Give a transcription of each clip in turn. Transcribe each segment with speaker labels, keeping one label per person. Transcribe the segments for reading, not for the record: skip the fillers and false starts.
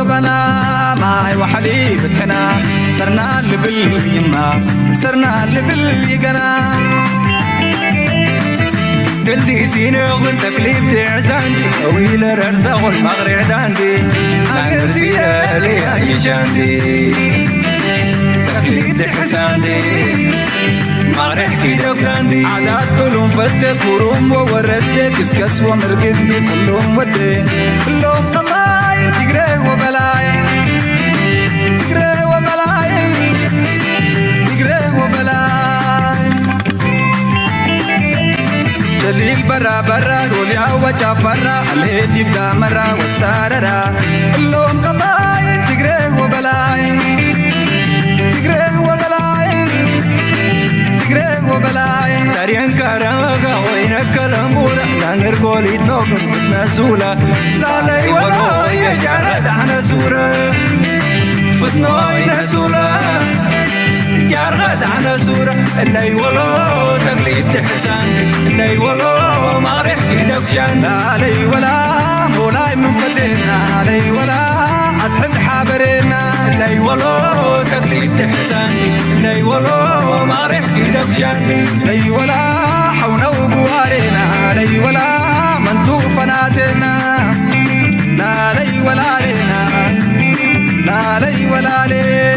Speaker 1: وبنا ماي وحليب تحنا صرنا لبل يما صرنا لبل يقنا قلدي زينة والتكليف تعزاندي طويل الرزاق والمغرع داندي نعمل زينة لي أي جاندي تكليف تحساندي مغرع كيدو كاندي عادات كلهم فتك وروم ووردك كسكس ومرقدي كلهم ودي كلهم قضاين تقري وبلاين تقري وبلاين تقري وبلاين دليل برا برا قولي عوجا فرا الهيد يبدا مرا والساررا كلهم قضاين تقري وبلاين تقري وبلاين تقري وبلاين تاريان كاراغا وينك الامورة لانر قولي تنوكم فتنازولا لا لي ولا يجارد عن سورة فتنوي نزولا جارد عن سورة اللي ولو تقليد تحسان اللي ولو ما رح كيدك شان لا لي ولا مولاي من فتنا لي ولا أتحب حابرنا اللي ولو تقليد تحسان اللي ولو ما رح كيدك شان لي ولا حونا وبوارنا لي ولا منتو فناتنا لا لي ولا لنا لا لي ولا لي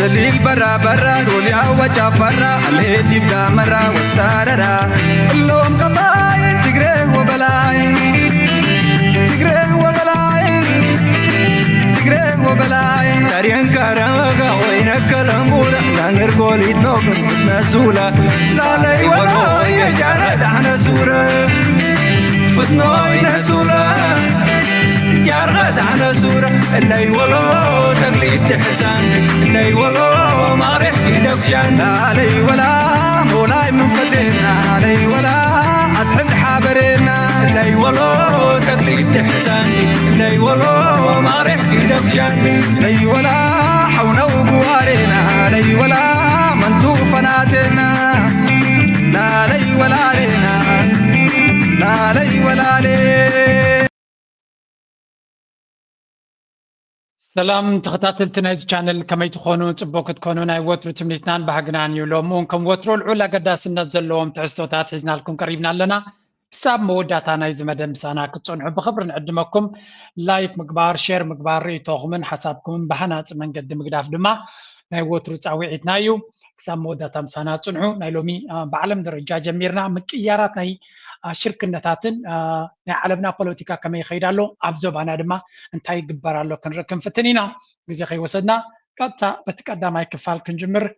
Speaker 1: دليل برا برا قولي عوجا فرا الهيد يبدا مرا والساررا كلهم قضاين تقري وبلاين تقري وبلاين تقري وبلاين تاريان كاراغا وينك الامورة لانر قولي تنوكم نزولا لا لي ولا يجارد عن سورة فتنوي نزولا جارد عن سورة اللي ولو تقليد تحسان اللي ولو ما رح كيدك شان لا لي ولا مولاي من فتنا لي ولا أتحب حابرنا اللي ولو تقليد تحسان اللي ولو ما رح كيدك شان لي ولا حونا وبوارنا لي ولا منتو فناتنا لا لي ولا لنا لا لي ولا لي
Speaker 2: سلام تخطاتلتنا إذا channel كما يتخونوا تبوك تكونوا ناي وترو تمنيتنان بحقنا يولومون كم وترو العلا قداس النزلوهم تعستوتات حزنا لكم قريبنا لنا حساب موداتنا إذا مدام سانا كتصنعوا بخبر نقدمكم لايك مقبار شير مقبار ريتوغ من حسابكم بحنات من قدم قداف دما ناي وترو تعويعتنا يو حساب موداتا مسانا تصنعوا ناي لومي بعلم درجة جميرنا مكيارات ناي شركنتاتن نعلمنا بوليتيكا كما يخيدالو ابزو بانا دما انتاي يغبرالو كنركن فتنينا غزي خي وسدنا قطا بتقدماي كفال كنجمر.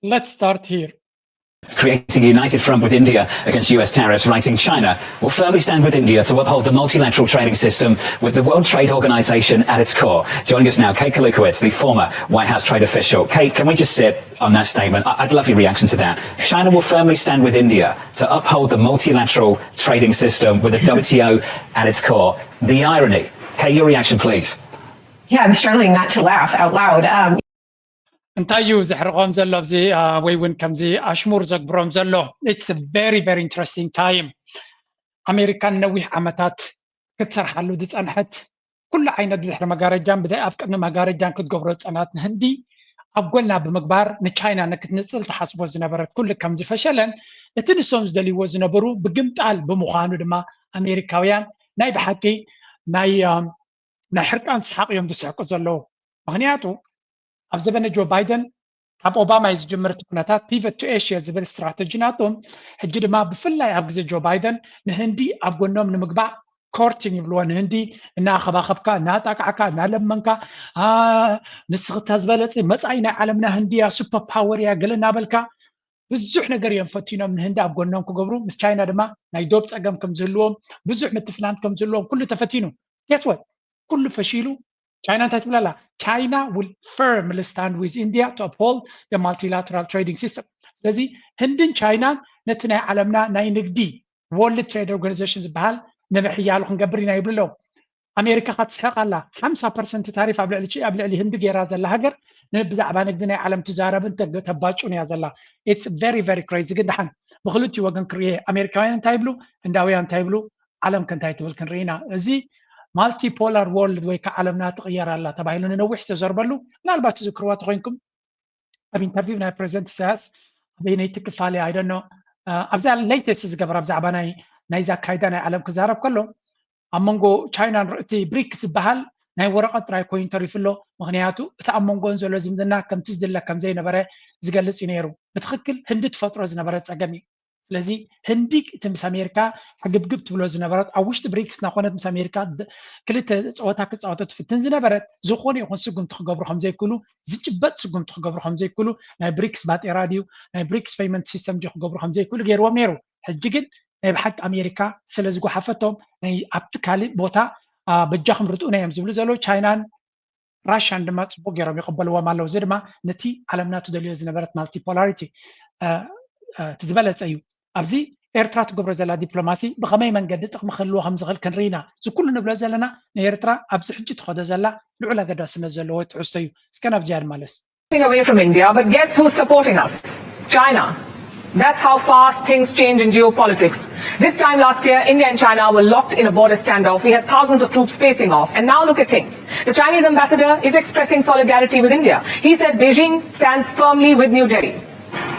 Speaker 2: Let's start here.
Speaker 3: Creating a united front with India against US tariffs, writing China will firmly stand with India to uphold the multilateral trading system with the World Trade Organization at its core. Joining us now, Kate Kalukowicz, the former White House trade official. Kate, can we just sit on that statement? I'd love your reaction to that. China will firmly stand with India to uphold the multilateral trading system with the WTO at its core. The irony. Kate, your reaction, please.
Speaker 4: Yeah, I'm struggling not to laugh out loud.
Speaker 2: انتايو زحرقهم زلو بزي ويون كمزي اشمور زقبروم زلو. It's a very very interesting time. أمريكان نويح عمتات كتسرح له دس أنحت كل عينة دحر مجارجان بدأ أفكر إنه مجارجان كنت قبرت أنات هندي أقولنا بمقبار نتشاينا نكت نصل تحسب وزنبرت كل كم زي فشلا لتنسومز دلي وزنبرو بقمت على بمخانو دما أمريكاويان ناي بحكي ناي حركان سحاق يوم دسحق زلو مغنياتو أبزبنا جو بايدن أب أوباما يزجمر تكوناتات pivot to Asia زبل استراتيجيناتهم هجد ما بفلا أبغز جو بايدن نهندي أبغنهم نمقبع كورتين يبلون هندي إن أخبا خبكا ناتاك عكا نالمنكا نسخت هزبلت متعينا عالمنا هندية سوبر باور يا قلنا بالكا بزح نقر ينفتينا من هندا أبغنهم كقبرو مس تشاينا دما نايدوب تسقم كم زلوهم بزح متفلان كم زلوهم كله تفتينه guess what كله فشيلو China تتبلا لا China will firmly stand with India to uphold the multilateral trading system. لذي هندن China نتنا عالمنا ناي نقدي World Trade Organizations بحال نبحيالو خنقبرينا يبلو أمريكا خاتسحق الله 50% تعرف قبل اللي هند جيرا زلا هجر نبدأ بانقدنا عالم تجارب أنت تباچون يا زلا it's very very crazy جدا حن بخلوتي وجن كريه أمريكايين تايبلو هنداويان تايبلو عالم كان تايتبل كان رينا زي مالتي بولار وورلد ويك عالمنا تغير الله تبعيلون نوح تجربلو نالبات تذكروات خوينكم أبين ترفيونا بريزنت ساس بيني تكفالي I don't know أبزع latest زجبر أبزع بناي نايزا كايدنا عالم كزارب كله أمونغو تشاينا رأتي بريكس بحال ناي ورقة تراي كوين تريفلو مغنياتو تا أمونغو نزولو زمدنا كم تزدلا كم زي نبرة زقلس ينيرو بتخكل هندت فترة زنبرة تساقمي سلازي هنديك تمس أمريكا حقب قبت بلو زنبرة أوشت بريكس ناقونت مس أمريكا كلت صوتاك صوتات فتن زنبرة زخوني يخون سقوم تخقبرو خمزي كلو زيجبت سقوم تخقبرو خمزي كلو ناي بريكس بات إراديو ناي بريكس بيمنت سيستم جو خقبرو خمزي كلو غيرو ميرو حجيجن ناي بحق أمريكا سلازقو حفتهم ناي أبتكالي بوتا بجاخم رتقونا يمزبلو زلو تشاينان راشان دما تصبو غيرهم يقبلوا مالو زدما نتي علمناتو دليو زنبرت مالتي بولاريتي تزبلت أيو أبزي إيرترا تقبر زلا دبلوماسي بخمي من قد تقم خلوها هم زغل كنرينا زو كل نبلا زلنا إيرترا أبزي حجة خدا زلا لعلا قد سنة زلو تعسيو سكن أفجار مالس
Speaker 5: away from India, but guess who's supporting us? China. That's how fast things change in geopolitics. This time last year, India and China were locked in a border standoff. We had thousands of troops facing off. And now look at things. The Chinese ambassador is expressing solidarity with India. He says Beijing stands firmly with New Delhi.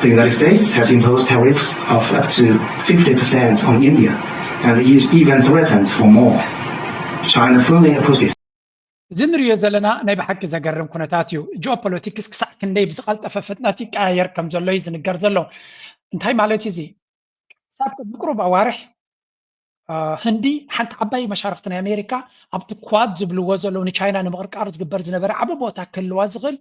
Speaker 6: The United States has imposed tariffs of up to 50% on India and is even threatened for more. China fully opposes.
Speaker 2: زنريو زلنا نايب حق زقرم كونتاتيو جيوبوليتكس كسع كندي بزقلت ففتناتي كاير كم زلو يزنقر زلو انتهي مالتي زي سابق بقرب أوارح هندي حنت عباي مشارفتنا أمريكا عبد كواد زبلو وزلو نشاينا نمغرق أرز قبر زنبرا عبا بوتا كل وازغل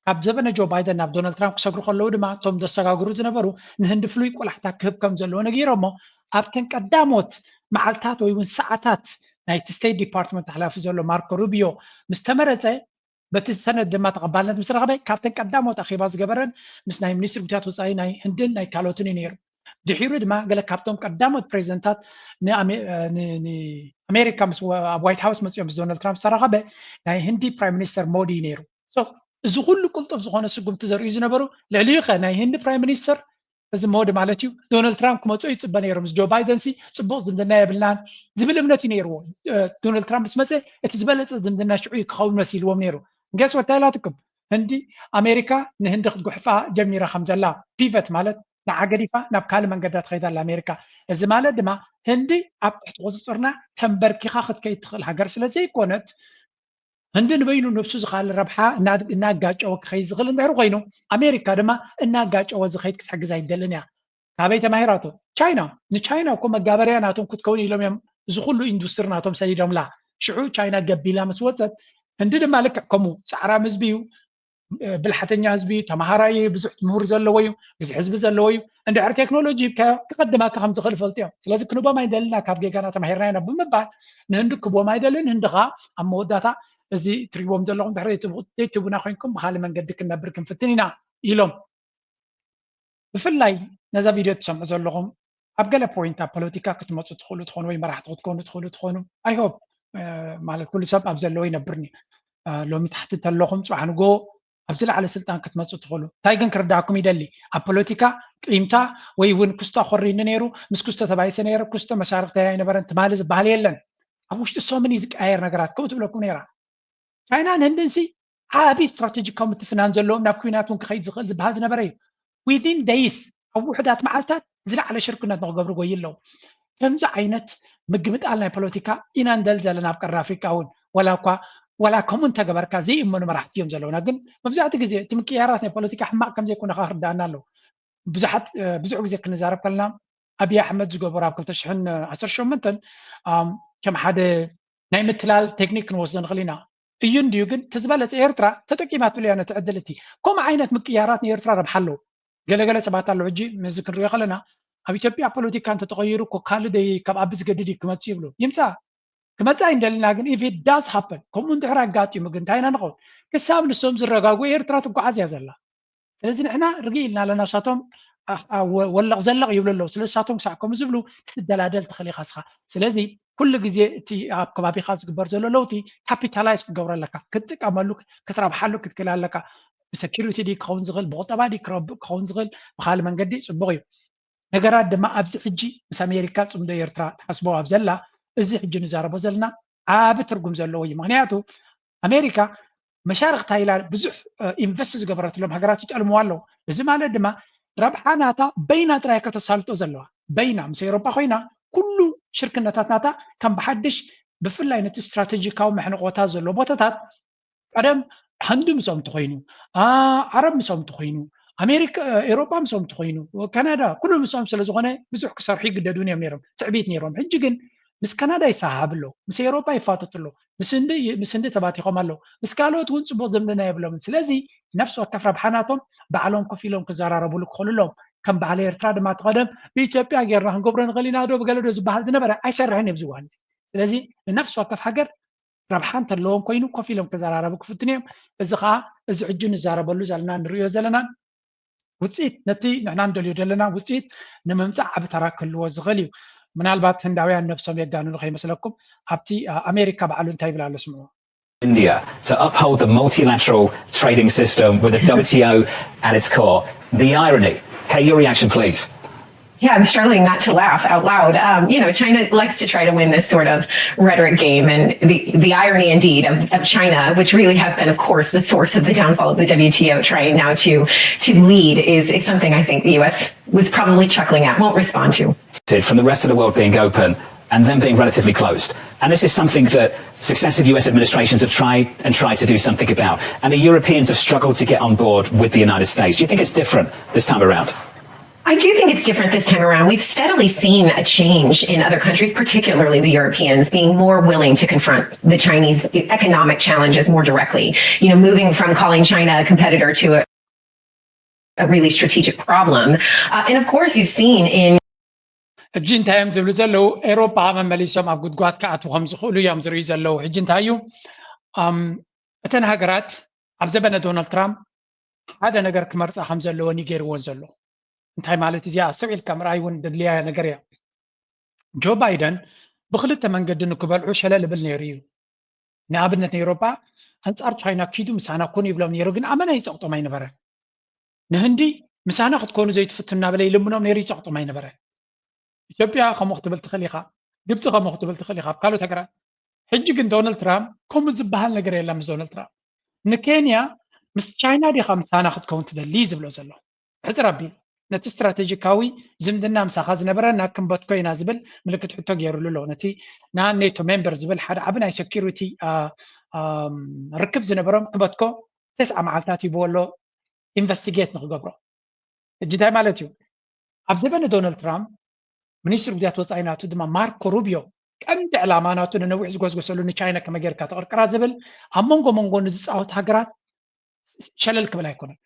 Speaker 2: عبزبنا جو بايدن عبد دونالد ترامب كساقرو خلو دما توم دساقاقرو زنبرو نهند فلويك ولا حتى كهب كم زلو نغيرمو عبتن قداموت معالتات ويون ساعتات نايت ستيت ديبارتمنت حلاف زلو ماركو روبيو مستمرة بت السنة دما تقبلنا مصر غبي كابتن قداموت أخي باز قبرن مس ناي منيستر بتاعت وصاي ناي هندن ناي كالوتني نيرو دحيرو دما قال كابتن قداموت بريزنتات ني أمريكا مس وايت هاوس مس يوم دونالد ترامب صار غبي ناي هندي برايم مينستر مودي نيرو سو إذا كل قلت في زخانة سقوم تزرع يزنبرو لعليقة ناي هندي برايم مينستر إذا مودي مالتيو دونالد ترامب كم تسوي تبني رمز جو بايدن سي تبوظ زمدنا يبلان زبل منتي نيرو دونالد ترامب اسمه تزبلت زمدنا شعوي خول مسيل ومنيرو قاس وتالاتكم هندي أمريكا نهند خد قحفة جميرة خمسة بيفت مالت نعقديفة نبكال من قدرت خيدا لأمريكا إذا مالت دما هندي أبتحت وصرنا تنبركي خاخد كي تدخل حجر سلازي كونت هندي نبينو نفسه زخال الربحة ناقاج أو خيز غل ندارو غينو أمريكا دما ناقاج أو زخيت كتحق زي الدلنيا تابيت ماهراتو تشاينا نتشاينا وكم جابرياناتهم كتكوني لهم يوم زخلوا إندوسترناتهم سيدهم لا شعو تشاينا قبيلا مسوسات هندي دما لك كمو سعرا مزبيو بالحتنيا هزبي تمهاراي بزح مهور زلويو بزح حزب زلويو عند عر تكنولوجي كقدمها كخمس خلفلتيو سلازم كنوبا ما يدلنا كابجي كانت تمهيرنا بمبال نهندك بو ما يدلن هندغا اموداتا ازي تريبوم زلهم دحريت تبونا خوينكم بخالي من قدك نبركم فتنينا يلوم بفلاي نزا فيديو تسمع زلهم ابقى بوينتا بوليتيكا كتمصو تدخلوا وي ما راح تكونوا اي هوب مالت كل سبب ابزلو ينبرني لو تحت تلوخم صحنغو أبزل على سلطان كتمصو تخلو تايجن كرداكم يدلي أبوليتيكا قيمتا ويون كستا خورين نيرو مس كستا تبعي سنيرو كستا مشارف تاعي نبرن تمالز بحاليلن أبوش تسومني زك أير نقرات كم تقول لكم نيرا كاينا هندنسي عابي استراتيجي كم تفنان زلهم نابكويناتهم كخيز زغل بهذا نبري within days أو وحدات معلتات زرع على شركنا نقبر قويلو كم عينت مجمد على البوليتيكا إن ندل زلنا بقرة أفريقيا ولا كومنت جبركا زي إمنا مرحتيهم زلونا جن مبزعت جزء تمكياراتنا بوليتيكا حماق كم زي كنا خاطر دانا له بزحت بزعوا جزء كنا زارب كلنا أبي أحمد زجبرا كنت تشحن 10 شو منتن كم حدا نايم التلال تكنيك نوصل خلينا ينديو جن تزبلت إيرترا تتقيمات اللي أنا تعدلتي كم عينت مكياراتنا إيرترا ربحلو قال سبعة العجي مزكن ريا خلنا أبي تبي بوليتيكا أنت تغيروا كقال دي كم أبز جديد كم تسيبلو يمسا كما تاين دلنا جن if it does happen كم من دحرة قاتي ممكن تاينا نقول كسام نسوم زرقاقو إيرترا تبقى عزيز الله لازم إحنا رجيلنا لنا شاتهم ወለቕ ዘለቕ ይብሉ ኣለዉ ስለሳቶም ክሳዕከም ዝብሉ ክትደላደል ትኽእል ኢኻ ስኻ ስለዚ ኩሉ ግዜ እቲ ኣብ ከባቢኻ ዝግበር ዘሎ ለውጢ ካፒታላይዝ ክገብሮ ኣለካ ክትጥቀመሉ ክትረብሓሉ ክትክእል ኣለካ ብሰኪሪቲ ዲ ክኸውን ዝኽእል ብቁጠባ ዲ ክኸውን ዝኽእል ብካልእ መንገዲ ፅቡቅ እዩ ነገራት ድማ ኣብዚ ሕጂ ምስ ኣሜሪካ ፅምዶ ኤርትራ ተሓስቦ ኣብ ዘላ እዚ ሕጂ ንዛረቦ ዘለና ዓብ ትርጉም ዘለዎ እዩ ምክንያቱ ኣሜሪካ መሻርክታ ኢላ ብዙሕ ኢንቨስት ዝገበረትሎም ሃገራት ይጠልምዋ ኣለዉ እዚ ማለት ድማ ረብሓ ናታ በይና ጥራይ ከተሳልጦ ዘለዋ በይና ምስ ኤሮፓ ኮይና ኩሉ ሽርክነታት ናታ ከም ብሓድሽ ብፍላይ ነቲ ስትራቴጂካዊ መሕንቆታት ዘሎ ቦታታት ቀደም ህንዲ ምሶም ተኮይኑ ዓረብ ምሶም ተኮይኑ ኣሜሪካ ኤሮፓ ምሶም ተኮይኑ ካናዳ ኩሉ ምሶም ስለዝኾነ ብዙሕ ክሰርሑ ይግደዱን እዮም ነይሮም ትዕቢት ነይሮም ሕጂ ግን ምስ ካናዳ ይሰሃብ ኣሎ ምስ ኤሮፓ ይፋተት ኣሎ ምስ ህንዲ ተባቲኾም ኣሎ ምስ ካልኦት እውን ፅቡቅ ዝምድና የብሎምን ስለዚ ነፍሲ ወከፍ ረብሓ ናቶም ባዕሎም ኮፍ ኢሎም ክዘራረብሉ ክኽእሉ ኣለዎም ከም በዓል ኤርትራ ድማ ተቐደም ብኢትዮጵያ ጌርና ክንገብሮ ንኽእል ኢና ዶ ብገለ ዶ ዝበሃል ዝነበረ ኣይሰርሕን እዩ ዝዋን ስለዚ ንነፍሲ ወከፍ ሃገር ረብሓ እንተለዎም ኮይኑ ኮፍ ኢሎም ክዘራረቡ ክፍትን እዮም እዚ ከዓ እዚ ሕጂ ንዛረበሉ ዘለና ንሪኦ ዘለና ውፅኢት ነቲ ንሕና እንደልዮ ዘለና ውፅኢት ንምምፃእ ዓብ ተራ ክህልዎ ዝኽእል እዩ ምናልባት ህንዳውያን ነብሶም የጋንኑ ከይመስለኩም ኣብቲ ኣሜሪካ ባዕሉ እንታይ ይብላ ኣሎ ስምዑ
Speaker 3: India to uphold the multilateral trading system with the WTO at its core. The irony. Kate, your reaction, please.
Speaker 4: Yeah, I'm struggling not to laugh out loud. China likes to try to win this sort of rhetoric game, and the irony indeed of China, which really has been, of course, the source of the downfall of the WTO, trying now to lead is something I think the U.S. was probably chuckling at, won't respond to.
Speaker 3: From the rest of the world being open and then being relatively closed. And this is something that successive US administrations have tried to do something about. And the Europeans have struggled to get on board with the United States. Do you think it's different this time around?
Speaker 4: I do think it's different this time around. We've steadily seen a change in other countries, particularly the Europeans, being more willing to confront the Chinese economic challenges more directly. Moving from calling China a competitor to a really strategic problem. And of course, you've seen in
Speaker 2: ሕጂ እንታይ እዮም ዝብሉ ዘለዉ ኤሮፓ መመሊሶም ኣብ ጉድጓድ ክኣትዉ ከም ዝኽእሉ እዮም ዝርኢ ዘለዉ ሕጂ እንታይ እዩ እተን ሃገራት ኣብ ዘበነ ዶናልድ ትራምፕ ሓደ ነገር ክመርፃ ከም ዘለወን ይገይርዎን ዘሎ እንታይ ማለት እዚኣ ሰብ ኢልካ ምርኣይ እውን ደድልያ ነገር እያ ጆ ባይደን ብክልተ መንገዲ ንክበልዑ ሸለል ብል ነይሩ እዩ ንኣብነት ንኤሮፓ ኣንጻር ቻይና ኪዱ ምሳና ኮኑ ይብሎም ነይሩ ግን ኣመና ይፀቕጦም ኣይነበረ ንህንዲ ምሳና ክትኮኑ ዘይትፍቱ እናበለ ይልምኖም ነይሩ ይፀቕጦም ኣይነበረ ኢትዮጵያ ከምኡ ክትብል ትኽእል ኢኻ ግብፂ ከምኡ ክትብል ትኽእል ኢኻ ኣብ ካልኦት ሃገራት ሕጂ ግን ዶናልድ ትራምፕ ከምኡ ዝበሃል ነገር የላ ምስ ዶናልድ ትራምፕ ንኬንያ ምስ ቻይና ዲኻ ምሳና ክትከውን ትደሊ ዝብሎ ዘሎ ሕፅር ኣቢሉ ነቲ ስትራቴጂካዊ ዝምድና ምሳኻ ዝነበረና ክንበትኮ ኢና ዝብል ምልክት ሕቶ ገይሩሉ ኣሎ ነቲ ና ኔቶ ሜምበር ዝብል ሓደ ዓብ ናይ ሴኪሪቲ ርክብ ዝነበሮም ክበትኮ 9 መዓልታት ይብዎ ኣሎ ኢንቨስቲጌት ንክገብሮ ሕጂ እንታይ ማለት እዩ ኣብ ዘበነ ዶናልድ ትራምፕ ሚኒስትር ጉዳያት ወፃኢ ናቱ ድማ ማርኮ ሩቢዮ ቀንዲ ዕላማ ናቱ ንነዊሕ ዝጎስጎሰሉ ንቻይና ከመይ ጌርካ ተቐርቅራ ዝብል ኣብ መንጎ ንዝፃወት ሃገራት ሸለል ክብል ኣይኮነን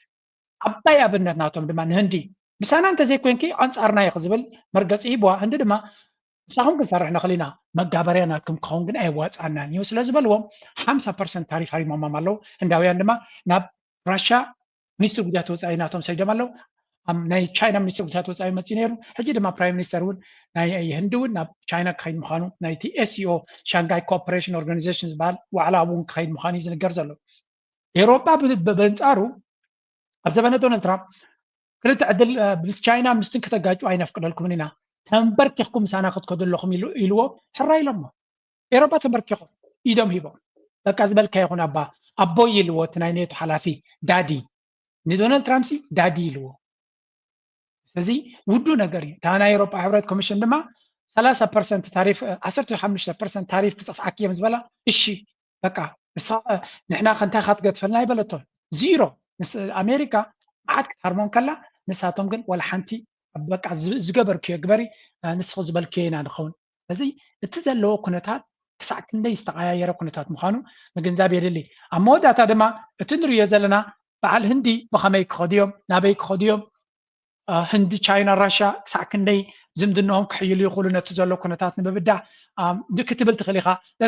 Speaker 2: ዓባይ ኣብነት ናቶም ድማ ንህንዲ ምሳና እንተዘይኮንኪ ኣንፃርና ኢኽ ዝብል መርገፂ ሂብዋ ህንዲ ድማ ንሳኹም ክንሰርሕ ንኽእል ኢና መጋበርያ ናትኩም ክኸውን ግን ኣይዋፃናን እዩ ስለ ዝበልዎም 50% ታሪፍ ሃሪሞሞም ኣለዉ ህንዳውያን ድማ ናብ ራሻ ሚኒስትር ጉዳያት ወፃኢ ናቶም ሰይዶም ኣለዉ ናይ ቻይና ሚኒስትር ጉዳያት ወፃኢ መፂ ነይሩ ሕጂ ድማ ፕራይም ሚኒስተር እውን ናይ ህንዲ እውን ናብ ቻይና ክኸይድ ምዃኑ ናይቲ ኤስሲኦ ሻንጋይ ኮኦፐሬሽን ኦርጋናይዜሽን ዝበሃል ዋዕላ እውን ክኸይድ ምዃኑ እዩ ዝንገር ዘሎ ኤሮፓ በንፃሩ ኣብ ዘበነ ዶናልድ ትራምፕ ክልተ ዕድል ምስ ቻይና ምስትን ከተጋጩ ኣይነፍቅደልኩምን ኢና ተንበርኪኽኩም ምሳና ክትከዱ ኣለኹም ኢልዎ ሕራ ኢሎሞ ኤሮፓ ተንበርኪኹም ኢዶም ሂቦም በቃ ዝበልካ ይኹን ኣቦይ ኢልዎ እቲ ናይ ኔቶ ሓላፊ ዳዲ ንዶናልድ ትራምፕ ዳዲ ኢልዎ ስለዚ ውዱ ነገር እዩ እታ ናይ ኤሮፓ ሕብረት ኮሚሽን ድማ 30% ታሪፍ 15% ታሪፍ ክፅፍዓክ እዮም ዝበላ እሺ በቃ ንሕና ከንታይ ካ ትገድፈልና ይበለቶ ዚሮ ኣሜሪካ ዓድ ክትሃርሞም ከላ ንሳቶም ግን ወላ ሓንቲ በቃ ዝገበርክዮ ግበሪ ንስኹ ዝበልክዮ ኢና ንኸውን ስለዚ እቲ ዘለዎ ኩነታት ክሳዕ ክንደይ ዝተቀያየረ ኩነታት ምዃኑ ምግንዛብ የድሊ ኣብ መወዳእታ ድማ እቲ ንሪኦ ዘለና በዓል ህንዲ ብኸመይ ክኸድዮም ናበይ ክኸድዮም ህንዲ ቻይና ራሻ ክሳዕ ክንደይ ዝምድንኦም ክሕይሉ ይኽእሉ ነቲ ዘሎ ኩነታት ንምብዳዕ ክትብል ትኽእል ኢኻ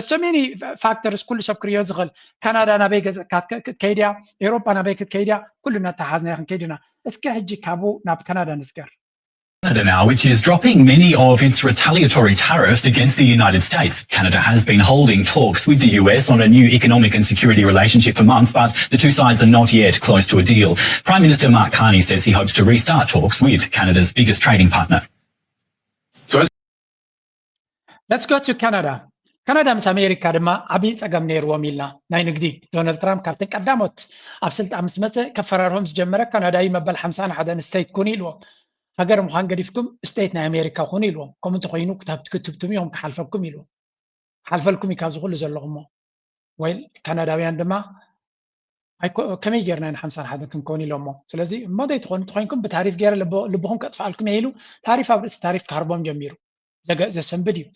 Speaker 2: so many factors ኩሉ ሰብ ክሪኦ ዝኽእል ካናዳ ናበይ ገዝእካ ክትከይድ እያ ኤሮፓ ናበይ ክትከይድ እያ ኩሉና ተሓዝና ክንከይድ ኢና እስከ ሕጂ ካብኡ ናብ ካናዳ ንዝገር
Speaker 7: Canada now, which is dropping many of its retaliatory tariffs against the United States. Canada has been holding talks with the US on a new economic and security relationship for months, but the two sides are not yet close to a deal. Prime Minister Mark Carney says he hopes to restart talks with Canada's biggest trading partner.
Speaker 2: Let's go to Canada. ካናዳ ምስ ኣሜሪካ ድማ ዓብይ ፀገም ነይርዎም ኢልና ናይ ንግዲ ዶናልድ ትራምፕ ካብተን ቀዳሞት ኣብ ስልጣን ምስ መፀ ከፈራርሆም ዝጀመረ ካናዳዊ መበል 51 ስቴት ኩን ኢልዎም ሃገር ምዃን ገዲፍኩም ስቴት ናይ ኣሜሪካ ኩን ኢልዎም ከምኡ እንተኮይኑ ክትብትም እዮም ክሓልፈኩም ኢልዎም ሓልፈልኩም ካብ ዝኽእሉ ዘለኹም ወይ ካናዳውያን ድማ ከመይ ጌርና ን51 ክንከውን ኢሎሞ ስለዚ እሞደይ ትኾንኩም ብታሪፍ ገይረ ልብኹም ከጥፍኣልኩም ኢሉ ታሪፍ ኣብ ርእሲ ታሪፍ ክሃርቦም ጀሚሩ ዘሰንብድ እዩ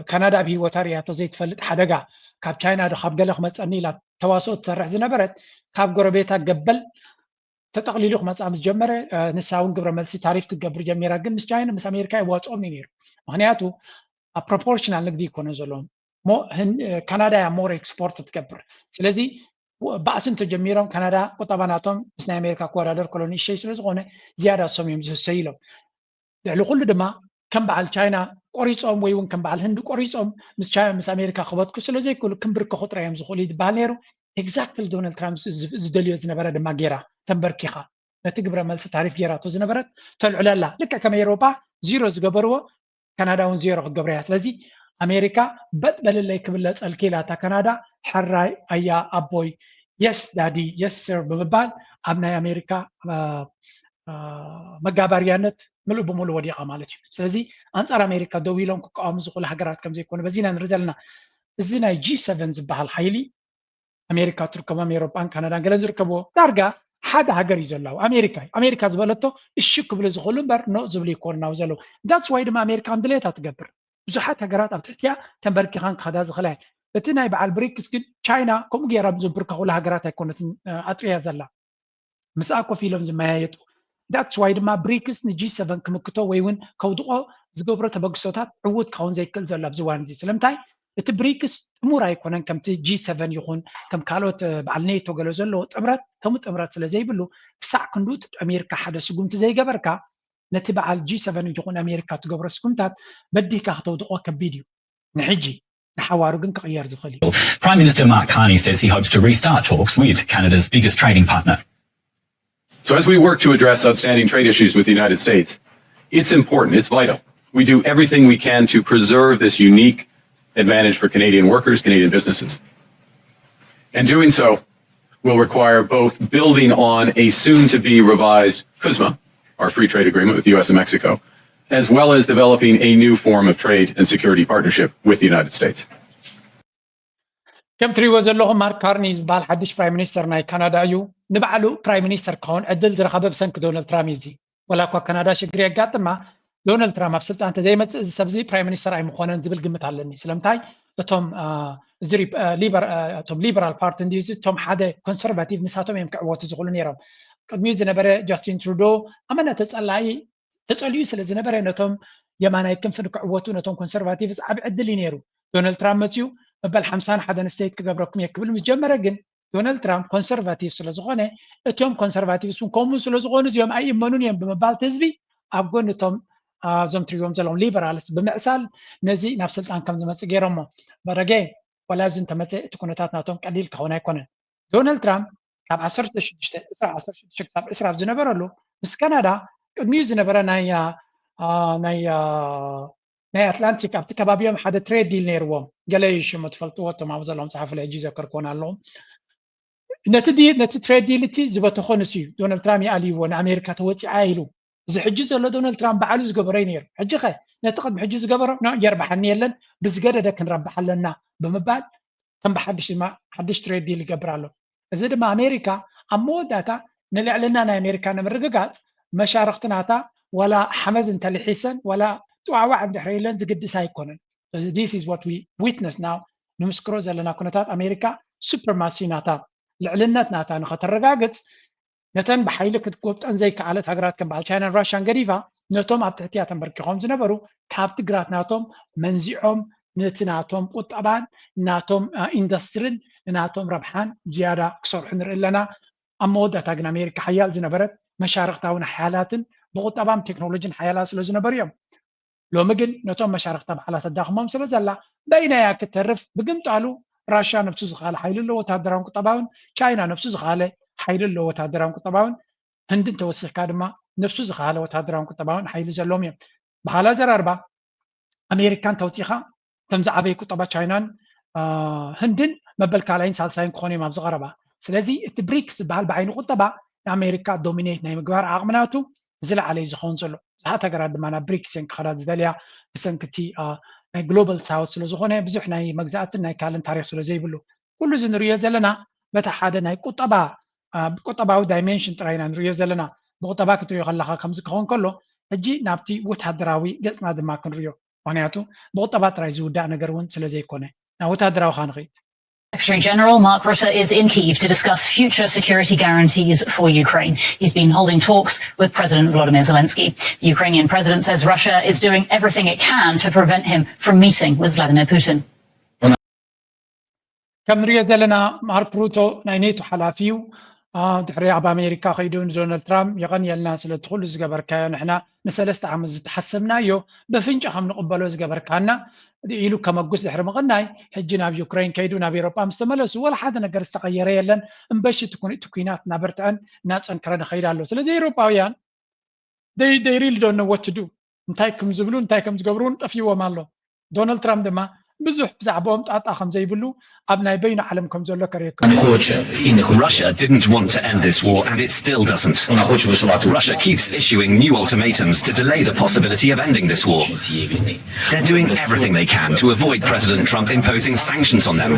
Speaker 2: ካናዳ ብሂወታ ርያቶ ዘይትፈልጥ ሓደጋ ካብ ቻይና ካብ ገለ ክመፀኒ ኢላ ተዋስኦ ትሰርሕ ዝነበረት ካብ ጎረቤታ ገበል ተጠቕሊሉ ክመፃ ምስ ጀመረ ንሳ እውን ግብረ መልሲ ታሪፍ ክትገብር ጀሚራ ግን ምስ ቻይና ምስ ኣሜሪካ ይዋፅኦም ነይሩ ምክንያቱ ፕሮፖርሽናል ንግዲ ይኮነ ዘለዎም ካናዳ ያ ሞር ኤክስፖርት ትገብር ስለዚ ባእሲ እንተጀሚሮም ካናዳ ቁጠባ ናቶም ምስ ናይ ኣሜሪካ ክወዳደር ከሎ ንእሽተይ ስለዝኾነ ዝያዳ ሶም እዮም ዝህሰ ኢሎም ልዕሊ ኩሉ ድማ ከም በዓል ቻይና ቆሪፆም ወይ እውን ከም በዓል ህንዲ ቆሪፆም ምስ ኣሜሪካ ክበትኩ ስለዘይክእሉ ክንብርከኹ ጥራዮም ዝኽእሉ ይትበሃል ነይሩ ኤግዛክትሊ ዶናልድ ትራምፕ ዝደልዮ ዝነበረ ድማ ጌራ ተንበርኪኻ ነቲ ግብረ መልሲ ታሪፍ ጌራቶ ዝነበረት ተልዕለላ ልክዕ ከም ኤሮፓ ዚሮ ዝገበርዎ ካናዳ እውን ዚሮ ክገብረ እያ ስለዚ ኣሜሪካ በጥበልለይ ክብለ ፀልኪ ኢላ እታ ካናዳ ሕራይ ኣያ ኣቦይ የስ ዳዲ የስ ሰር ብምባል ኣብ ናይ ኣሜሪካ መጋባርያነት ምሉእ ብምሉእ ወዲቓ ማለት እዩ ስለዚ ኣንፃር ኣሜሪካ ደው ኢሎም ክቃወሙ ዝኽእሉ ሃገራት ከም ዘይኮነ በዚና ንርኢ ዘለና እዚ ናይ G7 ዝበሃል ሓይሊ ኣሜሪካ ትርከቦም ኤሮፓን ካናዳን ገለ ዝርከብዎ ዳርጋ ሓደ ሃገር እዩ ዘለዎ ኣሜሪካ ዝበለቶ እሺ ክብሉ ዝኽእሉ እምበር ኖ ዝብሉ ይኮኑናው ዘለዉ ዳትስ ዋይ ድማ ኣሜሪካ ድሌታ ትገብር ብዙሓት ሃገራት ኣብ ትሕቲያ ተንበርኪኻን ክኸዳ ዝኽእላ እቲ ናይ በዓል ብሪክስ ግን ቻይና ከምኡ ጌራ ዝብርከኹሉ ሃገራት ኣይኮነትን ኣጥርያ ዘላ ምስኣ ኮፍ ኢሎም ዝመያየጡ ዳትስ ዋይ ድማ ብሪክስ ንG7 ክምክቶ ወይ እውን ከውድቆ ዝገብሮ ተበግሶታት ዕውት ካውን ዘይክእል ዘሎ ኣብዚ እዋን እዚ ስለምንታይ እቲ ብሪክስ ጥሙር ኣይኮነን ከምቲ G7 ይኹን ከም ካልኦት በዓል ኔቶ ገለ ዘለዎ ጥምረት ከምኡ ጥምረት ስለዘይብሉ ክሳዕ ክንዱ ኣሜሪካ ሓደ ስጉምቲ ዘይገበርካ ነቲ በዓል G7 ይኹን ኣሜሪካ ትገብሮ ስጉምታት በዲካ ከተውድቆ ከቢድ እዩ ንሕጂ ንሓዋሩ ግን ክቕየር ዝኽእል እዩ
Speaker 7: Prime Minister Mark Carney says he hopes to restart talks with Canada's biggest trading partner.
Speaker 8: So as we work to address outstanding trade issues with the United States, it's important, it's vital. We do everything we can to preserve this unique advantage for Canadian workers, Canadian businesses. And doing so will require both building on a soon-to-be revised CUSMA, our free trade agreement with the U.S. and Mexico, as well as developing a new form of trade and security partnership with the United States.
Speaker 2: كم تريو زلهم مارك كارني زبال حدش برايم مينستر ناي كندا يو نبعلو برايم مينستر كون عدل زرخبه بسنك دونالد ترامپ يزي ولا كو كندا شجري قاطما دونالد ترامپ افسلت انت دايما سبزي برايم مينستر اي مخونن زبل قمت علني سلامتاي توم زري ليبرال بارتي ديزي توم حدا كونسرفاتيف مساتهم يمكعوت زغلو نيرم قدمي زنبره جاستين ترودو امانه تساليو سلا زنبره نتوم يمانا يكن فنكعوتو نتوم كونسرفاتيف عب عدل نيرو دونالد ترامپ مسيو مبل 51 ستيت كغبركم يكبل مجمره ግን ዶናልድ ትራምፕ ኮንሰርቫቲቭ ስለዝኾነ እቶም ኮንሰርቫቲቭስ ኮሙን ስለዝኾኑ እዚኦም ኣይእመኑን እዮም ብምባል ህዝቢ ኣብ ጎን እቶም ዞም ትሪኦም ዘለዎም ሊበራልስ ብምዕሳል ነዚ ናብ ስልጣን ከም ዝመፅእ ገይሮሞ በረገ ወላ እዚ እንተመፀ እቲ ኩነታት ናቶም ቀሊል ክኸውን ኣይኮነን ዶናልድ ትራምፕ ካብ 16 ክሳብ 20 ዝነበረሉ ምስ ካናዳ ቅድሚኡ ዝነበረ ናይ ኣትላንቲክ ኣብቲ ከባቢኦም ሓደ ትሬድ ዲል ነይርዎም ገለ ይሽሙ ትፈልጥዎ እቶም ኣብ ዘለዎም ፀሓፍ ላይ ዘከርክዎን ኣለዎም ነቲ ትሬድ ዲል እቲ ዝበተኾንስ እዩ ዶናልድ ትራምፕ ይኣልይዎ ንኣሜሪካ ተወፂዓ ኢሉ እዚ ሕጂ ዘሎ ዶናልድ ትራምፕ በዓሉ ዝገበረ ነይሩ ሕጂ ኸ ነቲ ቅድሚ ሕጂ ዝገበሮ የርባሓኒ የለን ብዝገደደ ክንረባሕ ኣለና ብምባል ከም ብሓድሽ ትሬድ ዲል ይገብር ኣሎ እዚ ድማ ኣሜሪካ ኣብ መወዳእታ ንልዕልና ናይ ኣሜሪካ ንምርግጋፅ መሻርክትናታ ወላ ሓመድ እንተልሒሰን ወላ ጥዋዕዋዕ እንድሕር ኢለን ዝግድስ ኣይኮነን this is what we witness now ንምስክሮ ዘለና ኩነታት ኣሜሪካ ሱፐርማሲ ናታ ልዕልነት ናታ ንኸተረጋግፅ ነተን ብሓይሊ ክትጎብጠን ዘይከኣለት ሃገራት ከም በዓል ቻይናን ራሽያን ገዲፋ ነቶም ኣብ ትሕቲያ ተንበርኪኾም ዝነበሩ ካብቲ ግራት ናቶም መንዚዖም ነቲ ናቶም ቁጠባን ናቶም ኢንዱስትሪን ናቶም ረብሓን ዝያዳ ክሰርሑ ንርኢ ኣለና ኣብ መወዳእታ ግን ኣሜሪካ ሓያል ዝነበረት መሻርክታውን ሓያላትን ብቁጠባም ቴክኖሎጂን ሓያላት ስለ ዝነበሩ እዮም ሎሚ ግን ነቶም መሻርክታ በዓላት ኣዳኽሞም ስለ ዘላ በይናያ ክትተርፍ ብግምጣሉ ራሽያ ነፍሱ ዝኻለ ሓይሊ ኣለዎ ወታደራውን ቁጠባውን ቻይና ነፍሱ ዝኻለ ሓይሊ ኣለዎ ወታደራውን ቁጠባውን ህንድን ተወሲኽካ ድማ ነፍሱ ዝኻለ ወታደራውን ቁጠባውን ሓይሊ ዘለዎም እዮም ብኻልእ ኣዘራርባ ኣሜሪካን ተውፂኻ እቶም ዝዓበዩ ቁጠባ ቻይናን ህንድን መበል ካልኣይን ሳልሳይን ክኾኑ እዮም ኣብ ዝቐረባ ስለዚ እቲ ብሪክስ ዝበሃል ብዓይኒ ቁጠባ ንኣሜሪካ ዶሚኔት ናይ ምግባር ዓቕምናቱ ዝለዓለ እዩ ዝኸውን ዘሎ ብዙሓት ሃገራት ድማ ናብ ብሪክስ እየን ክኸዳ ዝደልያ ብሰንኪቲ ናይ ግሎባል ሳውት ስለ ዝኾነ ብዙሕ ናይ መግዛእትን ናይ ካልእን ታሪክ ስለ ዘይብሉ ኩሉ እዚ ንሪኦ ዘለና በታ ሓደ ናይ ቁጠባዊ ዳይሜንሽን ጥራይና ንሪኦ ዘለና ብቁጠባ ክትሪኦ ከለካ ከምዚ ክኸውን ከሎ ሕጂ ናብቲ ወታደራዊ ገፅና ድማ ክንሪኦ ምክንያቱ ብቁጠባ ጥራይ ዝውዳእ ነገር እውን ስለ ዘይኮነ ናብ ወታደራዊ ካ ንኸይድ
Speaker 9: Secretary General Mark Rutte is in Kyiv to discuss future security guarantees for Ukraine. He's been holding talks with President Volodymyr Zelensky. The Ukrainian president says Russia is doing everything it can to prevent him from meeting with Vladimir Putin.
Speaker 2: كم نريد لنا مارك روتو ناينيتو حلافيو دحري عب أمريكا خيدون دونالد ترامب يغني الناس اللي تدخل زجبر كان نحنا نسلست عم تحسبنا يو بفنج خم نقبلوا زجبر كنا يلو كما جزء دحر مغناي حجنا بيوكرين كيدونا بأوروبا مستملس ولا حدا نقدر استغير يلن مبش تكون تكوينات نبرتعن ناس أنكرنا خير الله سلزي أوروباويان they really don't know what to do نتايكم زبلون نتايكم زجبرون طفيوا مالو دونالد ترامب دما بزح بزعبهم تعطى خمسة يبلو أبناء بين علمكم زلوا كريكم.
Speaker 10: Russia didn't want to end this war and it still doesn't. Russia keeps issuing new ultimatums to delay the possibility of ending this war. They're doing everything they can to avoid President Trump imposing sanctions on them.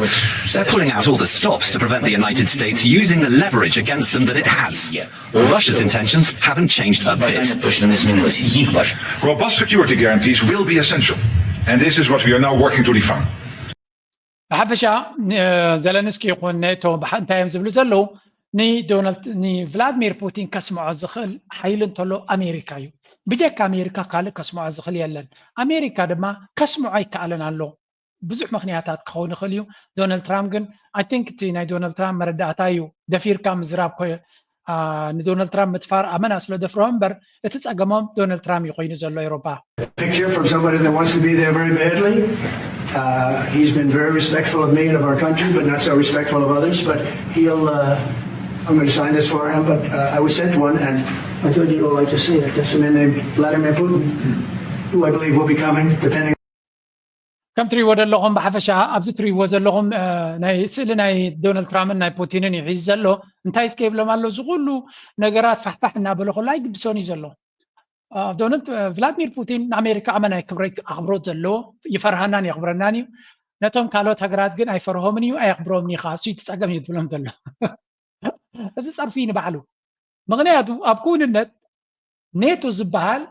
Speaker 10: They're pulling out all the stops to prevent the United States using the leverage against them that it has. Russia's intentions haven't changed a bit.
Speaker 11: Robust security guarantees will be essential. And this is what we are now working to define.
Speaker 2: بحفشة زيلينسكي يقول ناتو بحد تايم زبلو زلو ني فلاديمير بوتين كسمو عزخل حيلن تلو أمريكايو بجاك أمريكا قال كسمو عزخل يلن أمريكا دما كسمو عي كالن علو بزح مخنياتات كون خليو دونالد ترامب جن I think تي ناي دونالد ترامب مرداتايو دفير كام زراب كوي دونالد ترامب متفار أمنا سلو دفرهم بر اتتساقمهم دونالد ترامب يقوين زلو أوروبا
Speaker 12: Picture from somebody that wants to be there very badly. He's been very respectful of me and of our country, but not so respectful of others. But he'll, I'm going to sign this for him, but I was sent one, and I thought you'd all like to see it. That's a man named Vladimir Putin, who I believe will be coming, depending.
Speaker 2: كم تري ودا لهم بحفشة أبز تري وزل لهم ناي سئل ناي دونالد ترامب ناي بوتين يعز له انتهي سكيب لهم قال له زغلوا نجارات فحنا بلغوا لا يقبسوني زلوا دونالد فلاديمير بوتين أمريكا أمانة كبريك أخبروت زلوا يفرهناني يخبرناني نتوم كالوت هجرات جن أي فرهمني وأي أخبروني خاص يتساقم يدبلهم زلوا بس عارفين بعلو مغنياتو أبكون النت نيتو زبال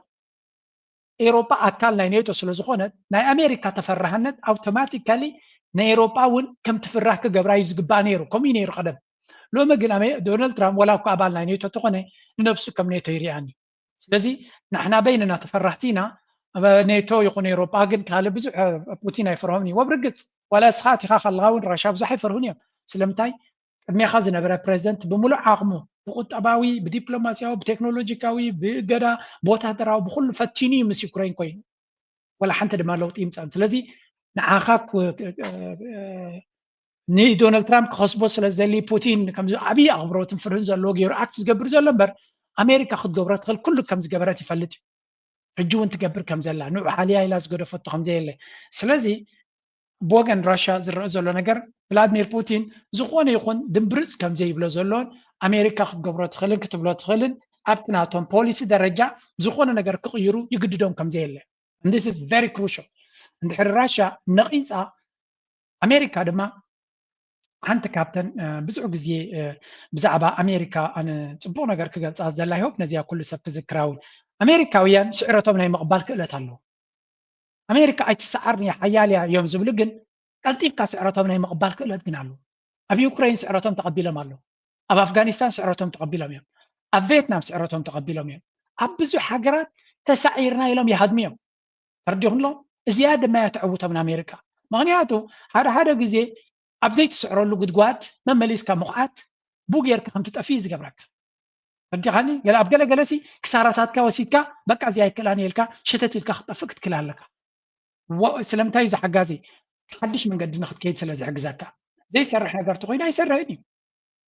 Speaker 2: أوروبا أكل نيتو سلزخونت ناي أمريكا تفرهنت أوتوماتيكالي ناي أوروبا ون كم تفرح كجبراي زقبانيرو كمينيرو قدم لو ما قلنا دونالد ترامب ولا قابل نيتو تقونه نفسه كم نيتو يرياني لذي نحن بيننا تفرحتينا نيتو يقول أوروبا جن كهلا بزح بوتين يفرهمني وبرجت ولا سخاتي خلغاون رشاب زح يفرهوني سلمتاي مي خازن برا بريزنت بملو عقمه بقطباوي بدبلوماسياوي بتكنولوجيكاوي بقدا بوتادراو بكل فتيني مس يوكرين كوين ولا حنت دما لوط يمصان سلازي نعاخاك ني دونالد ترامب خصبو سلازلي بوتين كم ابي اخبروت فرن زلو غير اكت زغبر زلو امبر امريكا خد غبرت خل كل كم زغبرات يفلت حجو انت تقبر كم زلا نوع حاليا لاس غدو فت خم زيله سلازي بوغن راشا زرع زلو نجر فلاديمير بوتين زخونه يكون دمبرز كم زي بلا زلون أمريكا خد قبرت خلن كتبلات خلن أبتناتهم بوليسي درجة زخونه نجر كغيرو يقددهم كم زيله and this is very crucial عند راشا نقيصة أمريكا دما أنت كابتن بزعو زي بزعبا أمريكا أنا صبو نجر كقلت أزل لا يوب نزيا كل سب ذكراون أمريكاويان سعرتهم ناي مقبال كقلت له أمريكا أي تسعرني حيالي يوم زبلقن قلتيف كسعرتهم ناي مقبال كقلت جنالو أبي أوكرين سعرتهم تقبلهم مالو أب أفغانستان سعرتهم تقبلهم يوم أب فيتنام سعرتهم تقبلهم يوم أب بزو حجرات تسعيرنا يلهم يهدميهم فرديهم لهم زيادة ما يتعوتها من أمريكا مغنياتو هذا جزء أب زي تسعروا له قد قوات ما مليس كمقعات بوجير كم تتأفيز قبرك رديخاني قال أبقى جلسي كساراتك وسيتك بقى زي كلاني لك شتت لك خطفك تكلان لك وسلمتاي إذا حجازي حدش من قد ناخد كيد سلا زعجزاك زي سرح نقدر تقولين أي سرحني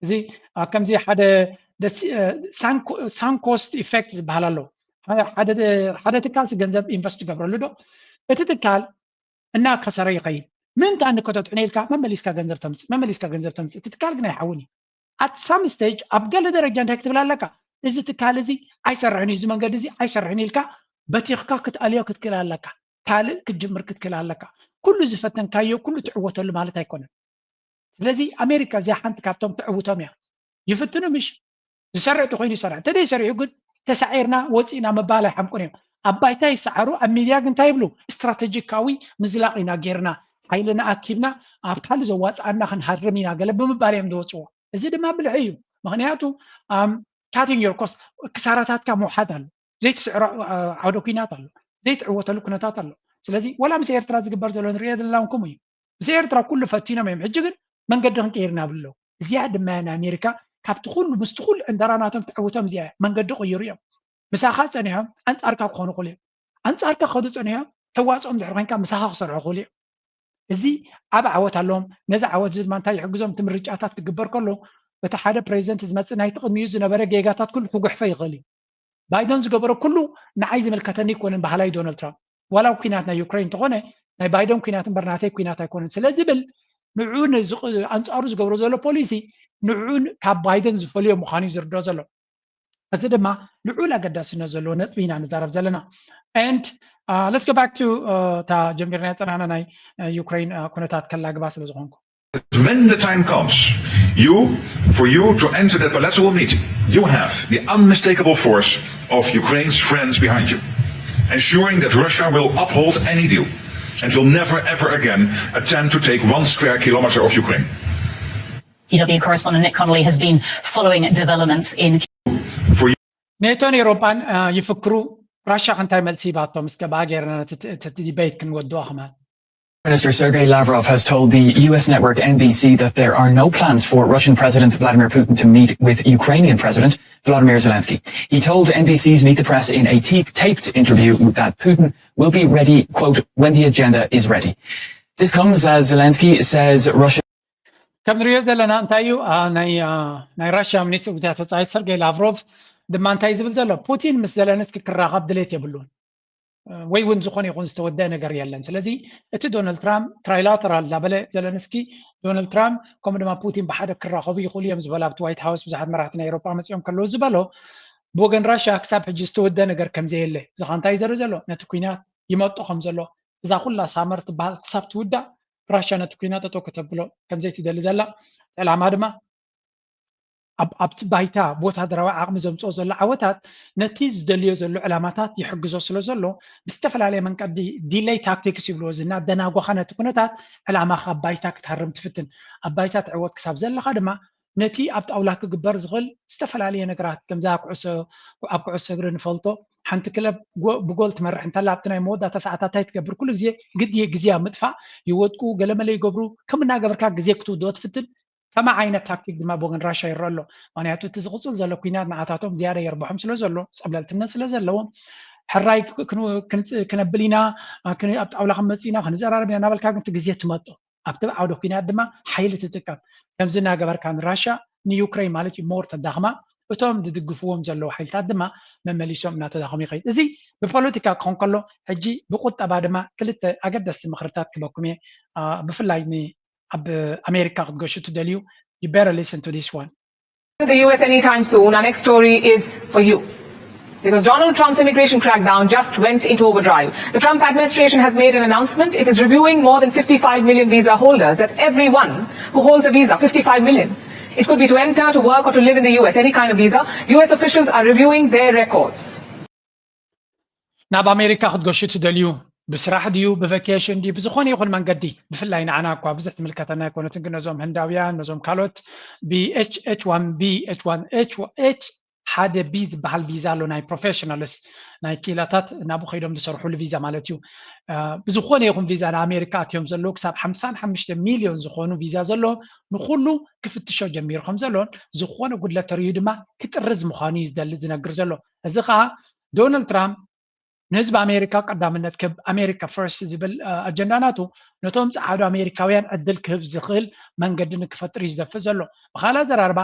Speaker 2: زي كم زي حدا سان كوست إفكتس بحاله حدا تكال سجنزب إنفست قبل له تتكال إنها كسرية قيد من تعني كتبت عنيلك ما مليسك جنزب تمس تتكال جنا يحوني at some stage أبقى لدرجة أنت تكتب لك إذا تكال زي أي سرحني زي من قد زي أي سرحني لك بتيخك كتقاليه كتكلال لك كال كتجمر كتكلال لك كل زفتن كايو كل تعوته اللي مالتها يكون ስለዚህ أمريكا زي حنت كابتم تعوتهم يا يفتنوا مش زسرع تخويني سرع تدي يسرع يقول تسعيرنا وصينا مبالغ حمقوني أبايتا يسعروا أميلياغ انتا يبلو استراتيجيكاوي مزلاقنا غيرنا حيلنا أكيبنا أبتحال زواز عنا خنحرمينا قلب بمبالغ مدوصوا زي ما بالعيو مغنياتو cutting your cost كساراتات كموحات له زي تسعر عودوكينات له زي تعوته له كنتات له ስለዚህ ولا مس ኤርትራ ዝግበር ዘሎ ንሪኦ ዘለናኩም እዩ እዚ ኤርትራ ኩሉ ፈቲና መም ሕጅግን መንገድን ቀይርና ብሎ እዚያ ድማ ኣሜሪካ ካብቲ ኩሉ ምስቲ ኩሉ እንደራናቶም ተዕውቶም እዚያ መንገዲ ቀይሩ እዮም ምሳኻ ፀኒሖም ኣንፃርካ ክኾኑ ክእሉ እዮም ኣንፃርካ ከዱ ፀኒሖም ተዋፅኦም ድሕሪ ኮንካ ምሳኻ ክሰርሑ ክእሉ እዮም እዚ ዓብ ዓወት ኣለዎም ነዚ ዓወት ድማ እንታይ ይሕግዞም እቲ ምርጫታት ክግበር ከሎ በቲ ሓደ ፕሬዚደንት ዝመፅእ ናይቲ ቅድሚኡ ዝነበረ ጌጋታት ኩሉ ክጉሕፈ ይኽእል እዩ ባይደን ዝገበሮ ኩሉ ንዓይ ዝምልከተኒ ይኮነን ባህላይ ዶናልድ ትራምፕ ولا كيناتنا يوكرين تقونه ناي بايدن كينات برناتي كينات يكون سلازي بل نعون انصارو زغبرو زلو بوليسي نعون كاب بايدن زفليو مخاني زردو زلو از دما نعون اقداسنا زلو نطبينا نزارب زلنا and let's go back to تا جمهورنا صنعنا ناي يوكرين كونتات كلا غباس لزغونكو
Speaker 11: When the time comes, for you to enter that palatial meeting, you have the unmistakable force of Ukraine's friends behind you, ensuring that Russia will uphold any deal and will never ever again attempt to take 1 square kilometer of Ukraine.
Speaker 9: DW correspondent Nick Connolly has been following developments in
Speaker 2: نيتون يوروبان يفكروا رشا انتي ملسي باتهم سكباغيرنا تديبيت كنودوها كمان
Speaker 13: Minister Sergei Lavrov has told the US network NBC that there are no plans for Russian President Vladimir Putin to meet with Ukrainian President Volodymyr Zelensky. He told NBC's Meet the Press in a taped interview that Putin will be ready, quote, when the agenda is ready. This comes as Zelensky says Russia...
Speaker 2: كم نريد لنا انتايو ناي رشا منيستر بتاعته سيرجي لافروف دما انتاي زبل زلو بوتين مس زلنسكي كراغب دليت يبلون ወይ እውን ዝኾነ ይኹን ዝተወደአ ነገር የለን ስለዚ እቲ ዶናልድ ትራምፕ ትራይላተራል ላበለ ዘለንስኪ ዶናልድ ትራምፕ ከምኡ ድማ ፑቲን ብሓደ ክራኸቡ ይኽእሉ እዮም ዝበላ ኣብቲ ዋይት ሃውስ ብዙሓት መራሕቲ ናይ ኤውሮጳ መፅኦም ከለዉ ዝበሎ ብወገን ራሽያ ክሳብ ሕጂ ዝተወደአ ነገር ከምዘየለ እዚ ኸ እንታይ ዘርኢ ዘሎ ነቲ ኩናት ይመጦ ከም ዘሎ እዛ ኩላ ሳመር ትበሃል ክሳብ ትውዳእ ራሽያ ነቲ ኩናት ጠጠው ከተብሎ ከምዘይትደሊ ዘላ ዕላማ ድማ ኣብቲ ባይታ ወታደራዊ ዓቕሚ ዘምፅኦ ዘሎ ዓወታት ነቲ ዝደልዮ ዘሎ ዕላማታት ይሕግዞ ስለ ዘሎ ብዝተፈላለየ መንገዲ ዲሌይ ታክቲክስ ይብልዎ ዝና ደናጓኻ ነቲ ኩነታት ዕላማኻ ኣብ ባይታ ክትሃርም ትፍትን ኣብ ባይታ ትዕወት ክሳብ ዘለኻ ድማ ነቲ ኣብ ጣውላ ክግበር ዝኽእል ዝተፈላለየ ነገራት ከምዛ ኣብ ኩዕሶ እግሪ ንፈልጦ ሓንቲ ክለብ ብጎል ትመርሕ እንተላ ኣብቲ ናይ መወዳእታ ሰዓታት እንታይ ትገብር ኩሉ ግዜ ግዝያ ምጥፋእ ይወድቁ ገለመለ ይገብሩ ከም እናገበርካ ግዜ ክትውድኦ ትፍትን كما عينة تاكتيك دما بوغن راشا يرولو معناتو تزغصل زلو كوينات نعاتاتهم زيادة يربحهم سلو زلو صبلت الناس سلو زلو حراي كنبلينا كن ابت اولا خمسينا خنزرار بينا نابل كاغن تغزيه تمطو ابت عودو كوينات دما حيل تتكم كمزنا غبر كان راشا ني يوكرين مالتي مور تدغما እቶም ድድግፍዎም ዘለው ሓይልታት ድማ መመሊሶም እናተዳኸሙ ይኸይድ እዚ ብፖለቲካ ክኾን ከሎ ሕጂ ብቁጠባ ድማ ክልተ ኣገደስቲ ምክርታት ክበኩም እየ ብፍላይ ab America ክትገሹ ትደልዩ you better listen to this one.
Speaker 5: The US anytime soon. Our next story is for you. Because Donald Trump's immigration crackdown just went into overdrive. The Trump administration has made an announcement. It is reviewing more than 55 million visa holders. That's everyone who holds a visa, 55 million. It could be to enter, to work, or to live in the US, any kind of visa. US officials are reviewing their records.
Speaker 2: ናብ ኣሜሪካ ክትገሹ ትደልዩ بسرعة ديو بفاكيشن دي بزخوني يقول من قدي بفلاين عناك وابزحت ملكتنا يكون تنقل نزوم هنداويان نزوم كالوت ب H1B H1H ሓደ ቢ ዝበሃል ቪዛ ኣሎ ናይ ፕሮፌሽናልስ ናይ ኪላታት ናብኡ ከይዶም ዝሰርሕሉ ቪዛ ማለት እዩ ብዝኾነ ይኹን ቪዛ ንኣሜሪካ ኣትዮም ዘለዉ ክሳብ 55 ሚልዮን ዝኾኑ ቪዛ ዘሎ ንኩሉ ክፍትሾ ጀሚሩ ከም ዘሎን ዝኾነ ጉድለት ተርዩ ድማ ክጥርዝ ምዃኑ እዩ ዝደሊ ዝነግር ዘሎ እዚ ከዓ ዶናልድ ትራምፕ ንህዝቢ ኣሜሪካ ቀዳምነት ክብ ኣሜሪካ ፈርስት ዝብል ኣጀንዳናቱ ነቶም ፃዓዱ ኣሜሪካውያን ዕድል ክህብ ዝኽእል መንገዲ ንክፈጥር እዩ ዝደፍእ ዘሎ ብኻልእ ኣዘራርባ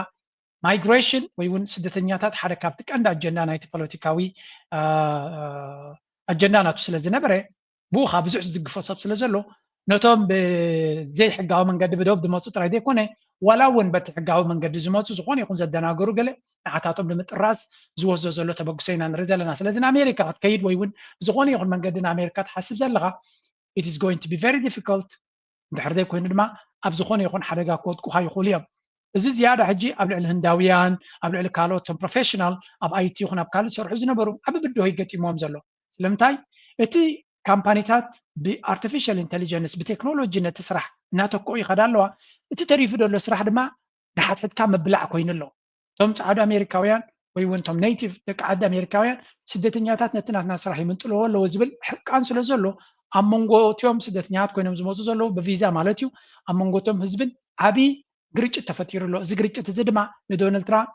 Speaker 2: ማይግሬሽን ወይ እውን ስደተኛታት ሓደ ካብቲ ቀንዲ ኣጀንዳ ናይቲ ፖለቲካዊ ኣጀንዳናቱ ስለ ዝነበረ ብኡ ከዓ ብዙሕ ዝድግፎ ሰብ ስለ ዘሎ ነቶም ብዘይሕጋዊ መንገዲ ብደቡብ ዝመፁ ጥራይ ዘይኮነ ዋላ እውን በቲ ሕጋዊ መንገዲ ዝመፁ ዝኾነ ይኹን ዘደናገሩ ገለ ንዓታቶም ንምጥራዝ ዝወስዶ ዘሎ ተበግሶ ኢና ንርኢ ዘለና ስለዚ ንኣሜሪካ ክትከይድ ወይ እውን ዝኾነ ይኹን መንገዲ ንኣሜሪካ ትሓስብ ዘለካ it is going to be very difficult እንድሕር ዘይኮይኑ ድማ ኣብ ዝኾነ ይኹን ሓደጋ ክወድቁካ ይኽእሉ እዮም እዚ ዝያዳ ሕጂ ኣብ ልዕሊ ህንዳውያን ኣብ ልዕሊ ካልኦቶም ፕሮፌሽናል ኣብ ኣይቲ ይኹን ኣብ ካልእ ዝሰርሑ ዝነበሩ ዓብ ብድሆ ይገጢሞም ዘሎ ስለምንታይ እቲ ካምፓኒታት ብኣርቲፊሻል ኢንቴሊጀንስ ብቴክኖሎጂ ነቲ ስራሕ እናተክኡ ይኸዳ ኣለዋ እቲ ተሪፉ ዘሎ ስራሕ ድማ ንሓትሕትካ መብላዕ ኮይኑ ኣሎ እቶም ፃዕዱ ኣሜሪካውያን ወይ እውን እቶም ኔቲቭ ደቂ ዓዲ ኣሜሪካውያን ስደተኛታት ነቲ ናትና ስራሕ ይምንጥልዎ ኣለዎ ዝብል ሕቃን ስለ ዘሎ ኣብ መንጎ እትዮም ስደተኛታት ኮይኖም ዝመፁ ዘለዉ ብቪዛ ማለት እዩ ኣብ መንጎ እቶም ህዝብን ዓብይ ግርጭት ተፈጢሩ ኣሎ እዚ ግርጭት እዚ ድማ ንዶናልድ ትራምፕ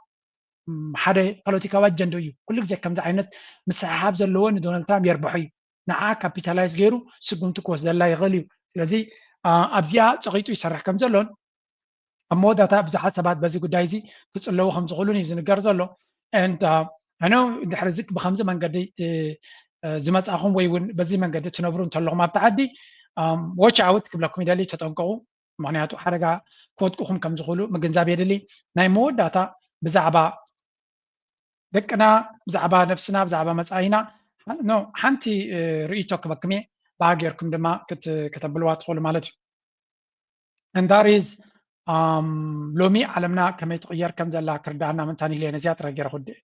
Speaker 2: ሓደ ፖለቲካዊ ኣጀንዳ እዩ ኩሉ ግዜ ከምዚ ዓይነት ምስሕሓብ ዘለዎ ንዶናልድ ትራምፕ የርብሖ እዩ ንዓ ካፒታላይዝ ገይሩ ስጉምቲ ክወስደላ ይኽእል እዩ ስለዚ ኣብዚኣ ፀቂጡ ይሰርሕ ከም ዘሎን ኣብ መወዳእታ ብዙሓት ሰባት በዚ ጉዳይ እዚ ክፅለዉ ከም ዝኽእሉን እዩ ዝንገር ዘሎ ኣነ ድሕሪ ዚ ብከምዚ መንገዲ ዝመፃኹም ወይ እውን በዚ መንገዲ ትነብሩ እንተለኹም ኣብቲ ዓዲ ዎች ኣውት ክብለኩም ይደሊ ተጠንቀቑ ምክንያቱ ሓደጋ ክወድቁኹም ከም ዝኽእሉ ምግንዛብ የድሊ ናይ መወዳእታ ብዛዕባ ደቅና ብዛዕባ ነፍስና ብዛዕባ መፃኢና ሓንቲ ርእቶ ክበክም እየ ባሃር ጌርኩም ድማ ከተብልዋ ትኽእሉ ማለት እዩ and that is ሎሚ ዓለምና ከመይ ትቕየር ከም ዘላ ክርዳእና ምንታን ኢለ ነዚያ ጥረ ገይረ ክውድእ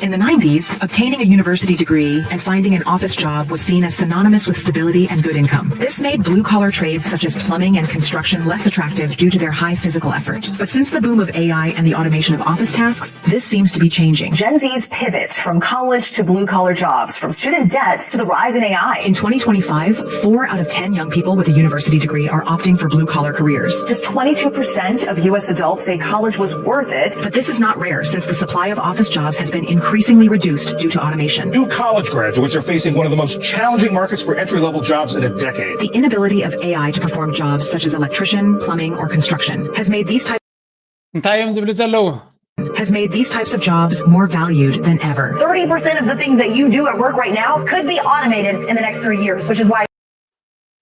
Speaker 14: In the 90s, obtaining a university degree and finding an office job was seen as synonymous with stability and good income. This made blue-collar trades such as plumbing and construction less attractive due to their high physical effort. But since the boom of AI and the automation of office tasks, this seems to be changing.
Speaker 15: Gen Z's pivot from college to blue-collar jobs, from student debt to the rise in AI.
Speaker 14: In 2025, 4 out of 10 young people with a university degree are opting for blue-collar careers.
Speaker 15: Just 22% of U.S. adults say college was worth it.
Speaker 14: But this is not rare since the supply of office jobs has been increasingly reduced due to automation.
Speaker 11: New college graduates are facing one of the most challenging markets for entry-level jobs in a decade.
Speaker 14: The inability of AI to perform jobs such as electrician, plumbing, or construction has made these types of jobs more valued than ever.
Speaker 15: 30% of the things that you do at work right now could be automated in the next 3 years, which is why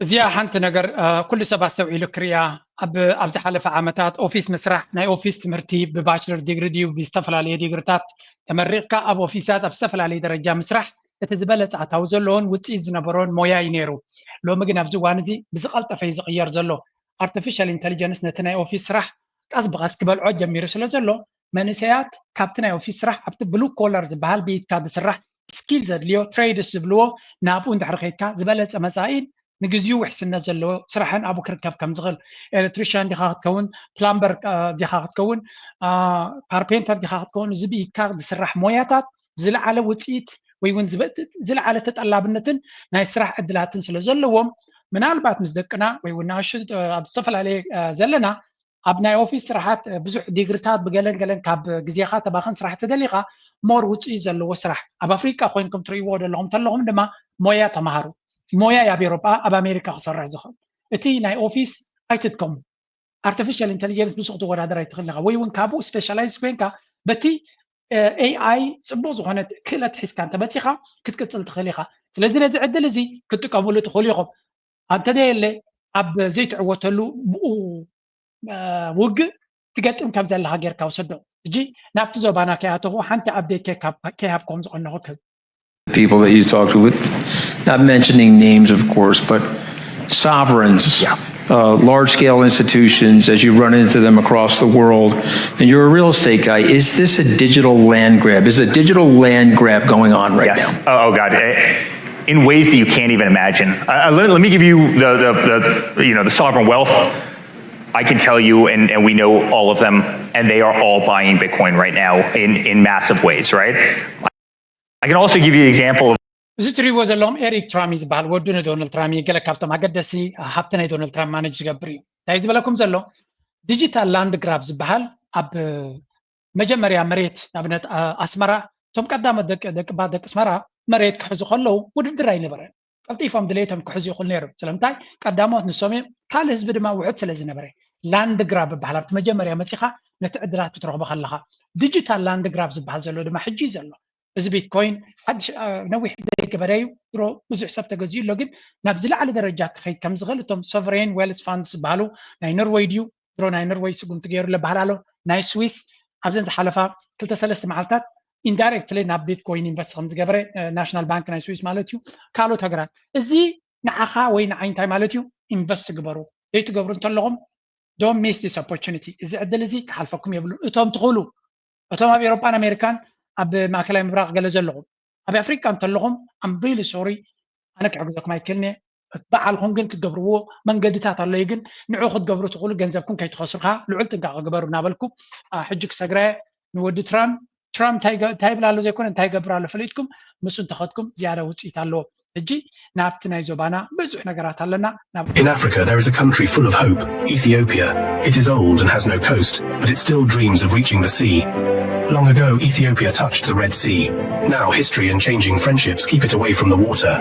Speaker 2: እዚኣ ሓንቲ ነገር ኩሉ ሰብ ኣስተውዒሉ ክሪያ ኣብ ዝሓለፈ ዓመታት ኦፊስ ምስራሕ ናይ ኦፊስ ትምህርቲ ብባችለር ዲግሪ ድዩ ብዝተፈላለየ ዲግሪታት ተመሪቕካ ኣብ ኦፊሳት ኣብ ዝተፈላለየ ደረጃ ምስራሕ እቲ ዝበለፀ ኣታዊ ዘለዎን ውፅኢት ዝነበሮን ሞያ እዩ ነይሩ ሎሚ ግን ኣብዚ እዋን እዚ ብዝቐልጠፈ እዩ ዝቕየር ዘሎ ኣርቲፊሻል ኢንቴሊጀንስ ነቲ ናይ ኦፊስ ስራሕ ቀስ ብቐስ ክበልዖ ጀሚሩ ስለ ዘሎ መንእሰያት ካብቲ ናይ ኦፊስ ስራሕ ኣብቲ ብሉ ኮለር ዝበሃል ብኢድካ ዝስራሕ ስኪል ዘድልዮ ትሬድስ ዝብልዎ ናብኡ እንድሕሪ ከይድካ ዝበለፀ መፃኢን ንግዚኡ ውሕስነት ዘለዎ ስራሕን ኣብኡ ክርከብ ከም ዝኽእል ኤሌክትሪሽያን ዲኻ ክትከውን ፕላምበር ዲኻ ክትከውን ካርፔንተር ዲኻ ክትከውን እዚ ብኢድካ ዝስራሕ ሞያታት ዝለዓለ ውፅኢት ወይ እውን ዝለዓለ ተጠላብነትን ናይ ስራሕ ዕድላትን ስለ ዘለዎም ምናልባት ምስ ደቅና ወይ እውን ኣብ ዝተፈላለየ ዘለና ኣብ ናይ ኦፊስ ስራሓት ብዙሕ ዲግሪታት ብገለን ገለን ካብ ግዜኻ ተባኽን ስራሕ ተደሊኻ ሞር ውፅኢት ዘለዎ ስራሕ ኣብ ኣፍሪካ ኮይንኩም ትርእይዎ ዘለኹም ተለኹም ድማ ሞያ ተምሃሩ ሞያ ኣብ ኤውሮጳ ኣብ ኣሜሪካ ክሰርሕ ዝኽእል እቲ ናይ ኦፊስ ኣይትጥቀሙ ኣርቲፊሻል ኢንቴሊጀንስ ብሱቕ ትወዳደር ኣይትኽእል ኢኻ ወይ እውን ካብኡ ስፔሻላይዝ ኮይንካ በቲ ኤኣይ ፅቡቅ ዝኾነ ክእለት ሒዝካ እንተበፂኻ ክትቅፅል ትኽእል ኢኻ ስለዚ ነዚ ዕድል እዚ ክትጥቀምሉ ትኽእሉ ኢኹም እንተደየለ ኣብ ዘይትዕወተሉ ብኡ ውግእ ትገጥም ከም ዘለካ ጌርካ ውሰዶ እጂ ናብቲ ዞባና ከይኣተኹ ሓንቲ ኣብዴት ከይሃብኩም ዝቐንኹ ክብ
Speaker 16: people that you talked with, not mentioning names, of course, but sovereigns, large-scale institutions as you run into them across the world, and you're a real estate guy. Is this a digital land grab? Is a digital land grab going on right now?
Speaker 17: Oh God. In ways that you can't even imagine. Let me give you the sovereign wealth I can tell you, and we know all of them, and they are all buying Bitcoin right now in massive ways, right? I can also give you the example of
Speaker 2: እዚ ትሪእዎ ዘለኹም ኤሪክ ትራሚ ዝበሃል ወዱ ዶናልድ ትራምፕ ገለ ካብቶም ኣገደሲ ሃብቲ ናይ ዶናልድ ትራምፕ ማኔጅ ዝገብር እዩ እንታይ ዝበለኩም ዘሎ ዲጂታል ላንድ ግራብ ዝበሃል ኣብ መጀመርያ መሬት ኣብነት ኣስመራ እቶም ቀዳሞት ደቂ ኣስመራ መሬት ክሕዙ ከለዉ ውድድር ኣይነበረን ቀልጢፎም ድሌቶም ክሕዙ ይኽእሉ ነይሮም ስለምንታይ ቀዳሞት ንሶም እዮም ካልእ ህዝቢ ድማ ውሑድ ስለ ዝነበረ ላንድ ግራብ ዝበሃል ኣብቲ መጀመርያ መፂኻ ነቲ ዕድላት ክትረኽቦ ከለኻ ዲጂታል ላንድ ግራብ ዝበሃል ዘሎ ድማ ሕጂ እዩ ዘሎ እዚ ቢትኮይን ሓድሽ ነዊሕ ዘይገበረ እዩ ድሮ ብዙሕ ሰብ ተገዚኡ ኣሎ ግን ናብ ዝለዓለ ደረጃ ክኸይድ ከም ዝኽእል እቶም ሶቨሬን ዌልስ ፋንድስ ዝበሃሉ ናይ ኖርዌይ ድዩ ድሮ ናይ ኖርዌይ ስጉምቲ ገይሩለ በሃል ኣሎ ናይ ስዊስ ኣብዘን ዝሓለፋ 2-3 መዓልታት ኢንዳይሬክትሊ ናብ ቢትኮይን ኢንቨስት ከም ዝገበረ ናሽናል ባንክ ናይ ስዊስ ማለት እዩ ካልኦት ሃገራት እዚ ንዓኻ ወይ ንዓይ እንታይ ማለት እዩ ኢንቨስት ግበሩ ዘይትገብሩ እንተለኹም ዶንት ሚስ ዲስ ኦፖርቹኒቲ እዚ ዕድል እዚ ክሓልፈኩም የብሉ እቶም ትኽእሉ እቶም ኣብ ኤውሮፓን ኣሜሪካን ኣብ ማእከላይ ምብራቅ ገለ ዘለኹም ኣብ ኣፍሪካ እንተለኹም ኣም ሪሊ ሶሪ ኣነ ክሕግዘኩም ኣይክእልኒ በዓልኩም ግን ክትገብርዎ መንገድታት ኣሎ ግን ንዑ ክትገብሩ ትኽእሉ ገንዘብኩም ከይትኸስሩካ ልዑል ጥንቃቐ ግበሩ እናበልኩ ሕጂ ክሰግራየ ንወዲ ትራምፕ እንታይ ይብላ ኣሎ ዘይኮነ እንታይ ይገብር ኣሎ ፈሊጥኩም ምስ እንተኸድኩም ዝያዳ ውፅኢት ኣለዎ ሕጂ ናብቲ ናይ ዞባና ብዙሕ ነገራት ኣለና
Speaker 18: In Africa there is a country full of hope, Ethiopia. It is old and has no coast, but it still dreams of reaching the sea. Long ago, Ethiopia touched the Red Sea. Now history and changing friendships keep it away from the water.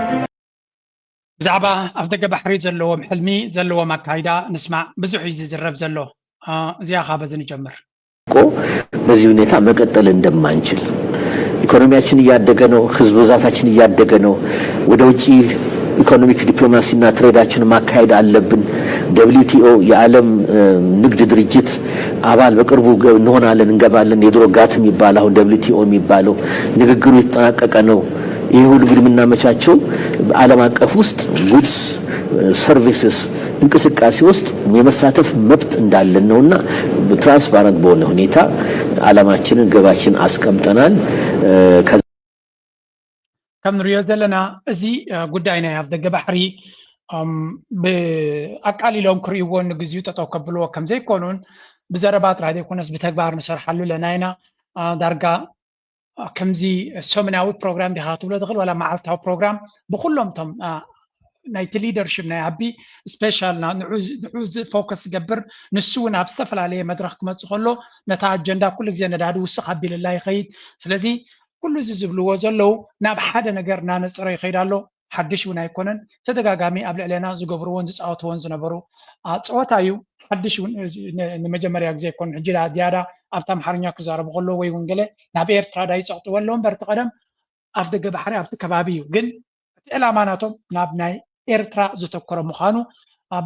Speaker 2: ብዛዕባ ኣብ ደገ ባሕሪ ዘለዎም ሕልሚ ዘለዎም ኣካይዳ ንስማዕ ብዙሕ እዩ ዝዝረብ ዘሎ እዚኣ ኻ በዚ ንጀምር
Speaker 19: በዚህ ሁኔታ መቀጠል እንደማንችል ኢኮኖሚያችን እያደገ ነው ህዝብ ብዛታችን እያደገ ነው ወደ ውጪ ኢኮኖሚክ ዲፕሎማሲና ትሬዳችን ማካሄድ አለብን WTO የዓለም ንግድ ድርጅት አባል በቅርቡ እንሆናለን እንገባለን የድሮ ጋት የሚባል አሁን WTO የሚባለው ንግግሩ የተጠናቀቀ ነው ይሄ ሁሉ ግን እናመቻቸው ዓለም አቀፍ ውስጥ ጉድስ ሰርቪስስ እንቅስቃሴ ውስጥ የመሳተፍ መብት እንዳለን ነውና ትራንስፓረንት በሆነ ሁኔታ ዓላማችንን ገባችን አስቀምጠናል
Speaker 2: ከም ንሪኦ ዘለና እዚ ጉዳይ ናይ ኣብ ደገ ባሕሪ ብኣቃሊሎም ክርእይዎ ንግዚኡ ጠጠው ከብልዎ ከም ዘይኮኑን ብዘረባ ጥራሕ ዘይኮነስ ብተግባር ንሰርሓሉ ለናይና ዳርጋ ከምዚ ሰሙናዊ ፕሮግራም ዲኻ ትብሎ ትኽእል ወላ መዓልታዊ ፕሮግራም ብኩሎም ቶም ናይቲ ሊደርሽፕ ናይ ዓቢ ስፔሻል ንዑ ፎከስ ዝገብር ንሱ እውን ኣብ ዝተፈላለየ መድረክ ክመፅእ ከሎ ነታ ኣጀንዳ ኩሉ ግዜ ነዳዲ ውስኽ ኣቢልላ ይኸይድ ስለዚ ኩሉ እዚ ዝብልዎ ዘለው ናብ ሓደ ነገር እናነፅረ ይኸይድ ኣሎ ሓድሽ እውን ኣይኮነን ተደጋጋሚ ኣብ ልዕልና ዝገብርዎን ዝፃወትዎን ዝነበሩ ፀወታ እዩ ሓድሽ እውን ንመጀመርያ ግዜ ይኮን ሕጂ ዝያዳ ኣብቲ ኣምሓርኛ ክዛረቡ ከሎ ወይ እውን ገለ ናብ ኤርትራ ዳ ይፀቕጥዎ ኣለዎም በርቲ ቀደም ኣብ ደገ ባሕሪ ኣብቲ ከባቢ እዩ ግን እቲ ዕላማ ናቶም ናብ ናይ ኤርትራ ዘተኮረ ምዃኑ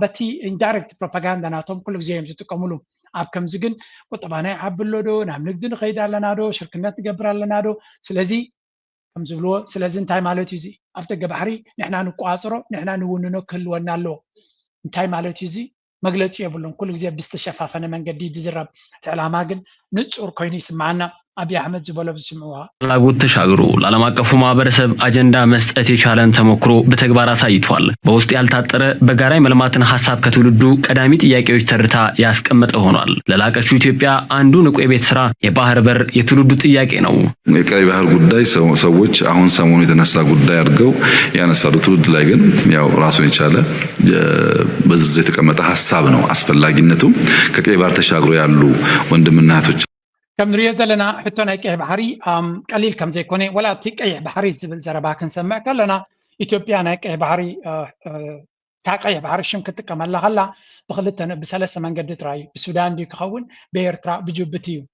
Speaker 2: በቲ ኢንዳይሬክት ፕሮፓጋንዳ ናቶም ኩሉ ግዜ እዮም ዝጥቀምሉ ኣብ ከምዚ ግን ቁጠባና ይዓብሎ ዶ ናብ ንግዲ ንኸይድ ኣለና ዶ ሽርክነት ንገብር ኣለና ዶ ስለዚ ከም ዝብልዎ ስለዚ እንታይ ማለት እዩ እዚ ኣብ ደገ ባሕሪ ንሕና ንቋፅሮ ንሕና ንውንኖ ክህልወና ኣለዎ እንታይ ማለት እዩ እዚ መግለፂ የብሉን ኩሉ ግዜ ብዝተሸፋፈነ መንገዲ ዝዝረብ እቲ ዕላማ ግን ንጹር ኮይኑ ይስማዓና አብይ አህመድ ዝበለው ዝስምዑዋ
Speaker 20: ፍላጎት ተሻግሮ ለዓለም አቀፉ ማህበረሰብ አጀንዳ መስጠት የቻለን ተሞክሮ በተግባር አሳይቷል። በውስጥ ያልታጠረ በጋራ የመልማትን ሐሳብ ከትውልዱ ቀዳሚ ጥያቄዎች ተርታ ያስቀመጠ ሆኗል። ለላቀችው ኢትዮጵያ አንዱ ንቁ የቤት ስራ የባህር በር የትውልዱ ጥያቄ ነው።
Speaker 11: የቀይ ባህር ጉዳይ ሰዎች አሁን ሰሞኑ የተነሳ ጉዳይ አድርገው ያነሳሉ። ትውልድ ላይ ግን ያው ራሱን የቻለ በዝርዝር የተቀመጠ ሐሳብ ነው። አስፈላጊነቱ ከቀይ ባህር ተሻግሮ ያሉ ወንድምና እህቶች
Speaker 2: كم نريد لنا حتى نايكيه بحري قليل كم زي كوني ولا تيكيه بحري زبل زربا كنسمع كلنا إثيوبيا نايكيه بحري تاقيه بحري شم كتكم الله هلا بخلتنا بسلسة من قد تراي بالسودان ديك خون بيرترا بجوبتيو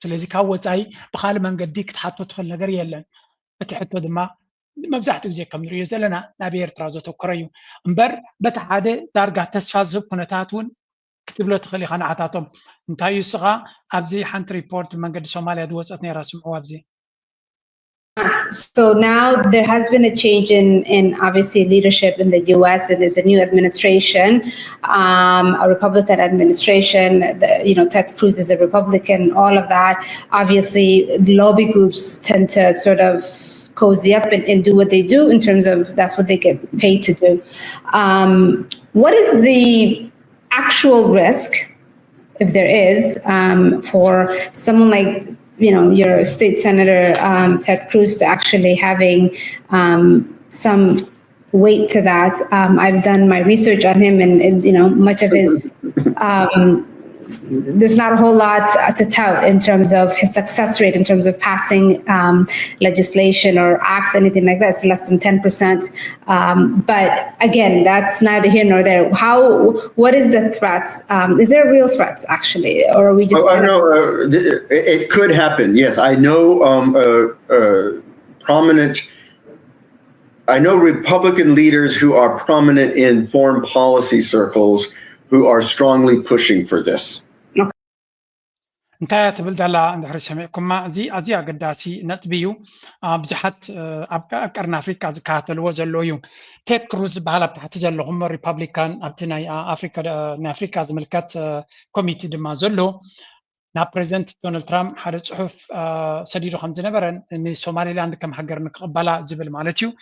Speaker 2: سلازي كاوت أي بخال من قد ديك تحطوا تدخل نجار يلن بتحطوا دما ما بزحت زي كم نريد لنا نبير ترازو كريو مبر بتحادة درجة تسفازه كنتاتون كتب له تخلي خنا عطاتهم انتهى يسقى أبزي حنت ريبورت من قد الصومالية دوساتني رسم أبزي.
Speaker 21: So now there has been a change in obviously leadership in the U.S. and there's a new administration, a Republican administration. Ted Cruz is a Republican. All of that, obviously, the lobby groups tend to sort of cozy up and do what they do in terms of that's what they get paid to do. What is the actual risk if there is, for someone like your state senator Ted Cruz to actually having some weight to that. I've done my research on him, and much of his there's not a whole lot to tout in terms of his success rate in terms of passing legislation or acts, anything like that. It's less than 10%. But again, that's neither here nor there. What is the threat? Is there real threats actually, or are we just?
Speaker 1: I know it could happen. Yes, I know I know Republican leaders who are prominent in foreign policy circles who are strongly pushing for this.
Speaker 2: انت تبل دلا اندحر سمعكم ما زي ازي قداسي نتبيو بزحت ابقرنا افريكا زكاتلو زلويو تيد كروز بحاله تحت زلهم ريبابليكان ابتناي افريكا زملكات كوميتي دما زلو نا بريزنت دونالد ترامب حدا صحف سديدو خمس نبرن ان سوماليلاند كم حجر نقبلا زبل مالتيو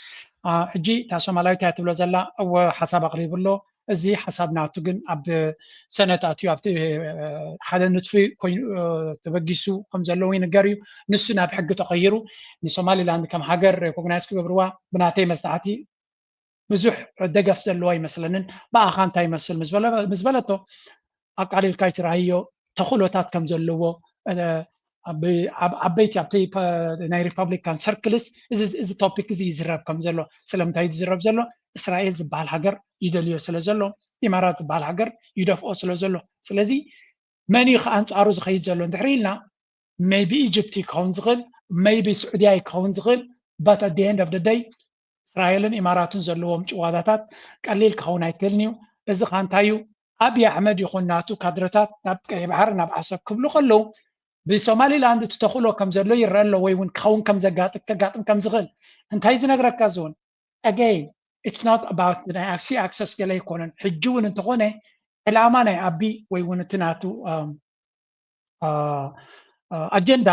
Speaker 2: حجي تا سومالاويت تبلو زلا او حساب اقريبلو زي حسابناتو جن اب سنتاتيو ابت حدا نطفي تبقيسو كم زلو ينغريو نسنا بحق تغيروا لسوماليلاند كم حجر ريكوغنايز كبروا بناتي مساعتي بزح دقف زلو مثلا با خانتاي مثل مزبلتو اقاري الكايترايو تخلوتات كم زلو عبيتي ابتي ناي ريبابليكان سيركلز از توبيك زي يزرب كم زلو سلامتاي يزرب زلو اسرائيل زبال هاجر يدليو سلازلو امارات زبال هاجر يدفقو سلازلو سلازي ماني انصارو زخيد زلو ندحريلنا maybe Egypt يكون زغل maybe سعودية يكون زغل but at the end of the day اسرائيلن اماراتن زلوهم جواداتات قليل كون ايكلنيو እዚ خانتايو ابي احمد يخوناتو كادرتات ناب قاي بحر ناب عسب كبلو خلو بسوماليلاند تتخلو كم زلو يرالو وي ون كون كم زغاطم كم زغل انتاي زنغركا زون again it's not about the access ገለ ይኮነን ሕጅውን እንተኾነ ዕላማ ናይ ኣቢ ወይ እውን ትናቱ ኣጀንዳ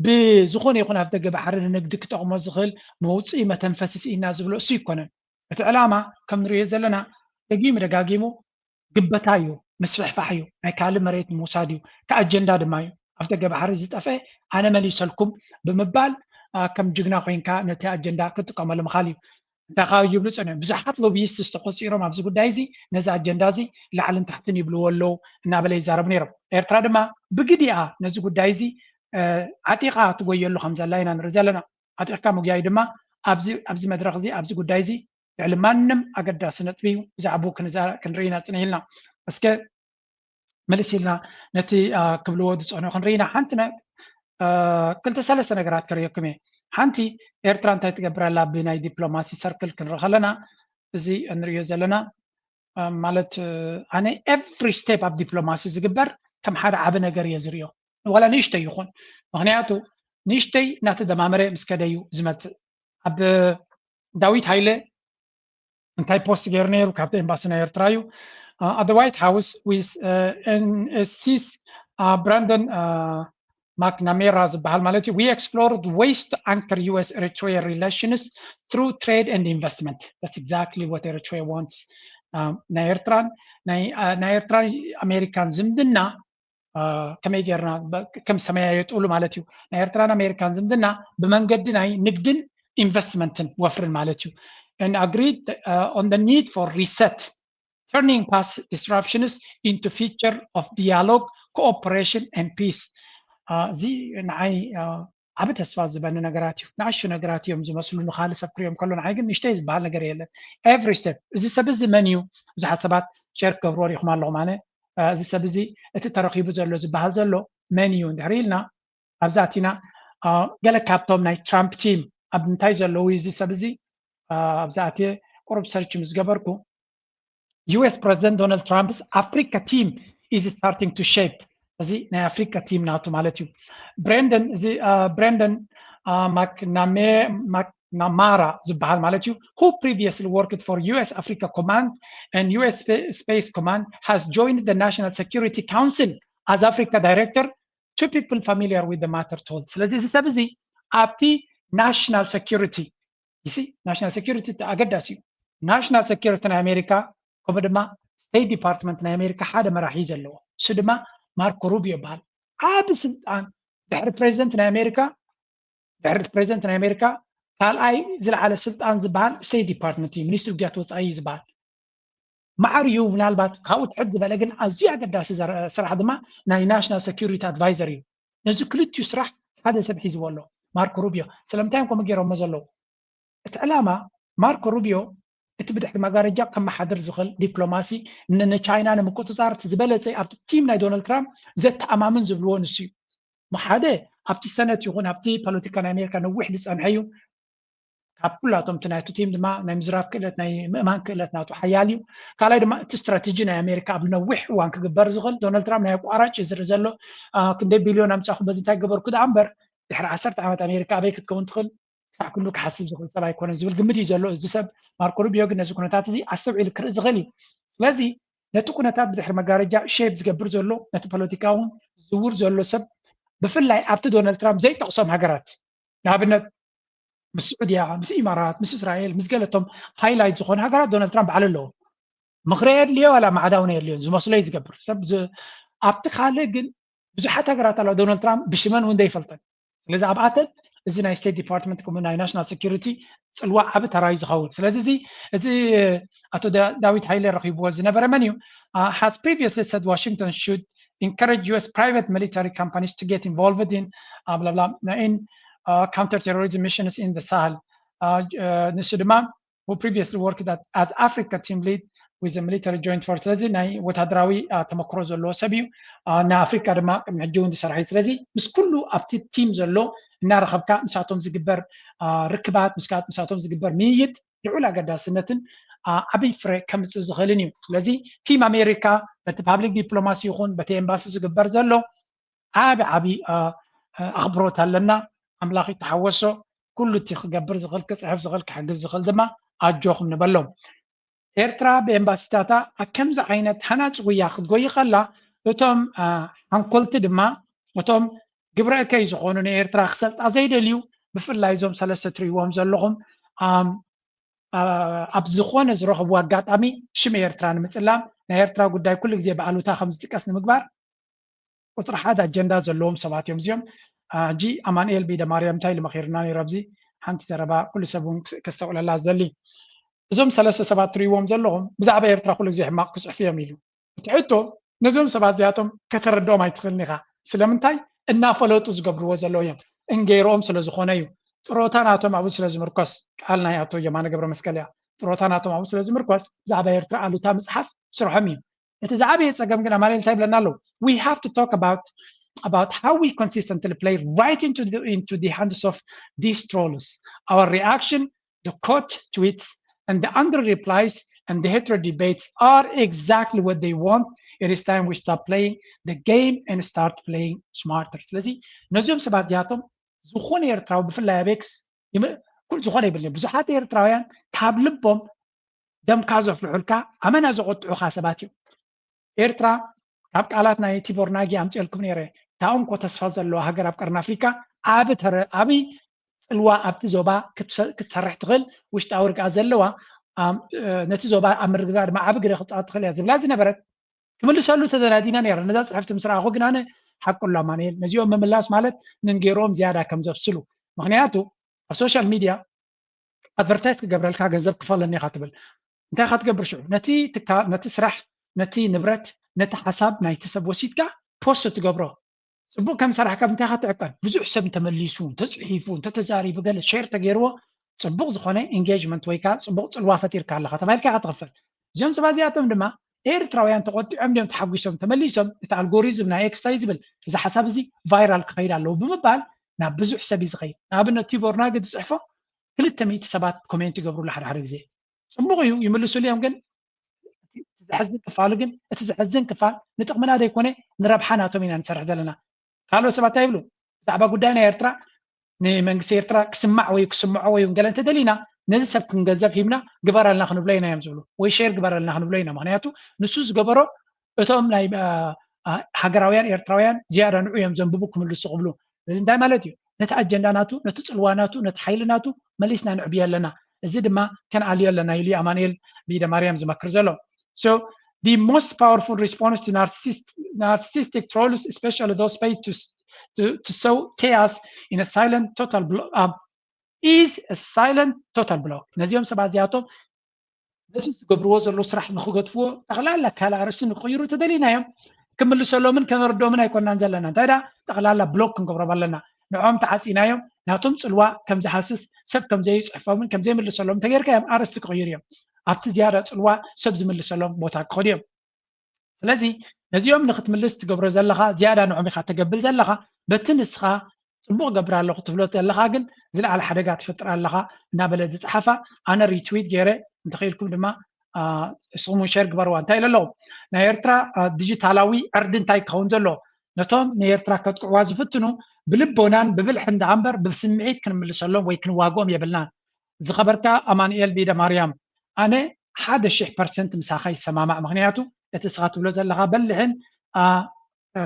Speaker 2: ብዝኾነ ይኹን ኣብ ደገ ባሕሪ ንግዲ ክጠቕሞ ዝኽእል መውፅኢ መተንፈሲ ስኢና ዝብሎ እሱ ይኮነን እቲ ዕላማ ከም ንሪኦ ዘለና ደጋጊሙ ግበታ እዩ ምስፍሕፋሕ እዩ ናይ ካልእ መሬት ምውሳድ እዩ እቲ ኣጀንዳ ድማ እዩ ኣብ ደገ ባሕሪ ዝጠፍአ ኣነ መሊሰልኩም ብምባል ከም ጅግና ኮይንካ ነቲ ኣጀንዳ ክትጥቀመሉ ምኻል እዩ እንታይ ካብ ይብሉ ፀንዑ ብዙሓት ሎቢይስት ዝተቆፂሮም ኣብዚ ጉዳይ እዚ ነዚ ኣጀንዳ እዚ ላዕልን ታሕትን ይብልዎ ኣለዉ እናበለ ይዛረቡ ነይሮም ኤርትራ ድማ ብግዲኣ ነዚ ጉዳይ እዚ ዓጢቓ ትጎየሉ ከም ዘላ ኢና ንርኢ ዘለና ዓጢቕካ ምግያይ ድማ ኣብዚ መድረክ እዚ ኣብዚ ጉዳይ እዚ ልዕሊ ማንም ኣገዳሲ ነጥቢ እዩ ብዛዕባ ክንርኢ ኢና ፅንሕ ኢልና እስከ መለስ ኢልና ነቲ ክብልዎ ዝፀንዑ ክንርኢ ኢና ሓንቲ ክልተ ሰለስተ ነገራት ክርእየኩም እየ ሓንቲ ኤርትራ እንታይ ትገብር ኣላ ብናይ ዲፕሎማሲ ሰርክል ክንርኢ ከለና እዚ እንሪኦ ዘለና ማለት ኣነ ኤቭሪ ስቴፕ ኣብ ዲፕሎማሲ ዝግበር ከም ሓደ ዓብ ነገር እየ ዝርኦ ዋላ ንእሽተይ ይኹን ምክንያቱ ንእሽተይ እናተደማመረ ምስ ከደ እዩ ዝመፅእ ኣብ ዳዊት ሃይለ እንታይ ፖስት ገይሩ ነይሩ ካብቲ ኤምባሲ ናይ ኤርትራ እዩ at the White House with NSC's Brandon McNamara ዝበሃል ማለት እዩ we explored ways to anchor US Eritrea relations through trade and investment that's exactly what Eritrea wants ናይ ኤርትራን ኣሜሪካን ዝምድና ከመይ ጌርና ከም ሰማያየጥሉ ማለት እዩ ናይ ኤርትራን ኣሜሪካን ዝምድና ብመንገዲ ናይ ንግድን ኢንቨስትመንትን ወፍርን ማለት እዩ and agreed on the need for reset turning past disruptions into future of dialogue cooperation and peace እዚ ንዓይ ዓብ ተስፋ ዝበኒ ነገራት እዩ ንኣሹ ነገራት እዮም ዝመስሉ ንካልእ ሰብ ክሪኦም ከሎ ንዓይ ግን ንሽተይ ዝበሃል ነገር የለን ኤቭሪ ስቴፕ እዚ ሰብ እዚ መን እዩ ብዙሓት ሰባት ሸር ክገብርዎ ሪኢኹም ኣለኹም ኣነ እዚ ሰብ እዚ እቲ ተረኺቡ ዘሎ ዝበሃል ዘሎ መን እዩ እንድሕር ኢልና ኣብዛ ኣቲና ገለ ካብቶም ናይ ትራምፕ ቲም ኣብ እንታይ ዘለዉ እዚ ሰብ እዚ ኣብዛ ኣትየ ቁሩብ ሰርች ምስ ገበርኩ US President Donald Trump's Africa team is starting to shape እዚ ናይ ኣፍሪካ ቲም ናቱ ማለት እዩ ብሬንደን ማክናማራ ዝበሃል ማለት እዩ who previously worked for US Africa Command and US Space Command has joined the National Security Council as Africa Director two people familiar with the matter told ስለዚ እዚ ሰብ እዚ ኣብቲ ናሽናል ሴኪሪቲ you see national security ኣገዳሲ እዩ ናሽናል ሴኪሪቲ ናይ ኣሜሪካ ከምኡ ድማ ስቴት ዲፓርትመንት ናይ ኣሜሪካ ሓደ መራሒ ዘለዎ እሱ ድማ ማርኮ ሩቢዮ ይበሃል ዓብ ስልጣን ድሕሪ ፕሬዚደንት ናይ ኣሜሪካ ካልኣይ ዝለዓለ ስልጣን ዝበሃል ስቴት ዲፓርትመንት እዩ ሚኒስትሪ ጉዳያት ወፃኢ ዝበሃል ማዕር እዩ ምናልባት ካብኡ ትሕት ዝበለ ግን ኣዝዩ ኣገዳሲ ስራሕ ድማ ናይ ናሽናል ሴኩሪቲ ኣድቫይዘር እዩ ነዚ ክልቲኡ ስራሕ ሓደ ሰብ ሒዝዎ ኣሎ ማርኮ ሩቢዮ ስለምንታይ ከምኡ ገይሮሞ ዘለዉ እቲ ዕላማ ማርኮ ሩቢዮ እቲ ብድሕሪ መጋረጃ ከመሓድር ዝኽእል ዲፕሎማሲ ንቻይና ንምቁፅፃር እቲ ዝበለፀ ኣብቲ ቲም ናይ ዶናልድ ትራምፕ ዘተኣማምን ዝብልዎ ንሱ እዩ ሓደ ኣብቲ ሰነት ይኹን ኣብቲ ፖለቲካ ናይ ኣሜሪካ ነዊሕ ዝፀንሐ እዩ ካብ ኩላቶም እቲ ናቱ ቲም ድማ ናይ ምዝራብ ክእለት ናይ ምእማን ክእለት ናቱ ሓያል እዩ ካልኣይ ድማ እቲ ስትራቴጂ ናይ ኣሜሪካ ኣብ ነዊሕ እዋን ክግበር ዝኽእል ዶናልድ ትራምፕ ናይ ኣቋራጭ ዝርኢ ዘሎ ክንደይ ቢልዮን ኣምፃኹ በዚ እንታይ ገበርኩ ዳ እምበር ድሕሪ 10 ዓመት ኣሜሪካ ኣበይ ክትከውን ትኽእል ክሳዕ ኩሉ ክሓስብ ዝኽእል ሰብ ኣይኮነን ዝብል ግምት እዩ ዘሎ እዚ ሰብ ማርኮ ሩቢዮ ግን ነዚ ኩነታት እዚ ኣስተውዒሉ ክርኢ ዝኽእል እዩ ስለዚ ነቲ ኩነታት ብድሕሪ መጋረጃ ሼፕ ዝገብር ዘሎ ነቲ ፖለቲካ እውን ዝውር ዘሎ ሰብ ብፍላይ ኣብቲ ዶናልድ ትራምፕ ዘይጠቕሶም ሃገራት ንኣብነት ምስ ስዑድያ ምስ ኢማራት ምስ እስራኤል ምስ ገለቶም ሃይላይት ዝኾኑ ሃገራት ዶናልድ ትራምፕ በዓል ኣለዎ ምኽሪ የድልዮ ዋላ ማዕዳውን የድልዮን ዝመስሎ እዩ ዝገብር ሰብ ኣብቲ ካልእ ግን ብዙሓት ሃገራት ኣለዋ ዶናልድ ትራምፕ ብሽመን እውን ዘይፈልጠን ስለዚ ኣብኣተን እዚ ናይ ስቴት ዲፓርትመንት ከምኡ ናይ ናሽናል ሴኩሪቲ ፅልዋዕ ዓብ ተራይ ዝኸውን ስለዚ እዚ ኣቶ ዳዊት ሃይለ ረኺብዎ ዝነበረ መን እዩ has previously said Washington should encourage US private military companies to get involved in blah blah in counterterrorism missions in the Sahel. ንሱ ድማ who previously worked as Africa team lead with the military joint force ስለዚ ናይ ወታደራዊ ተመክሮ ዘለዎ ሰብ እዩ ንኣፍሪካ ድማ ቅድሚ ሕጂ እውን ዝሰርሐ እዩ ስለዚ ምስ ኩሉ ኣብቲ ቲም ዘሎ እናረኸብካ ንሳቶም ዝግበር ርክባት ንሳቶም ዝግበር ምይይጥ ልዑል ኣገዳስነትን ዓብይ ፍረ ከምፅእ ዝኽእልን እዩ ስለዚ ቲም ኣሜሪካ በቲ ፓብሊክ ዲፕሎማሲ ይኹን በቲ ኤምባሲ ዝግበር ዘሎ ዓብይ ኣኽብሮት ኣለና ኣምላኽ ይተሓወሶ ኩሉ እቲ ክገብር ዝኽእል ክፅሕፍ ዝኽእል ክሕግዝ ዝኽእል ድማ ኣጆኹም ንበሎም ኤርትራ ብኤምባሲታታ ከምዚ ዓይነት ሃናፂ ጉያ ክትጎይ ከላ እቶም ሓንኮልቲ ድማ እቶም ግብረ እከይ ዝኾኑ ንኤርትራ ክሰልጣ ዘይደልዩ ብፍላይ እዞም ሰለስተ ትሪእዎም ዘለኹም ኣብ ዝኾነ ዝረኸብዎ ኣጋጣሚ ሽም ኤርትራ ንምፅላም ናይ ኤርትራ ጉዳይ ኩሉ ግዜ ብኣሉታ ከም ዝጥቀስ ንምግባር ቁፅሪ ሓደ ኣጀንዳ ዘለዎም ሰባት እዮም እዚኦም ሕጂ ኣማንኤል ቢደማርያም እንታይ ልመኺርና ነይሩ ኣብዚ ሓንቲ ዘረባ ኩሉ ሰብ እውን ከስተውዕለላ ዝደሊ እዞም ሰለስተ ሰባት ትሪእዎም ዘለኹም ብዛዕባ ኤርትራ ኩሉ ግዜ ሕማቕ ክፅሕፉ እዮም ኢሉ እቲ ሕቶ ነዞም ሰባት እዚኣቶም ከተረድኦም ኣይትኽእልን ኢኻ ስለምንታይ እናፈለጡ ዝገብርዎ ዘለዉ እዮም እንገይሮኦም ስለ ዝኾነ እዩ ጥሮታ ናቶም ኣብኡ ስለ ዝምርኮስ ቃል ናይ ኣቶ የማነ ገብረ መስቀል እያ ጥሮታ ናቶም ኣብኡ ስለ ዝምርኮስ ብዛዕባ ኤርትራ ኣሉታ ምፅሓፍ ስርሖም እዩ እቲ ዝዓበየ ፀገም ግን ኣማንኤል እንታይ ይብለና ኣለዉ we have to talk about how we consistently play right into the hands of these trolls. Our reaction, the quote tweets, and the under replies and the hatred debates are exactly what they want. It is time we stop playing the game and start playing smarter. ስለዚህ ነዚኦም ሰባት እዚኣቶም ዝኾነ ኤርትራዊ ብፍላይ ኣቤክስ ኩል ዝኾነ ይብልን ብዙሓት ኤርትራውያን ካብ ልቦም ደምካ ዘፍልሑልካ ኣመና ዘቆጥዑካ ሰባት እዩ ኤርትራ ካብ ቃላት ናይ ቲቦር ናጊ ኣምፅልኩም ነይረ ታውን ኮ ተስፋ ዘለዎ ሃገር ኣብ ቀርኒ ኣፍሪካ ዓብይ ፅልዋ ኣብቲ ዞባ ክትሰርሕ ትኽእል ውሽጣዊ ርግኣ ዘለዋ ነቲ ዞባ ኣብ ምርግጋእ ድማ ዓብ ግደ ክፃወት ትኽእል እያ ዝብላ ዝነበረት ክምልሰሉ ተደናዲና ነይረ ነዛ ፅሕፍቲ ምስ ረኣኹ ግን ኣነ ሓቁሎ ኣማንኤል ነዚኦም ምምላስ ማለት ንንገይሮም ዝያዳ ከም ዘብስሉ ምክንያቱ ኣብ ሶሻል ሚድያ ኣድቨርታይዝ ክገብረልካ ገንዘብ ክፈለኒ ኢኻ ትብል እንታይ ኢኻ ትገብር ሽዑ ነቲ ስራሕ ነቲ ንብረት ነቲ ሓሳብ ናይቲ ሰብ ወሲድካ ፖስት ትገብሮ ፅቡቅ ከም ሰራሕካ እንታይ ኢኻ ትዕቀን ብዙሕ ሰብ እንተመሊሱ እንተፅሒፉ እንተተዛሪቡ ገለ ሼር ተገይርዎ ፅቡቅ ዝኾነ ኤንጌጅመንት ወይ ከዓ ፅቡቅ ፅልዋ ፈጢርካ ኣለካ ተባሂልካ ኢኻ ትኽፈል እዚኦም ሰባት እዚኣቶም ድማ ኤርትራውያን ተቆጢዖም ድዮም ተሓጒሶም ተመሊሶም እቲ ኣልጎሪዝም ናይ ኤክስ እንታይ ዝብል እዚ ሓሳብ እዚ ቫይራል ክኸይድ ኣለዎ ብምባል ናብ ብዙሕ ሰብ እዩ ዝኸይድ ንኣብነት ቲቦር ናጊ ዝፅሕፎ 200 ሰባት ኮሜንት ይገብሩሉ ሓደ ግዜ ፅቡቅ እዩ ይምልሱሉ እዮም ግን ዝሕዝን ክፋሉ ግን እቲ ዝሕዝን ክፋል ንጥቕምና ዘይኮነ ንረብሓ ናቶም ኢና ንሰርሕ ዘለና ካልኦት ሰባት ይብሉ ብዛዕባ ጉዳይ ናይ ኤርትራ ንመንግስቲ ኤርትራ ክስማዕ ወይ ክስምዖ ወይ ገለ እንተደሊና ነዚ ሰብ ክንገንዘብ ሂብና ግበረልና ክንብሎ ኢና እዮም ዝብሉ ወይ ሼር ግበረልና ክንብሎ ኢና ምክንያቱ ንሱ ዝገበሮ እቶም ናይ ሃገራውያን ኤርትራውያን ዝያዳ ንዑ እዮም ዘንብቡ ክምልሱ ክብሉ እዚ እንታይ ማለት እዩ ነቲ ኣጀንዳ ናቱ ነቲ ፅልዋ ናቱ ነቲ ሓይሊ ናቱ መሊስና ንዕብዮ ኣለና እዚ ድማ ከነዓልዮ ኣለና ኢሉ ኣማንኤል ቢደማርያም ዝመክር ዘሎ the most powerful response to narcissistic trolls, especially those paid to sow chaos in a silent total is a silent total block. ነዚኦም ሰባት እዚኣቶም ነቲ ዝገብርዎ ዘሎ ስራሕ ንክገድፍዎ ጠቕላላ ካል ኣርእስቲ ንክቕይሩ ተደሊናዮም ክምልሰሎምን ከመርዶምን ኣይኮናን ዘለና እንታይ ዳ ጠቕላላ ብሎክ ክንገብሮም ኣለና ንዖም ተዓፂናዮም ናቶም ፅልዋ ከም ዝሓስስ ሰብ ከም ዘይፅሕፎምን ከም ዘይምልሰሎም ተጌርካዮም ኣርእስቲ ክቕይሩ እዮም ኣብቲ ዝያዳ ፅልዋ ሰብ ዝምልሰሎም ቦታ ክኸዱ እዮም ስለዚ ነዚኦም ንክትምልስ ትገብሮ ዘለካ ዝያዳ ንዖም ኢኻ ተገብል ዘለካ በቲ ንስኻ ጽቡቕ ገብር ኣለኹ ትብሎ ዘለካ ግን ዝለዓለ ሓደጋ ትፈጥር ኣለካ እናበለ ዝፅሓፋ ኣነ ሪትዊት ገይረ እንተኽኢልኩም ድማ ንስኹም ሸር ግበርዋ እንታይ ኢለ ኣለኹ ናይ ኤርትራ ዲጂታላዊ ዕርዲ እንታይ ክኸውን ዘሎ ነቶም ንኤርትራ ከጥቅዕዋ ዝፍትኑ ብልቦናን ብብልሕን ዳ እምበር ብስምዒት ክንምልሰሎም ወይ ክንዋግኦም የብልናን ዝኸበርካ ኣማኑኤል ቤደ ማርያም ኣነ 100% ምሳኻ ይሰማማዕ ምክንያቱ እቲ ስኻ ትብሎ ዘለካ በልሕን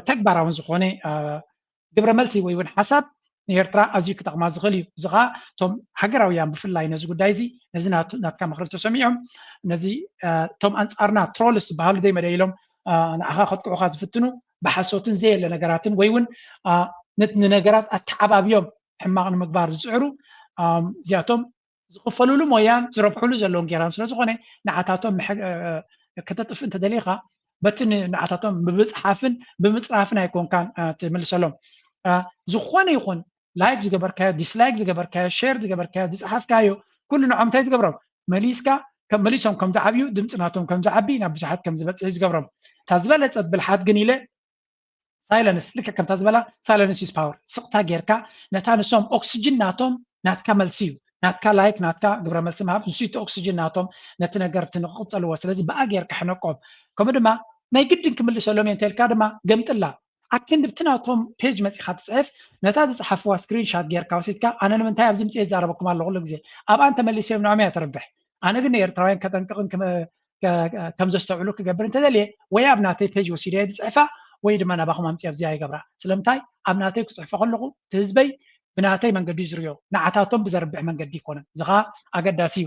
Speaker 2: ተግባራውን ዝኾነ ግብረ መልሲ ወይ እውን ሓሳብ ንኤርትራ ኣዝዩ ክጠቕማ ዝኽእል እዩ እዚ ኸዓ እቶም ሃገራውያን ብፍላይ ነዚ ጉዳይ እዚ ነዚ ናትካ ምክሪ ተሰሚዖም ነዚ እቶም ኣንፃርና ትሮልስ ዝበሃሉ ዘይመደኢሎም ንዓኻ ከጥቅዑካ ዝፍትኑ ብሓሶትን ዘየለ ነገራትን ወይ እውን ንነገራት ኣተዓባብዮም ሕማቕ ንምግባር ዝፅዕሩ እዚኣቶም ዝኽፈልሉ ሞያን ዝረብሕሉ ዘለዎም ጌራን ስለዝኾነ ንዓታቶም ከተጥፍ እንተደሊኻ በቲ ንዓታቶም ብብፅሓፍን ብምፅራፍን ኣይኮንካን ትምልሰሎም ዝኾነ ይኹን ላይክ ዝገበርካዮ ዲስላይክ ዝገበርካዮ ሼር ዝገበርካዮ ዝፅሓፍካዮ ኩሉ ንዖም እንታይ ዝገብሮም መሊሶም ከም ዝዓብዩ ድምፂ ናቶም ከም ዝዓቢ ናብ ብዙሓት ከም ዝበፅሕ ዝገብሮም እታ ዝበለፀት ብልሓት ግን ኢለ ሳይለንስ ልክዕ ከምታ ዝበላ ሳይለንስ ኢዝ ፓወር ስቕታ ጌርካ ነታ ንሶም ኦክሲጅን ናቶም ናትካ መልሲ እዩ ናትካ ላይክ ናትካ ግብረ መልሲ ምሃብ ንሱ እቲ ኦክሲጅን ናቶም ነቲ ነገር ትንክቕፀልዎ ስለዚ ብኣ ጌርካ ሕነቆም ከምኡ ድማ ናይ ግድን ክምልሰሎም እየ እንተኢልካ ድማ ገምጥላ ኣክንዲ ብቲ ናቶም ፔጅ መፂኻ ትፅሕፍ ነታ ዝፅሓፍዋ ስክሪንሻት ጌርካ ወሲድካ ኣነ ንምንታይ ኣብዚ ምፅአ ይዛረበኩም ኣሎ ኩሉ ግዜ ኣብኣ እንተመሊሰዮም ንዖም እያ ተርብሕ ኣነ ግን ንኤርትራውያን ከጠንቅቕን ከም ዘስተውዕሉ ክገብር እንተደልየ ወይ ኣብ ናተይ ፔጅ ወሲደ ዝፅሕፋ ወይ ድማ ናባኹም ኣምፅያ ኣብዚኣ ይገብራ ስለምንታይ ኣብ ናተይ ክፅሕፎ ከለኹ እቲ ህዝበይ ብናተይ መንገዲ ዝርዮ ንዓታቶም ብዘርብሕ መንገዲ ይኮነን እዚ ኸዓ ኣገዳሲ እዩ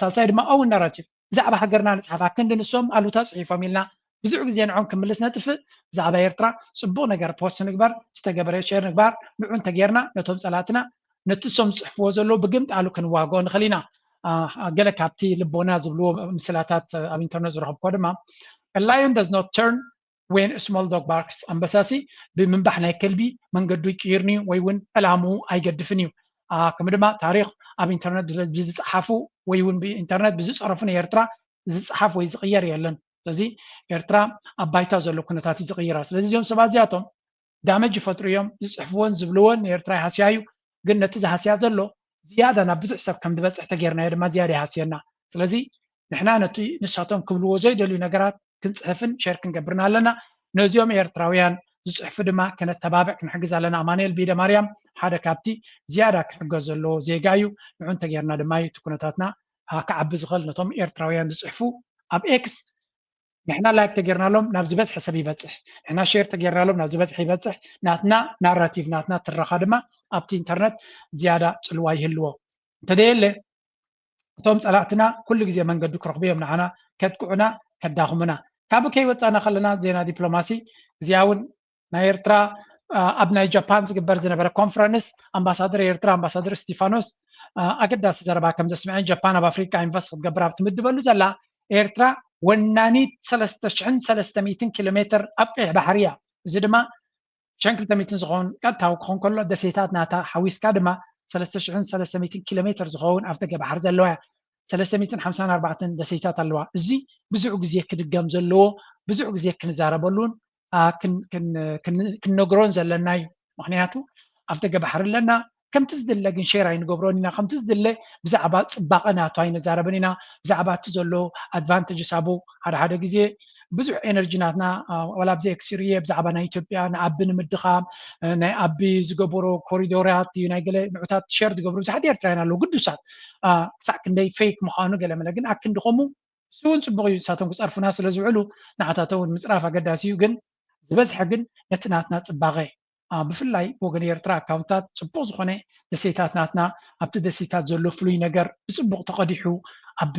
Speaker 2: ሳልሳይ ድማ ኦውን ናራቲቭ ብዛዕባ ሃገርና ንፅሓፍ ክንዲ ንሶም ኣሉታ ፅሒፎም ኢልና ብዙሕ ግዜ ንዖም ክምልስ ነጥፍእ ብዛዕባ ኤርትራ ፅቡቕ ነገር ፖስት ንግበር ዝተገበረ ሸር ንግባር ንዑ እንተጌርና ነቶም ፀላእትና ነቲ ሶም ዝፅሕፍዎ ዘለዎ ብግምጣሉ ክንዋግኦ ንኽእል ኢና ገለ ካብቲ ልቦና ዝብልዎ ምስላታት ኣብ ኢንተርነት ዝረኸብኮ ድማ ላዮን does not turn when a small dog barks ኣንበሳሲ ብምንባሕ ናይ ከልቢ መንገዱ ይቅይርኒ ወይ እውን ዕላምኡ ኣይገድፍን እዩ ከምኡ ድማ ታሪክ ኣብ ኢንተርነት ብዝፀሓፉ ወይ እውን ብኢንተርነት ብዝፀረፉ ንኤርትራ ዝፀሓፍ ወይ ዝቕየር የለን ስለዚ ኤርትራ ኣብ ባይታ ዘሎ ኩነታት እዩ ዝቕይራ ስለዚ እዚኦም ሰባት እዚኣቶም ዳመጅ ይፈጥሩ እዮም ዝፅሕፍዎን ዝብልዎን ንኤርትራ ይሃስያ እዩ ግን ነቲ ዝሃስያ ዘሎ ዝያዳ ናብ ብዙሕ ሰብ ከም ዝበፅሕ ተጌርናዮ ድማ ዝያዳ ይሃስየና ስለዚ ንሕና ነቲ ንሳቶም ክብልዎ ዘይደልዩ ነገራት ክንፅሕፍን ሸር ክንገብርና ኣለና ነዚኦም ኤርትራውያን ዝፅሕፉ ድማ ከነተባብዕ ክንሕግዝ ኣለና ኣማኑኤል ቤደ ማርያም ሓደ ካብቲ ዝያዳ ክሕገዝ ዘለዎ ዜጋ እዩ ንዑ እንተጌርና ድማ እዩ እቲ ኩነታትና ክዓቢ ዝኽእል ነቶም ኤርትራውያን ዝፅሕፉ ኣብ ኤክስ ንሕና ላይክ ተጌርናሎም ናብ ዝበፅሐ ሰብ ይበፅሕ ንሕና ሼር ተጌርናሎም ናብ ዝበፅሐ ይበፅሕ ናትና ናራቲቭ ናትና ትረኻ ድማ ኣብቲ ኢንተርነት ዝያዳ ፅልዋ ይህልዎ እንተደየለ እቶም ፀላእትና ኩሉ ግዜ መንገዲ ክረኽቡ እዮም ንዓና ከጥቅዑና ከዳኽሙና ካብ ከይወፃና ከለና ዜና ዲፕሎማሲ እዚኣ እውን ናይ ኤርትራ ኣብ ናይ ጃፓን ዝግበር ዝነበረ ኮንፈረንስ ኣምባሳደር ኤርትራ ኣምባሳደር ስቲፋኖስ ኣገዳሲ ዘረባ ከም ዘስምዐን ጃፓን ኣብ ኣፍሪካ ኢንቨስት ክትገብር ኣብ ትምድበሉ ዘላ ኤርትራ ወናኒት 3300 ኪሎ ሜትር ኣብ ቀይሕ ባሕሪ እያ እዚ ድማ 200 ዝኸውን ቀጥታዊ ክኾን ከሎ ደሴታት ናታ ሓዊስካ ድማ 3300 ኪሎ ሜትር ዝኸውን ኣብ ደገ ባሕሪ ዘለዋ 354 ደሴታት ኣለዋ እዚ ብዙሕ ግዜ ክድገም ዘለዎ ብዙሕ ግዜ ክንዛረበሉን ክንነግሮን ዘለና እዩ ምክንያቱ ኣብ ደገ ባሕሪ ኣለና ከምቲ ዝድለ ግን ሼር ኣይንገብሮን ኢና ከምቲ ዝድለ ብዛዕባ ፅባቐ ናቱ ኣይነዛረብን ኢና ብዛዕባ እቲ ዘሎ ኣድቫንቴጅስ ኣብኡ ሓደ ግዜ ብዙሕ ኤነርጂ ናትና ዋላ ብዘይ ክሲርየ ብዛዕባ ናይ ኢትዮጵያ ንዓቢ ንምድኻም ናይ ዓቢ ዝገበሮ ኮሪዶራት እዩ ናይ ገለ ንዑታት ሸር ዝገብሩ ብዙሓት ኤርትራውያን ኣለዉ ግዱሳት ክሳዕ ክንደይ ፌክ ምዃኑ ገለመለ ግን ኣክንድኸሙ እሱ እውን ፅቡቕ እዩ ንሳቶም ክፀርፉና ስለ ዝውዕሉ ንዓታቶም እውን ምፅራፍ ኣገዳሲ እዩ ግን ዝበዝሐ ግን ነቲ ናትና ፅባቐ ብፍላይ ወገን ኤርትራ ኣካውንታት ፅቡቕ ዝኾነ ደሴታት ናትና ኣብቲ ደሴታት ዘሎ ፍሉይ ነገር ብፅቡቕ ተቐዲሑ ኣብ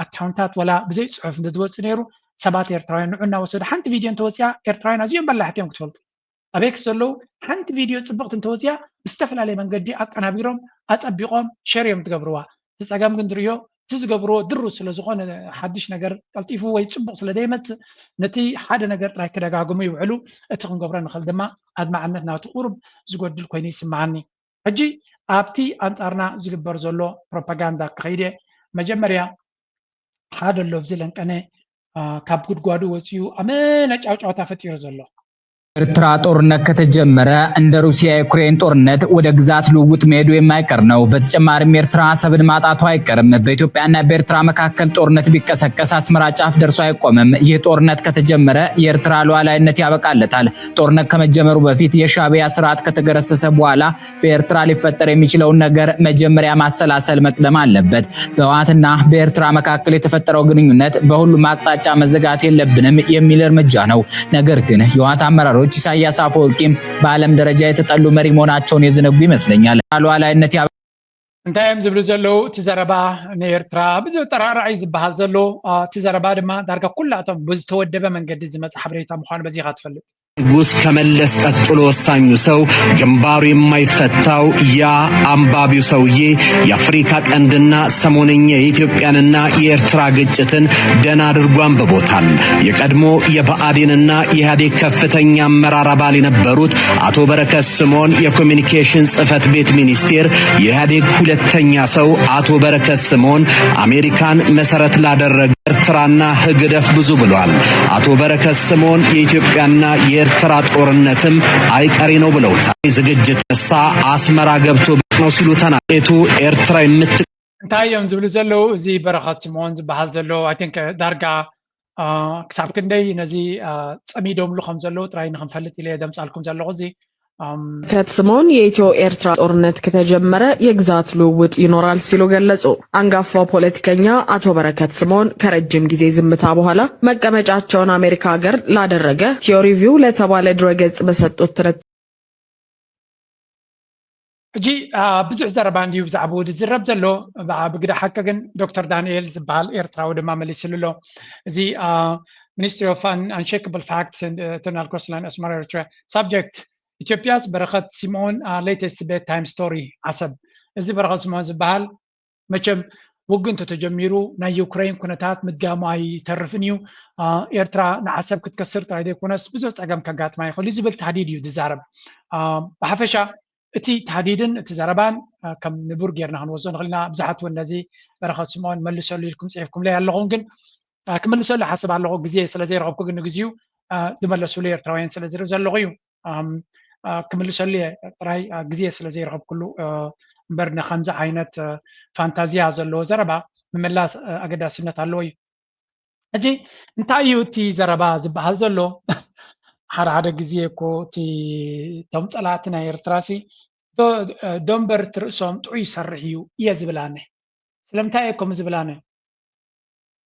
Speaker 2: ኣካውንታት ወላ ብዘይ ፅሑፍ እንተዝወፅእ ነይሩ سبات إيرتراين نعنا وسود حنت فيديو انتوزيا إيرتراين أزيون بلحتيهم كتفلت أبيك سلو حنت فيديو تصبغت انتوزيا بستفل عليه من قدي أنا بيرم أتأبيقهم شريم تقبروا تسعقام قندريو تزقبروا درس لزقون حدش نجر قلتيفو ويتصبغ سلديمت نتي حدا نجر راي كده قاقمي وعلو اتخن قبران خل دما أدمع عننا تقرب زقود الكويني سمعني هجي أبتي أنتارنا زقبر زلو بروباغندا كخيدة مجمريا حدا اللي بزلن كأنه كابود قادو وسيو أمانة أو فتير زلو
Speaker 6: ኤርትራ ጦርነት ከተጀመረ እንደ ሩሲያ ዩክሬን ጦርነት ወደ ግዛት ልውውጥ መሄዱ የማይቀር ነው። በተጨማሪም ኤርትራ አሰብን ማጣቷ አይቀርም። በኢትዮጵያና በኤርትራ መካከል ጦርነት ቢቀሰቀስ አስመራ ጫፍ ደርሶ አይቆምም። ይህ ጦርነት ከተጀመረ የኤርትራ ሉዓላዊነት ያበቃለታል። ጦርነት ከመጀመሩ በፊት የሻዕቢያ ስርዓት ከተገረሰሰ በኋላ በኤርትራ ሊፈጠር የሚችለውን ነገር መጀመሪያ ማሰላሰል መቅደም አለበት። በህወሓትና በኤርትራ መካከል የተፈጠረው ግንኙነት በሁሉም አቅጣጫ መዘጋት የለብንም የሚል እርምጃ ነው። ነገር ግን የህወሓት አመራሮች ኢሳያስ አፈወርቂም በዓለም ደረጃ የተጠሉ መሪ መሆናቸውን የዘነጉ ይመስለኛል። ሉዓላዊነት
Speaker 2: انتايم زبلو زلو تزربا نيرترا بزو ترارعي زبحال زلو تزربا دما داركا كلاتهم بز تودبه من قد زمص حبريتا مخان بزي غاتفلت
Speaker 22: ንጉስ ከመለስ ቀጥሎ ወሳኙ ሰው ግንባሩ የማይፈታው ያ አምባቢው ሰውዬ የአፍሪካ ቀንድና ሰሞነኛ የኢትዮጵያንና የኤርትራ ግጭትን ደና አድርጎ አንብቦታል። የቀድሞ የብአዴንና የኢህአዴግ ከፍተኛ አመራር አባል የነበሩት አቶ በረከት ስምኦን የኮሚኒኬሽን ጽህፈት ቤት ሚኒስቴር የኢህአዴግ ሁለተኛ ሰው አቶ በረከት ስምኦን አሜሪካን መሰረት ላደረገ ኤርትራና ህግደፍ ብዙ ብሏል። አቶ በረከት ስምኦን የኢትዮጵያና የኤርትራ ጦርነትም አይቀሬ ነው ብለውታል። ዝግጅት ነሳ አስመራ ገብቶ ነው ሲሉ ተናገሩ። ኤርትራ
Speaker 2: እንታየም ዝብሉ ዘለው እዚ በረከት ስምኦን ዝበሃል ዘሎ አይ ቲንክ ዳርጋ ክሳብ ክንደይ ነዚ ፀሚዶምሉ ከም ዘለው ጥራይ ንክንፈልጥ ኢለ ደምፃልኩም ዘለኹ እዚ
Speaker 23: በረከት ስምኦን የኢትዮ ኤርትራ ጦርነት ከተጀመረ የግዛት ልውውጥ ይኖራል ሲሉ ገለጹ። አንጋፋው ፖለቲከኛ አቶ በረከት ስምኦን ከረጅም ጊዜ ዝምታ በኋላ መቀመጫቸውን አሜሪካ ሀገር ላደረገ ቲዮሪቪው ለተባለ ድረገጽ በሰጡት ትንታኔ
Speaker 2: እጂ ብዙሕ ዘረባ እንዲሁ ብዛዕባ ውድ ዝረብ ዘሎ ብግዳ ሓቂ ግን ዶክተር ዳንኤል ዝበሃል ኤርትራዊ ድማ መሊስሉሎ እዚ ሚኒስትሪ ኦፍ አንሼክብል ፋክትስ ኢንተርናል ኮስትላይን አስመራ ኤርትራ ሳብጀክት ኢትዮጵያስ በረከት ስምኦን ሌተስት ቤት ታይም ስቶሪ አሰብ እዚ በረከት ስምኦን ዝበሃል መቸም ውግንቱ ተጀሚሩ ናይ ዩክሬን ኩነታት ምድጋሙ ኣይተርፍን እዩ ኤርትራ ንዓሰብ ክትከስር ጥራይ ዘይኮነስ ብዙሕ ፀገም ከጋጥማ ይኽእል እዩ ዝብል ተሃዲድ እዩ ዝዛረብ ብሓፈሻ እቲ ተሃዲድን እቲ ዘረባን ከም ንቡር ጌርና ክንወስዶ ንኽእል ኢና ብዙሓት እውን ነዚ በረከት ስምኦን መልሰሉ ኢልኩም ፅሒፍኩም ለይ ኣለኹም ግን ክምልሰሉ ሓስብ ኣለኹ ግዜ ስለዘይረኸብኩ ግን ንግዚኡ ዝመለስሉ ኤርትራውያን ስለ ዝርኢ ዘለኹ እዩ ክምልሰሉ ጥራይ ግዜ ስለዘይረኸብ ኩሉ እምበር ንከምዚ ዓይነት ፋንታዝያ ዘለዎ ዘረባ ምምላስ ኣገዳስነት ኣለዎ እዩ ሕጂ እንታይ እዩ እቲ ዘረባ ዝበሃል ዘሎ ሓደ ግዜ እኮ እቲ ቶም ፀላእቲ ናይ ኤርትራ ሲ ዶንበር ትርእሶም ጥዑይ ይሰርሕ እዩ እየ ዝብላነ ስለምንታይ እየ ከምኡ ዝብላነ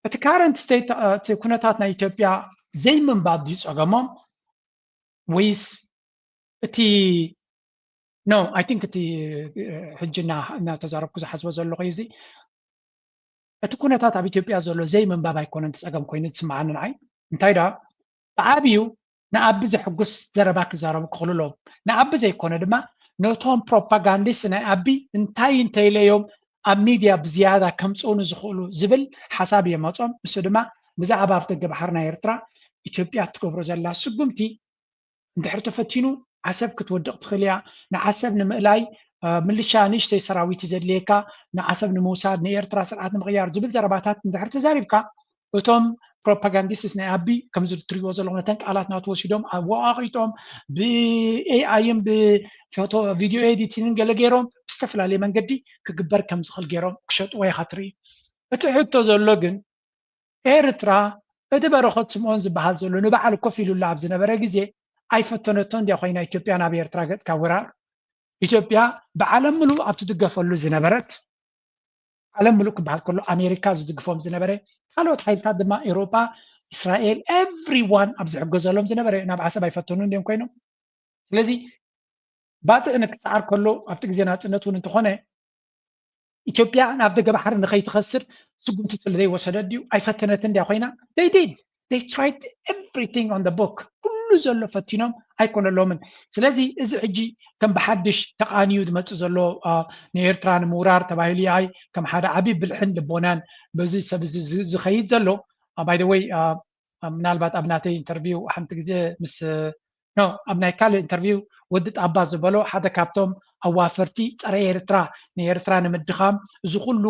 Speaker 2: እቲ ካረንት ስቴት እቲ ኩነታት ናይ ኢትዮጵያ ዘይምንባብ ድዩ ፀገሞም ወይስ እቲ ኖ አይ ቲንክ እቲ ሕጂና እናተዛረብኩ ዝሓስቦ ዘለኹ እዚ እቲ ኩነታት ኣብ ኢትዮጵያ ዘሎ ዘይምንባብ ኣይኮነን ፀገም ኮይኑ ዝስማዓኒ ንዓይ እንታይ ዳ ብዓብዩ ንኣቢ ዘሕጉስ ዘረባ ክዛረቡ ክኽእልሎም ንኣቢ ዘይኮነ ድማ ነቶም ፕሮፓጋንዲስት ናይ ኣቢ እንታይ እንተይለዮም ኣብ ሚድያ ብዝያዳ ከምፅኡኑ ዝኽእሉ ዝብል ሓሳብ የመፆም ንሱ ድማ ብዛዕባ ኣብ ደገ ባሕሪ ናይ ኤርትራ ኢትዮጵያ ትገብሮ ዘላ ስጉምቲ እንድሕር ተፈቲኑ ዓሰብ ክትወድቕ ትኽእል እያ ንዓሰብ ንምእላይ ምልሻ ንእሽተይ ሰራዊት ዘድልየካ ንዓሰብ ንምውሳድ ንኤርትራ ስርዓት ንምቕያር ዝብል ዘረባታት እንድሕር ተዛሪብካ እቶም ፕሮፓጋንዲስትስ ናይ ኣቢ ከምዚ እትሪእዎ ዘለኹም ነተን ቃላት ናቱ ወሲዶም ኣዋቒጦም ብኤአይን ብፎቶ ቪድዮ ኤዲቲንን ገለ ገይሮም ብዝተፈላለየ መንገዲ ክግበር ከም ዝኽእል ገይሮም ክሸጥዎ ኢኻ ትርኢ እቲ ሕቶ ዘሎ ግን ኤርትራ እቲ በረከት ስምኦን ዝበሃል ዘሎ ንባዕሉ ኮፍ ኢሉላ ኣብ ዝነበረ ግዜ ኣይፈተነቶ እንድያ ኮይና ኢትዮጵያ ናብ ኤርትራ ገፅካ ውራር ኢትዮጵያ ብዓለም ሙሉእ ኣብ ትድገፈሉ ዝነበረት ዓለም ሙሉእ ክበሃል ከሎ ኣሜሪካ ዝድግፎም ዝነበረ ካልኦት ሓይልታት ድማ ኤውሮጳ እስራኤል ኤቭሪዋን ኣብ ዝሕገዘሎም ዝነበረ ናብ ዓሰብ ኣይፈተኑ እንድዮም ኮይኖም ስለዚ ባፅዕ ንክሰዓር ከሎ ኣብቲ ግዜ ናፅነት እውን እንተኾነ ኢትዮጵያ ናብ ደገ ባሕሪ ንኸይትኸስር ስጉምቲ ስለዘይወሰደ ድዩ ኣይፈተነት እንድያ ኮይና ደይድል they tried everything on the book كل ዘሎ ፈቲኖም ኣይኮነሎምን ስለዚ እዚ ሕጂ ከም በሓድሽ ተቃኒዩ ዝመጽእ ዘሎ ንኤርትራ ንምውራር ተባሂሉ ኣይ ከም ሓደ ዓቢ ብልሕን ልቦናን በዚ ሰብ ዝኸይድ ዘሎ by the way ምናልባት ኣብ ናተይ ኢንተርቪው ሓንቲ ግዜ ምስ ኣብ ናይ ካልእ ኢንተርቪው ወዲ ጣባ ዝበሎ ሓደ ካብቶም ኣዋፈርቲ ፀረ ኤርትራ ንኤርትራ ንምድኻም እዚ ኩሉ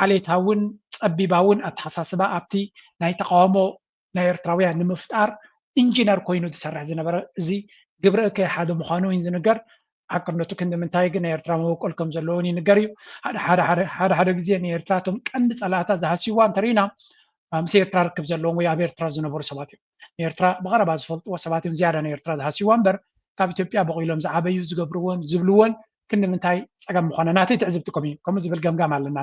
Speaker 2: ዓሌታውን ፀቢባውን ኣተሓሳስባ ኣብቲ ናይ ተቃውሞ ናይ ኤርትራውያን ንምፍጣር ኢንጂነር ኮይኑ ዝሰርሕ ዝነበረ እዚ ግብረ እከይ ሓደ ምዃኑ እዩ ዝንገር ዓቅርነቱ ክንዲ ምንታይ ግን ኤርትራ መበቆል ከም ዘለዎን ይንገር እዩ ሓደ ግዜ ንኤርትራቶም ቀንዲ ፀላእታ ዝሃስይዋ እንተሪኢና ምስ ኤርትራ ርክብ ዘለዎም ወይ ኣብ ኤርትራ ዝነበሩ ሰባት እዮም ኤርትራ ብቐረባ ዝፈልጥዎ ሰባት እዮም ዝያዳ ንኤርትራ ዝሃስይዋ እምበር ካብ ኢትዮጵያ በቂሎም ዝዓበዩ ዝገብርዎን ዝብልዎን ክንዲ ምንታይ ፀገም ምዃነ ናተይ ትዕዝብቲ ከምኡ ከምኡ ዝብል ገምጋም ኣለና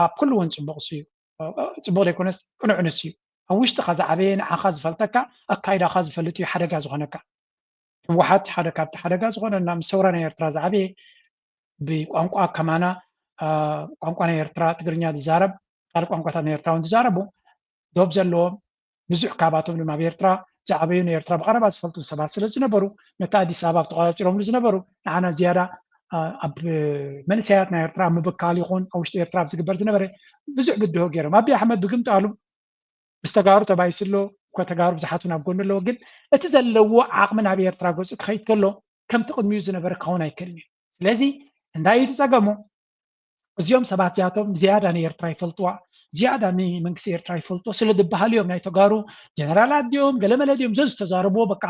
Speaker 2: ኣብ ኩሉውን ፅቡቅ እዩ ፅቡቅ ዘይኮነስ ቅኑዕንስ እዩ ኣብ ውሽጢኻ ዝዓበየ ንዓኻ ዝፈልጠካ ኣካይዳኻ ዝፈልጥ እዩ ሓደጋ ዝኾነካ ህወሓት ሓደ ካብቲ ሓደጋ ዝኾነና ምስ ሰውራ ናይ ኤርትራ ዝዓበየ ብቋንቋ ከማና ቋንቋ ናይ ኤርትራ ትግርኛ ዝዛረብ ካልእ ቋንቋታት ናይ ኤርትራ እውን ዝዛረቡ ዶብ ዘለዎም ብዙሕ ካባቶም ድማ ብኤርትራ ዝዓበዩ ንኤርትራ ብቐረባ ዝፈልጡ ሰባት ስለ ዝነበሩ ነቲ ኣዲስ ኣበባ ተቆፃፂሮምሉ ዝነበሩ ንዓና ዝያዳ ኣብ መንእሰያት ናይ ኤርትራ ምብካል ይኹን ኣብ ውሽጢ ኤርትራ ዝግበር ዝነበረ ብዙሕ ብድሆ ገይሮም ኣብዪ ኣሕመድ ብግምጣሉ ምስ ተጋሩ ተባይስሎ እኳ ተጋሩ ብዙሓት ናብ ጎኑ ኣለዎ ግን እቲ ዘለዎ ዓቕሚ ናብ ኤርትራ ገፁ ክኸይድ ከሎ ከምቲ ቅድሚኡ ዝነበረ ክኸውን ኣይክእልን እዩ ስለዚ እንታይ እዩ ትፀገሙ እዚኦም ሰባት እዚኣቶም ዝያዳ ንኤርትራ ይፈልጥዋ ዝያዳ ንመንግስቲ ኤርትራ ይፈልጦ ስለ ዝበሃል እዮም ናይ ተጋሩ ጀነራላት ድዮም ገለመለ ድዮም ዘ ዝተዛረብዎ በቃ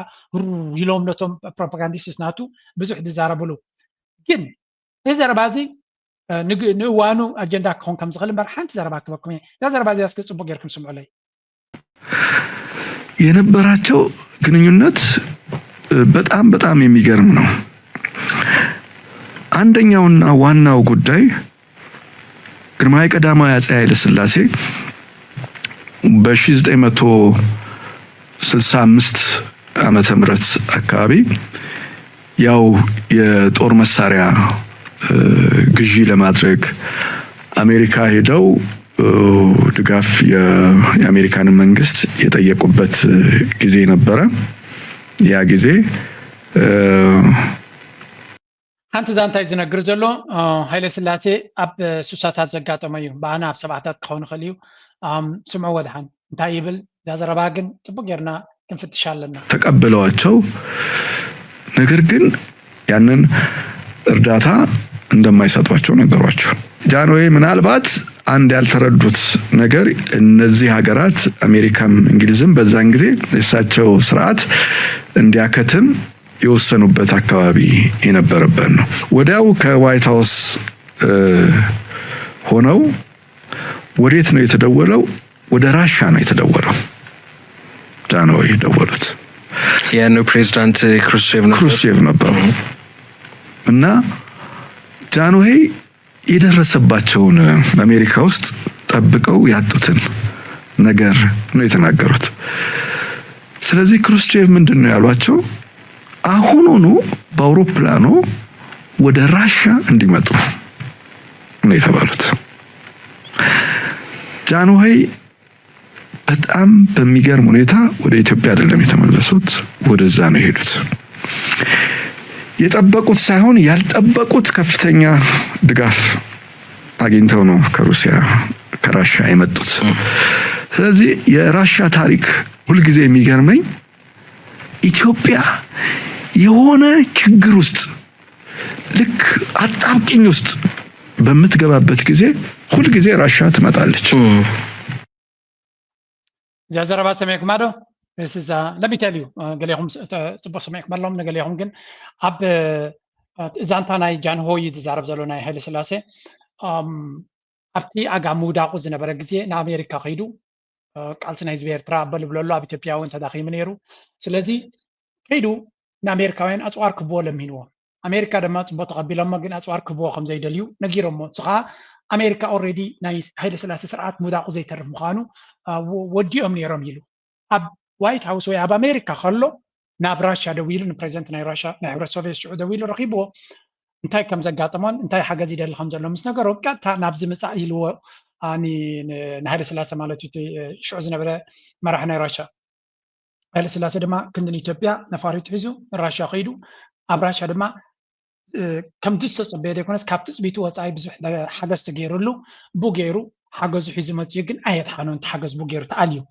Speaker 2: ኢሎም ነቶም ፕሮፓጋንዲስትስ ናቱ ብዙሕ ዝዛረብሉ ግን እዚ ዘረባ እዚ ንእዋኑ ኣጀንዳ ክኸውን ከም ዝኽእል እምበር ሓንቲ ዘረባ ክበኩም እየ እዛ ዘረባ እዚኣ እስኪ ፅቡቅ ጌርኩም ስምዑለይ
Speaker 3: የነበራቸው ግንኙነት በጣም በጣም የሚገርም ነው። አንደኛውና ዋናው ጉዳይ ግርማዊ ቀዳማዊ አፄ ኃይለ ሥላሴ በ1965 ዓመተ ምህረት አካባቢ ያው የጦር መሳሪያ ግዢ ለማድረግ አሜሪካ ሄደው ድጋፍ የአሜሪካን መንግስት የጠየቁበት ጊዜ ነበረ ያ ጊዜ
Speaker 2: ሓንቲ ዛንታይ ዝነግር ዘሎ ሃይለ ስላሴ ኣብ ሱሳታት ዘጋጠመ እዩ ባና ኣብ ሰባታት ክኸውን ይኽእል እዩ ስምዑ ወድሓን እንታይ ይብል ዛዘረባ ግን ፅቡቅ ጌርና ክንፍትሽ ኣለና
Speaker 3: ተቀበለዋቸው ነገር ግን ያንን እርዳታ እንደማይሰጧቸው ነገሯቸው ጃንሆይ ምናልባት አንድ ያልተረዱት ነገር እነዚህ ሀገራት አሜሪካም እንግሊዝም በዛን ጊዜ እሳቸው ስርዓት እንዲያከትም የወሰኑበት አካባቢ የነበረበት ነው ወዲያው ከዋይት ሃውስ ሆነው ወዴት ነው የተደወለው ወደ ራሻ ነው የተደወለው ጃንሆይ ደወሉት
Speaker 16: ያለው ፕሬዝዳንት
Speaker 3: ክሩስቼቭ ነበሩ እና ጃንሆይ የደረሰባቸውን አሜሪካ ውስጥ ጠብቀው ያጡትን ነገር ነው የተናገሩት ስለዚህ ክሩስቼቭ ምንድነው ያሏቸው አሁኑኑ በአውሮፕላኑ ወደ ራሻ እንዲመጡ ነው የተባሉት ጃንሆይ በጣም በሚገርም ሁኔታ ወደ ኢትዮጵያ አይደለም የተመለሱት ወደዛ ነው የሄዱት የጠበቁት ሳይሆን ያልጠበቁት ከፍተኛ ድጋፍ አግኝተው ነው ከሩሲያ ከራሻ የመጡት ስለዚህ የራሻ ታሪክ ሁሉ ጊዜ የሚገርመኝ ኢትዮጵያ የሆነ ችግር ውስጥ ልክ አጣብቂኝ ውስጥ በምትገባበት ጊዜ ሁሉ ጊዜ ራሻ ትመጣለች
Speaker 2: ዛዘረባ ሰማይኩም አዶ This is let me tell you ገለይኹም ጽቡቕ ሰማይኩም ኣለዎም ነገለይኹም ግን ኣብ ዛንታ ናይ ጃንሆይ ዝዛረብ ዘሎ ናይ ሃይለ ስላሴ ኣብቲ ኣጋም ውዳቑ ዝነበረ ግዜ ንኣሜሪካ ከይዱ ቃልሲ ናይ ህዝቢ ኤርትራ በልብለሉ ኣብ ኢትዮጵያ እውን ተዳኺሙ ነይሩ ስለዚ ከይዱ ንኣሜሪካውያን ኣፅዋር ክብዎ ለሚንዎም ኣሜሪካ ድማ ፅቡቅ ተቐቢሎሞ ግን ኣፅዋር ክብዎ ከም ዘይደልዩ ነጊሮሞ ንስኻ ኣሜሪካ ኦልሬዲ ናይ ሃይለ ስላሴ ስርዓት ሙዳቑ ዘይተርፍ ምዃኑ ወዲኦም ነይሮም ኢሉ ኣብ ዋይት ሃውስ ወይ ኣብ ኣሜሪካ ከሎ ናብ ራሻ ደው ኢሉ ንፕሬዚደንት ናይ ራሻ ናይ ሕብረት ሶቪየት ሽዑ ደው ኢሉ ረኺብዎ እንታይ ከም ዘጋጠሞን እንታይ ሓገዝ ይደሊ ከም ዘሎ ምስ ነገሮ ቀጥታ ናብዚ ምፃእ ኢልዎ اني نهار سلاسه مالتي شو زنبره مرحنا راشا هل سلاسه دما كندن اثيوبيا نفاريت حزو راشا خيدو ابراشا دما كم دستو صبيده يكونس كابتس بيتو وصاي بزح حاجز تغيرلو بو غيرو حاجز حزو متي ግን ايت حنون تحاجز بو غيرو تعاليو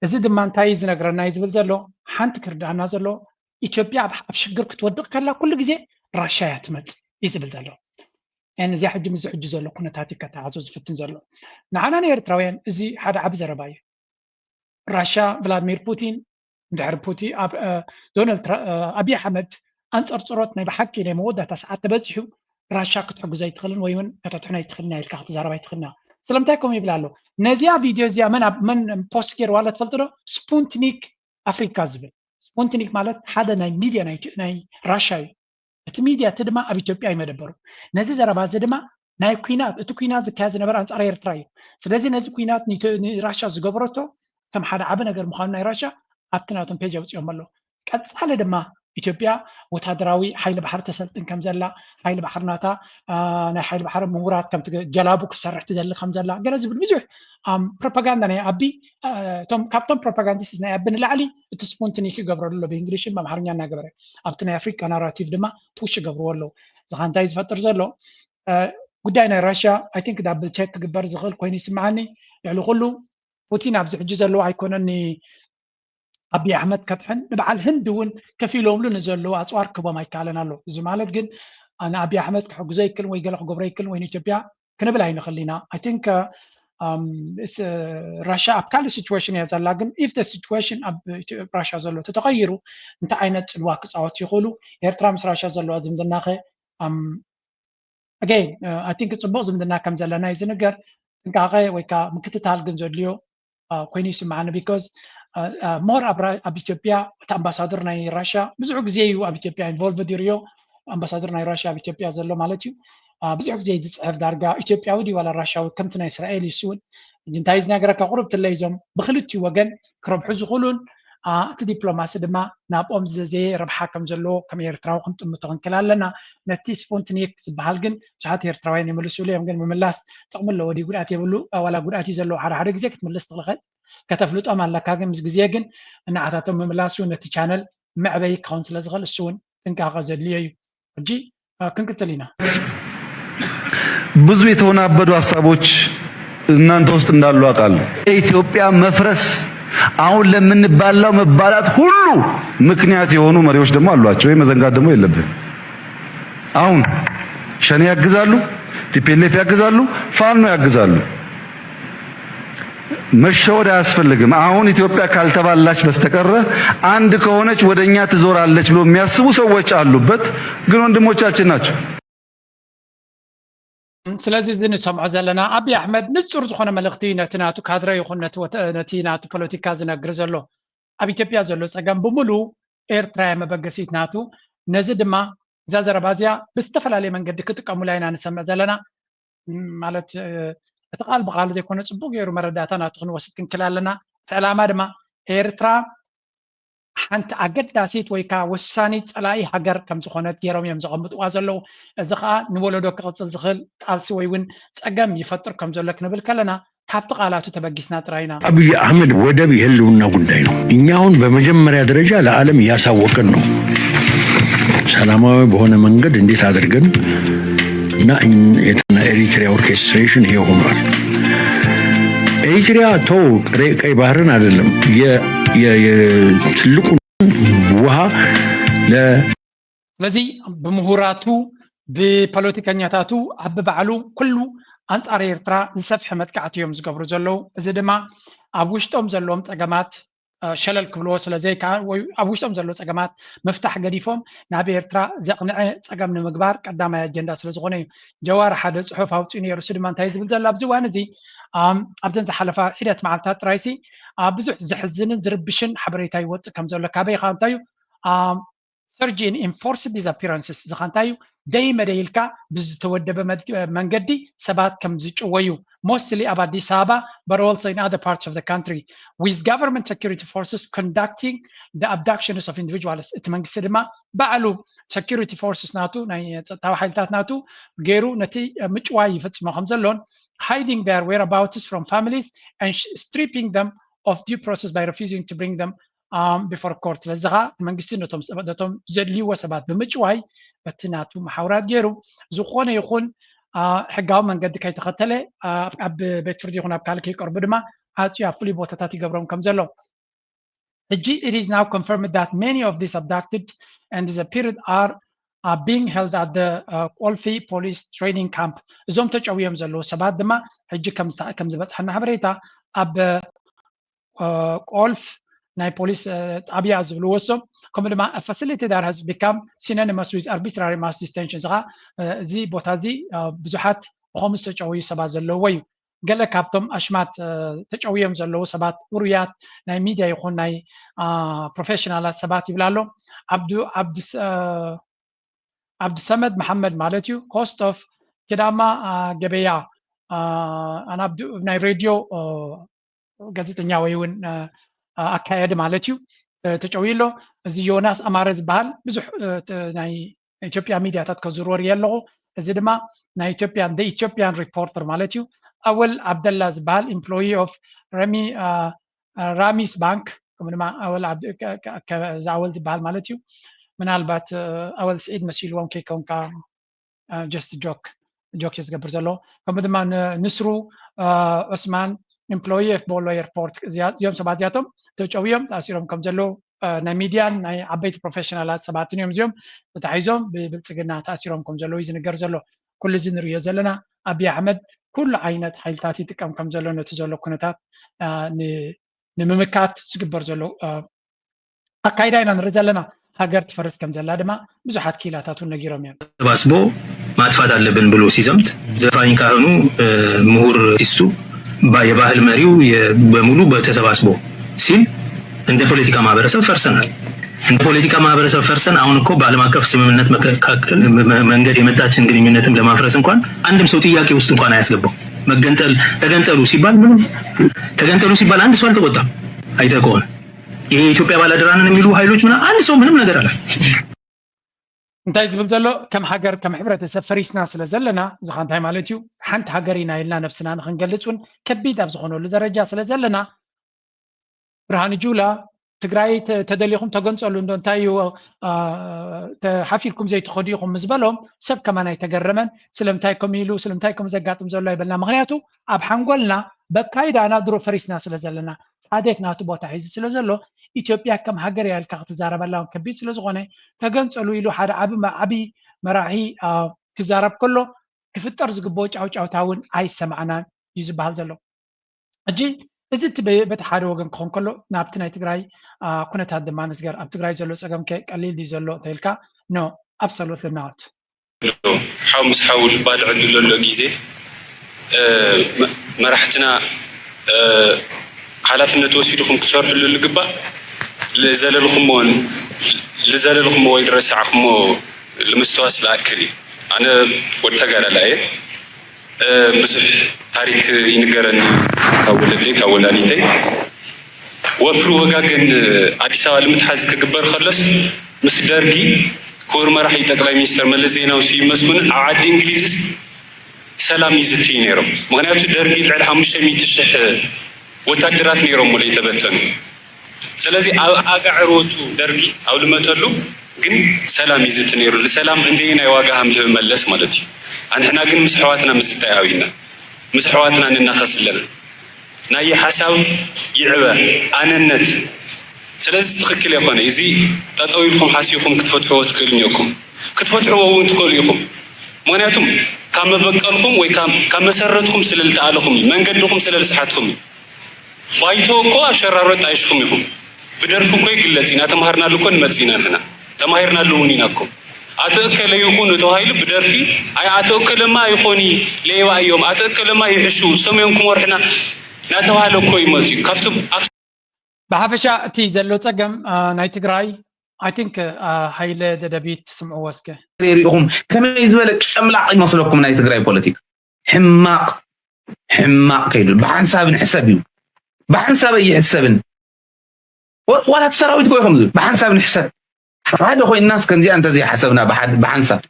Speaker 2: እዚ ድማ እንታይ ዝነግረና ይዝብል ዘሎ ሓንቲ ክርዳና ዘሎ ኢትዮጵያ ኣብ ሽግር ክትወድቕ ከላ ኩሉ ግዜ ራሽያ እያ ትመጽእ ይዝብል ዘሎ ان زي حجم زي حج زلو كنا تاتي كتعزو زفتن زلو نحنا نيرتراوين زي حدا عب زرباي راشا فلاديمير بوتين دحر بوتين دونالد ابي احمد انصر صروت ناي بحكي لي موده تسعه تبصحو راشا كتحق زي تخلن ويون كتتحنا يتخلنا يلكا تزرباي تخلنا سلامتكم يبلالو نزيا فيديو زي من بوست كير ولا تفلترو سبونتنيك افريكا زبل سبونتنيك مالت حدا ناي ميديا ناي راشاي እቲ ሚድያ እቲ ድማ ኣብ ኢትዮጵያ ይመደበሩ ነዚ ዘረባ እዚ ድማ ናይ ኩናት እቲ ኩናት ዝካየድ ዝነበረ ኣንጻር ኤርትራ እዩ ስለዚ ነዚ ኩናት ንራሻ ዝገበረቶ ከም ሓደ ዓበ ነገር ምዃኑ ናይ ራሻ ኣብቲ ናቶም ፔጅ ኣውፅኦም ኣሎ ቀጻሊ ድማ ኢትዮጵያ ወታደራዊ ሓይሊ ባሕሪ ተሰልጥን ከም ዘላ ሓይሊ ባሕሪ ናታ ናይ ሓይሊ ባሕሪ ምሁራት ከም ጀላቡ ክሰርሕ ትደሊ ከም ዘላ ገለ ዝብል ብዙሕ ፕሮፓጋንዳ ናይ ኣቢ ካብቶም ፕሮፓጋንዲስት ናይ ኣቢ ንላዕሊ እቲ ስፖንትኒክ ይገብረሉ ኣሎ ብእንግሊሽን ብኣምሓርኛ እናገበረ ኣብቲ ናይ ኣፍሪካ ናራቲቭ ድማ ፑሽ ይገብርዎ ኣለዉ እዚ ኸ እንታይ ዝፈጥር ዘሎ ጉዳይ ናይ ራሽያ ኣይ ቲንክ ዳብል ቼክ ክግበር ዝኽእል ኮይኑ ይስምዓኒ ልዕሊ ኩሉ ፑቲን ኣብዚ ሕጂ ዘለዎ ኣይኮነኒ أبي أحمد كتحن نبع الهند ون كفيلهم لنا زلوا أسوار كبا ما يكالنا له زمالت جن أنا أبي أحمد كحق زي كل ويقال حق بريكل وين يتبع كنا بلاين خلينا I think Russia أبكال situation يا زلاجن if the situation أب Russia زلوا تتغيروا أنت عينت الواقع أو تقولوا إيرترا مس Russia زلوا أزم دناخه again I think it's about زم دناخ كم زلنا يزنقر نقاقه ويكا مكتتال جنزوليو كويني سمعنا because مور اب ኢትዮጵያ እቲ ኣምባሳደር ናይ ራሽያ ብዙሕ ግዜ እዩ ኣብ ኢትዮጵያ ኢንቮልቭድ ይርዮ ኣምባሳደር ናይ ራሽያ ኣብ ኢትዮጵያ ዘሎ ማለት እዩ ብዙሕ ግዜ ዝፅሕፍ ዳርጋ ኢትዮጵያዊ ዲ ዋላ ራሽያዊ ከምቲ ናይ እስራኤል ይስውን እንታይ ዝነገረካ ቁርብ ትለይዞም ብክልቲኡ ወገን ክረብሑ ዝኽእሉን እቲ ዲፕሎማሲ ድማ ናብኦም ዘዘየ ረብሓ ከም ዘለዎ ከም ኤርትራዊ ክንጥምቶ ክንክል ኣለና ነቲ ስፖንትኒክ ዝበሃል ግን ብዙሓት ኤርትራውያን ይምልስሉ እዮም ግን ምምላስ ጥቕሚ ኣለዎ ዲ ጉድኣት የብሉ ዋላ ጉድኣት እዩ ዘለዎ ሓደ ግዜ ክትምልስ ትኽእል كتفلت أمان لك هاجم زجاجن أن عتاتهم مملاسو نتي channel معبي كونسل زغل السون إنك غزل لي جي كنك تسلينا
Speaker 3: ብዙ የተወናበዱ ሐሳቦች እናንተ ውስጥ እንዳሉ አውቃለሁ ኢትዮጵያ መፍረስ አሁን ለምንባላው መባላት ሁሉ ምክንያት የሆኑ መሪዎች ደግሞ አሏቸው መዘንጋት ደግሞ የለብን አሁን ሸኔ ያግዛሉ ቲፒኤልኤፍ ያግዛሉ ፋኖ ያግዛሉ መሸወድ አያስፈልግም አሁን ኢትዮጵያ ካልተባላች በስተቀረ አንድ ከሆነች ወደኛ ትዞራለች ብሎ የሚያስቡ ሰዎች አሉበት ግን ወንድሞቻችን ናቸው
Speaker 2: ስለዚህ ዝን ሰምዖ ዘለና አብይ አሕመድ ንጹር ዝኾነ መልእኽቲ ነትናቱ ካድረ ይኹን ነትናቱ ፖለቲካ ዝነግር ዘሎ ኣብ ኢትዮጵያ ዘሎ ፀገም ብምሉ ኤርትራ መበገሲት ናቱ ነዚ ድማ እዛ ዘረባዝያ ብዝተፈላለየ መንገዲ ክጥቀሙላ ኢና ንሰምዕ ዘለና ማለት እቲ ቃል ብቃል ዘይኮነ ፅቡቅ ገይሩ መረዳእታ ናቱ ክንወስድ ክንክል ኣለና እቲ ዕላማ ድማ ኤርትራ ሓንቲ ኣገዳሲት ወይ ከዓ ወሳኒት ፀላኢ ሃገር ከም ዝኾነት ገይሮም እዮም ዘቐምጥዋ ዘለዉ እዚ ከዓ ንወለዶ ክቕፅል ዝኽእል ቃልሲ ወይ እውን ፀገም ይፈጥር ከም ዘሎ ክንብል ከለና ካብቲ ቃላቱ ተበጊስና ጥራይና
Speaker 4: አብይ አህመድ ወደብ የህልውና ጉዳይ ነው እኛ አሁን በመጀመሪያ ደረጃ ለዓለም እያሳወቅን ነው ሰላማዊ በሆነ መንገድ እንዴት አድርገን እና ኤሪትሪያ ኦርኬስትሬሽን ይሄ ሆኗል ኤሪትሪያ ተው ቀይ ባህርን አይደለም የትልቁ ውሃ
Speaker 2: ስለዚህ ብምሁራቱ ብፖለቲከኛታቱ ኣብ በዓሉ ኩሉ ኣንጻር ኤርትራ ዝሰፍሐ መጥቃዕቲ እዮም ዝገብሩ ዘለዉ እዚ ድማ ኣብ ውሽጦም ዘለዎም ፀገማት ሸለል ክብልዎ ስለዘይከ ወይ ኣብ ውሽጦም ዘሎ ፀገማት መፍታሕ ገዲፎም ናብ ኤርትራ ዘቕንዐ ፀገም ንምግባር ቀዳማይ ኣጀንዳ ስለ ዝኾነ እዩ ጀዋር ሓደ ፅሑፍ ኣውፅኡ ነይሩ እዚ ድማ እንታይ ዝብል ዘሎ ኣብዚ እዋን እዚ ኣብዘን ዝሓለፋ ሒደት መዓልትታት ጥራይሲ ብዙሕ ዝሕዝንን ዝርብሽን ሓበሬታ ይወፅእ ከም ዘሎ ካበይ ከዓ እንታይ እዩ surge in enforced disappearances እዚ ከዓ እንታይ እዩ ደይ መደይልካ ብዝተወደበ መንገዲ ሰባት ከም ዝጭወዩ mostly ኣብ ኣዲስ ኣበባ but also in other parts of the country with government security forces conducting the abductions of individuals እቲ መንግስቲ ድማ ባዕሉ security forces ናቱ ናይ ፀጥታዊ ሓይልታት ናቱ ገይሩ ነቲ ምጭዋይ ይፍፅሞ ከም ዘሎን hiding their whereabouts from families and stripping them of due process by refusing to bring them before court. لزغا መንግስቲ ነቶም ዘድልይዎ ሰባት ብምጭዋይ በቲ ናቱ ማሕበራት ገይሩ ዝኾነ ይኹን ሕጋዊ መንገዲ ከይተኸተለ ኣብ ቤት ፍርዲ ይኹን ኣብ ካልእ ከይቀርቡ ድማ ኣፅዩ ኣብ ፍሉይ ቦታታት ይገብሮም ከም ዘሎ it is now confirmed that many of these abducted and disappeared are being held at the Kolfi police training camp. እዞም ተጨውዮም ዘለዉ ሰባት ድማ ሕጂ ከም ዝበፅሐና ሓበሬታ ኣብ ቆልፍ ናይ ፖሊስ ጣብያ ዝብልዎ ሶም ከምኡ ድማ a facility that has become synonymous with arbitrary mass detention ዝኻ እዚ ቦታ እዚ ብዙሓት ብኸምዚ ተጨውዩ ሰባት ዘለውዎ እዩ ገለ ካብቶም ኣሽማት ተጨውዮም ዘለዉ ሰባት ውሩያት ናይ ሚድያ ይኹን ናይ ፕሮፌሽናላት ሰባት ይብላሎ ዓብዱሰመድ መሐመድ ማለት እዩ host of ኪዳማ ገበያ ናይ ሬድዮ ጋዜጠኛ ወይ እውን ኣካየድ ማለት እዩ ተጨውይሎ እዚ ዮናስ ኣማረ ዝበሃል ብዙሕ ናይ ኢትዮጵያ ሚድያታት ከዝርወር ኣለኹ እዚ ድማ ናይ ኢትዮጵያን ሪፖርተር ማለት እዩ ኣወል ዓብደላ ዝበሃል ኤምፕሎይ ኦፍ ራሚስ ባንክ ከምኡ ድማ ኣወል ዝበሃል ማለት እዩ ምናልባት ኣወል ስዒድ መሲልዎም ከይኮንካ ጀስት ጆክ እዩ ዝገብር ዘሎ ከምኡ ድማ ንስሩ ዑስማን ኤምፕሎይ ኦፍ ቦሎ ኤርፖርት እዚኦም ሰባት እዚኣቶም ተጨውዮም ተኣሲሮም ከም ዘለዉ ናይ ሚድያን ናይ ዓበይቲ ፕሮፌሽናላት ሰባትን እዮም እዚኦም ተታሒዞም ብብልፅግና ተኣሲሮም ከም ዘለዉ እዩ ዝንገር ዘሎ ኩሉ እዚ ንሪኦ ዘለና ኣብይ ኣሕመድ ኩሉ ዓይነት ሓይልታት ይጥቀም ከም ዘሎ ነቲ ዘሎ ኩነታት ንምምካት ዝግበር ዘሎ ኣካይዳ ኢና ንርኢ ዘለና ሃገር ትፈርስ ከም ዘላ ድማ ብዙሓት ኪላታት እውን ነጊሮም እዮም
Speaker 7: ተባስቦ ማጥፋት አለብን ብሎ ሲዘምት ዘፋኝ ካህኑ ምሁር አርቲስቱ የባህል መሪው በሙሉ በተሰባስቦ ሲል እንደ ፖለቲካ ማህበረሰብ ፈርሰናል እንደ ፖለቲካ ማህበረሰብ ፈርሰን አሁን እኮ በዓለም አቀፍ ስምምነት መካከል መንገድ የመጣችን ግንኙነትም ለማፍረስ እንኳን አንድም ሰው ጥያቄ ውስጥ እንኳን አያስገባው መገንጠል ተገንጠሉ ሲባል ምንም ተገንጠሉ ሲባል አንድ ሰው አልተቆጣም አይተህ ከሆነ ይሄ ኢትዮጵያ ባላደራንን የሚሉ ኃይሎች ምና አንድ ሰው ምንም ነገር አለ
Speaker 2: እንታይ ዝብል ዘሎ ከም ሃገር ከም ሕብረተሰብ ፈሪስና ስለ ዘለና ዝኻ እንታይ ማለት እዩ ሓንቲ ሃገር ኢና ኢልና ነፍስና ንክንገልጹን ከቢድ ኣብ ዝኾነሉ ደረጃ ስለ ዘለና ብርሃኑ ጁላ ትግራይ ተደሊኹም ተገንጸሉ እንዶ እንታይ እዩ ተሓፊልኩም ዘይትኸዱ ኢኹም ዝበሎም ሰብ ከማናይ ተገረመን ስለምንታይ ከም ኢሉ ስለምንታይ ከም ዘጋጥም ዘሎ ይበልና ምክንያቱ ኣብ ሓንጎልና በካይዳና ድሮ ፈሪስና ስለ ዘለና ሓደክ ናቱ ቦታ ሒዙ ስለ ዘሎ ኢትዮጵያ ከም ሃገር ያልካ ክትዛረበላ ከቢድ ስለ ዝኾነ ተገንጸሉ ኢሉ ሓደ ዓቢ መራሒ ክዛረብ ከሎ ክፍጠር ዝግብኦ ጫውጫውታ እውን ኣይሰማዕናን እዩ ዝበሃል ዘሎ ሕጂ እዚ እቲ በቲ ሓደ ወገን ክኾን ከሎ ናብቲ ናይ ትግራይ ኩነታት ድማ ንስገር ኣብ ትግራይ ዘሎ ፀገም ቀሊል ድዩ ዘሎ እንተኢልካ ኖ absolutely not
Speaker 8: ሓው ምስ ሓውል ባድዕሉ ዘሎ ግዜ መራሕትና ሓላፍነት ወሲድኩም ክሰርሕሉ ልግባእ ልዘለልኩም ወይ ልረሳዕኩም ልምስተዋስ ዝኣክል እዩ ኣነ ወዲ ተጋዳላይ ብዙሕ ታሪክ ይንገረኒ ካብ ወለደይ ካብ ወላዲተይ ወፍሪ ወጋገን ኣዲስ ኣበባ ልምትሓዝ ክግበር ከሎስ ምስ ደርጊ ክቡር መራሒ ጠቅላይ ሚኒስትር መለስ ዜናዊ ሲመስሉን ኣብ ዓዲ እንግሊዝስ ሰላም ይዝትዩ ነይሮም ምክንያቱ ደርጊ ልዕሊ 500,000 ወታደራት ነይሮም ሙሉ የተበተኑ ስለዚ ኣብ ኣጋዕሮቱ ደርጊ ኣብ ልመተሉ ግን ሰላም ይዝት ነይሩ ለሰላም እንደይ ናይ ዋጋ ሃም ልመለስ ማለት እዩ አንሕና ግን ምስ ሕዋትና ምስታይ ኣዊና ምስ ሕዋትና ንናኸስለና ናይ ሓሳብ ይዕበ ኣነነት ስለዚ ትክክል ይኾነ እዚ ጠጠው ኢልኩም ሓሲብኩም ክትፈትሕዎ ትክእሉ ኢኹም ክትፈትሕዎ እውን ትክእሉ ኢኹም ምክንያቱም ካብ መበቀልኩም ወይ ካብ መሰረትኩም ስለልተኣለኹም መንገድኩም ስለልስሓትኩም ባይቶ እኮ ኣሸራሮት ኣይሽኩም ኢኹም ብደርፊ እኮ ይግለጽ ኢና ተማሃርናሉ እኮ ንመጽኢና ንሕና ተማሂርናሉ እውን ኢና እኮ ኣተእከለ ይኹን ተባሂሉ ብደርፊ ኣይ ኣተእከለማ ይኾኒ ሌባ እዮም ኣተእከለማ ይሕሹ ሰሜንኩም ወርሕና ናተባሃለ እኮ ይመጽ እዩ ካብቲ
Speaker 2: ብሓፈሻ እቲ ዘሎ ፀገም ናይ ትግራይ I think ሃይለ ደደቢት ስምዑ ወስከ
Speaker 10: ሪኢኹም ከመይ ዝበለ ጨምላቕ ይመስለኩም ናይ ትግራይ ፖለቲካ ሕማቕ ከይዱ ብሓንሳብ ንሕሰብ እዩ ብሓንሳብ ይሕሰብን ወላ ሰራዊት ኮይኹም ብሓንሳብ ንሕሰብ ሓደ ኮይናስ ከምዚኣ እንተዘይ ሓሰብና ብሓንሳብ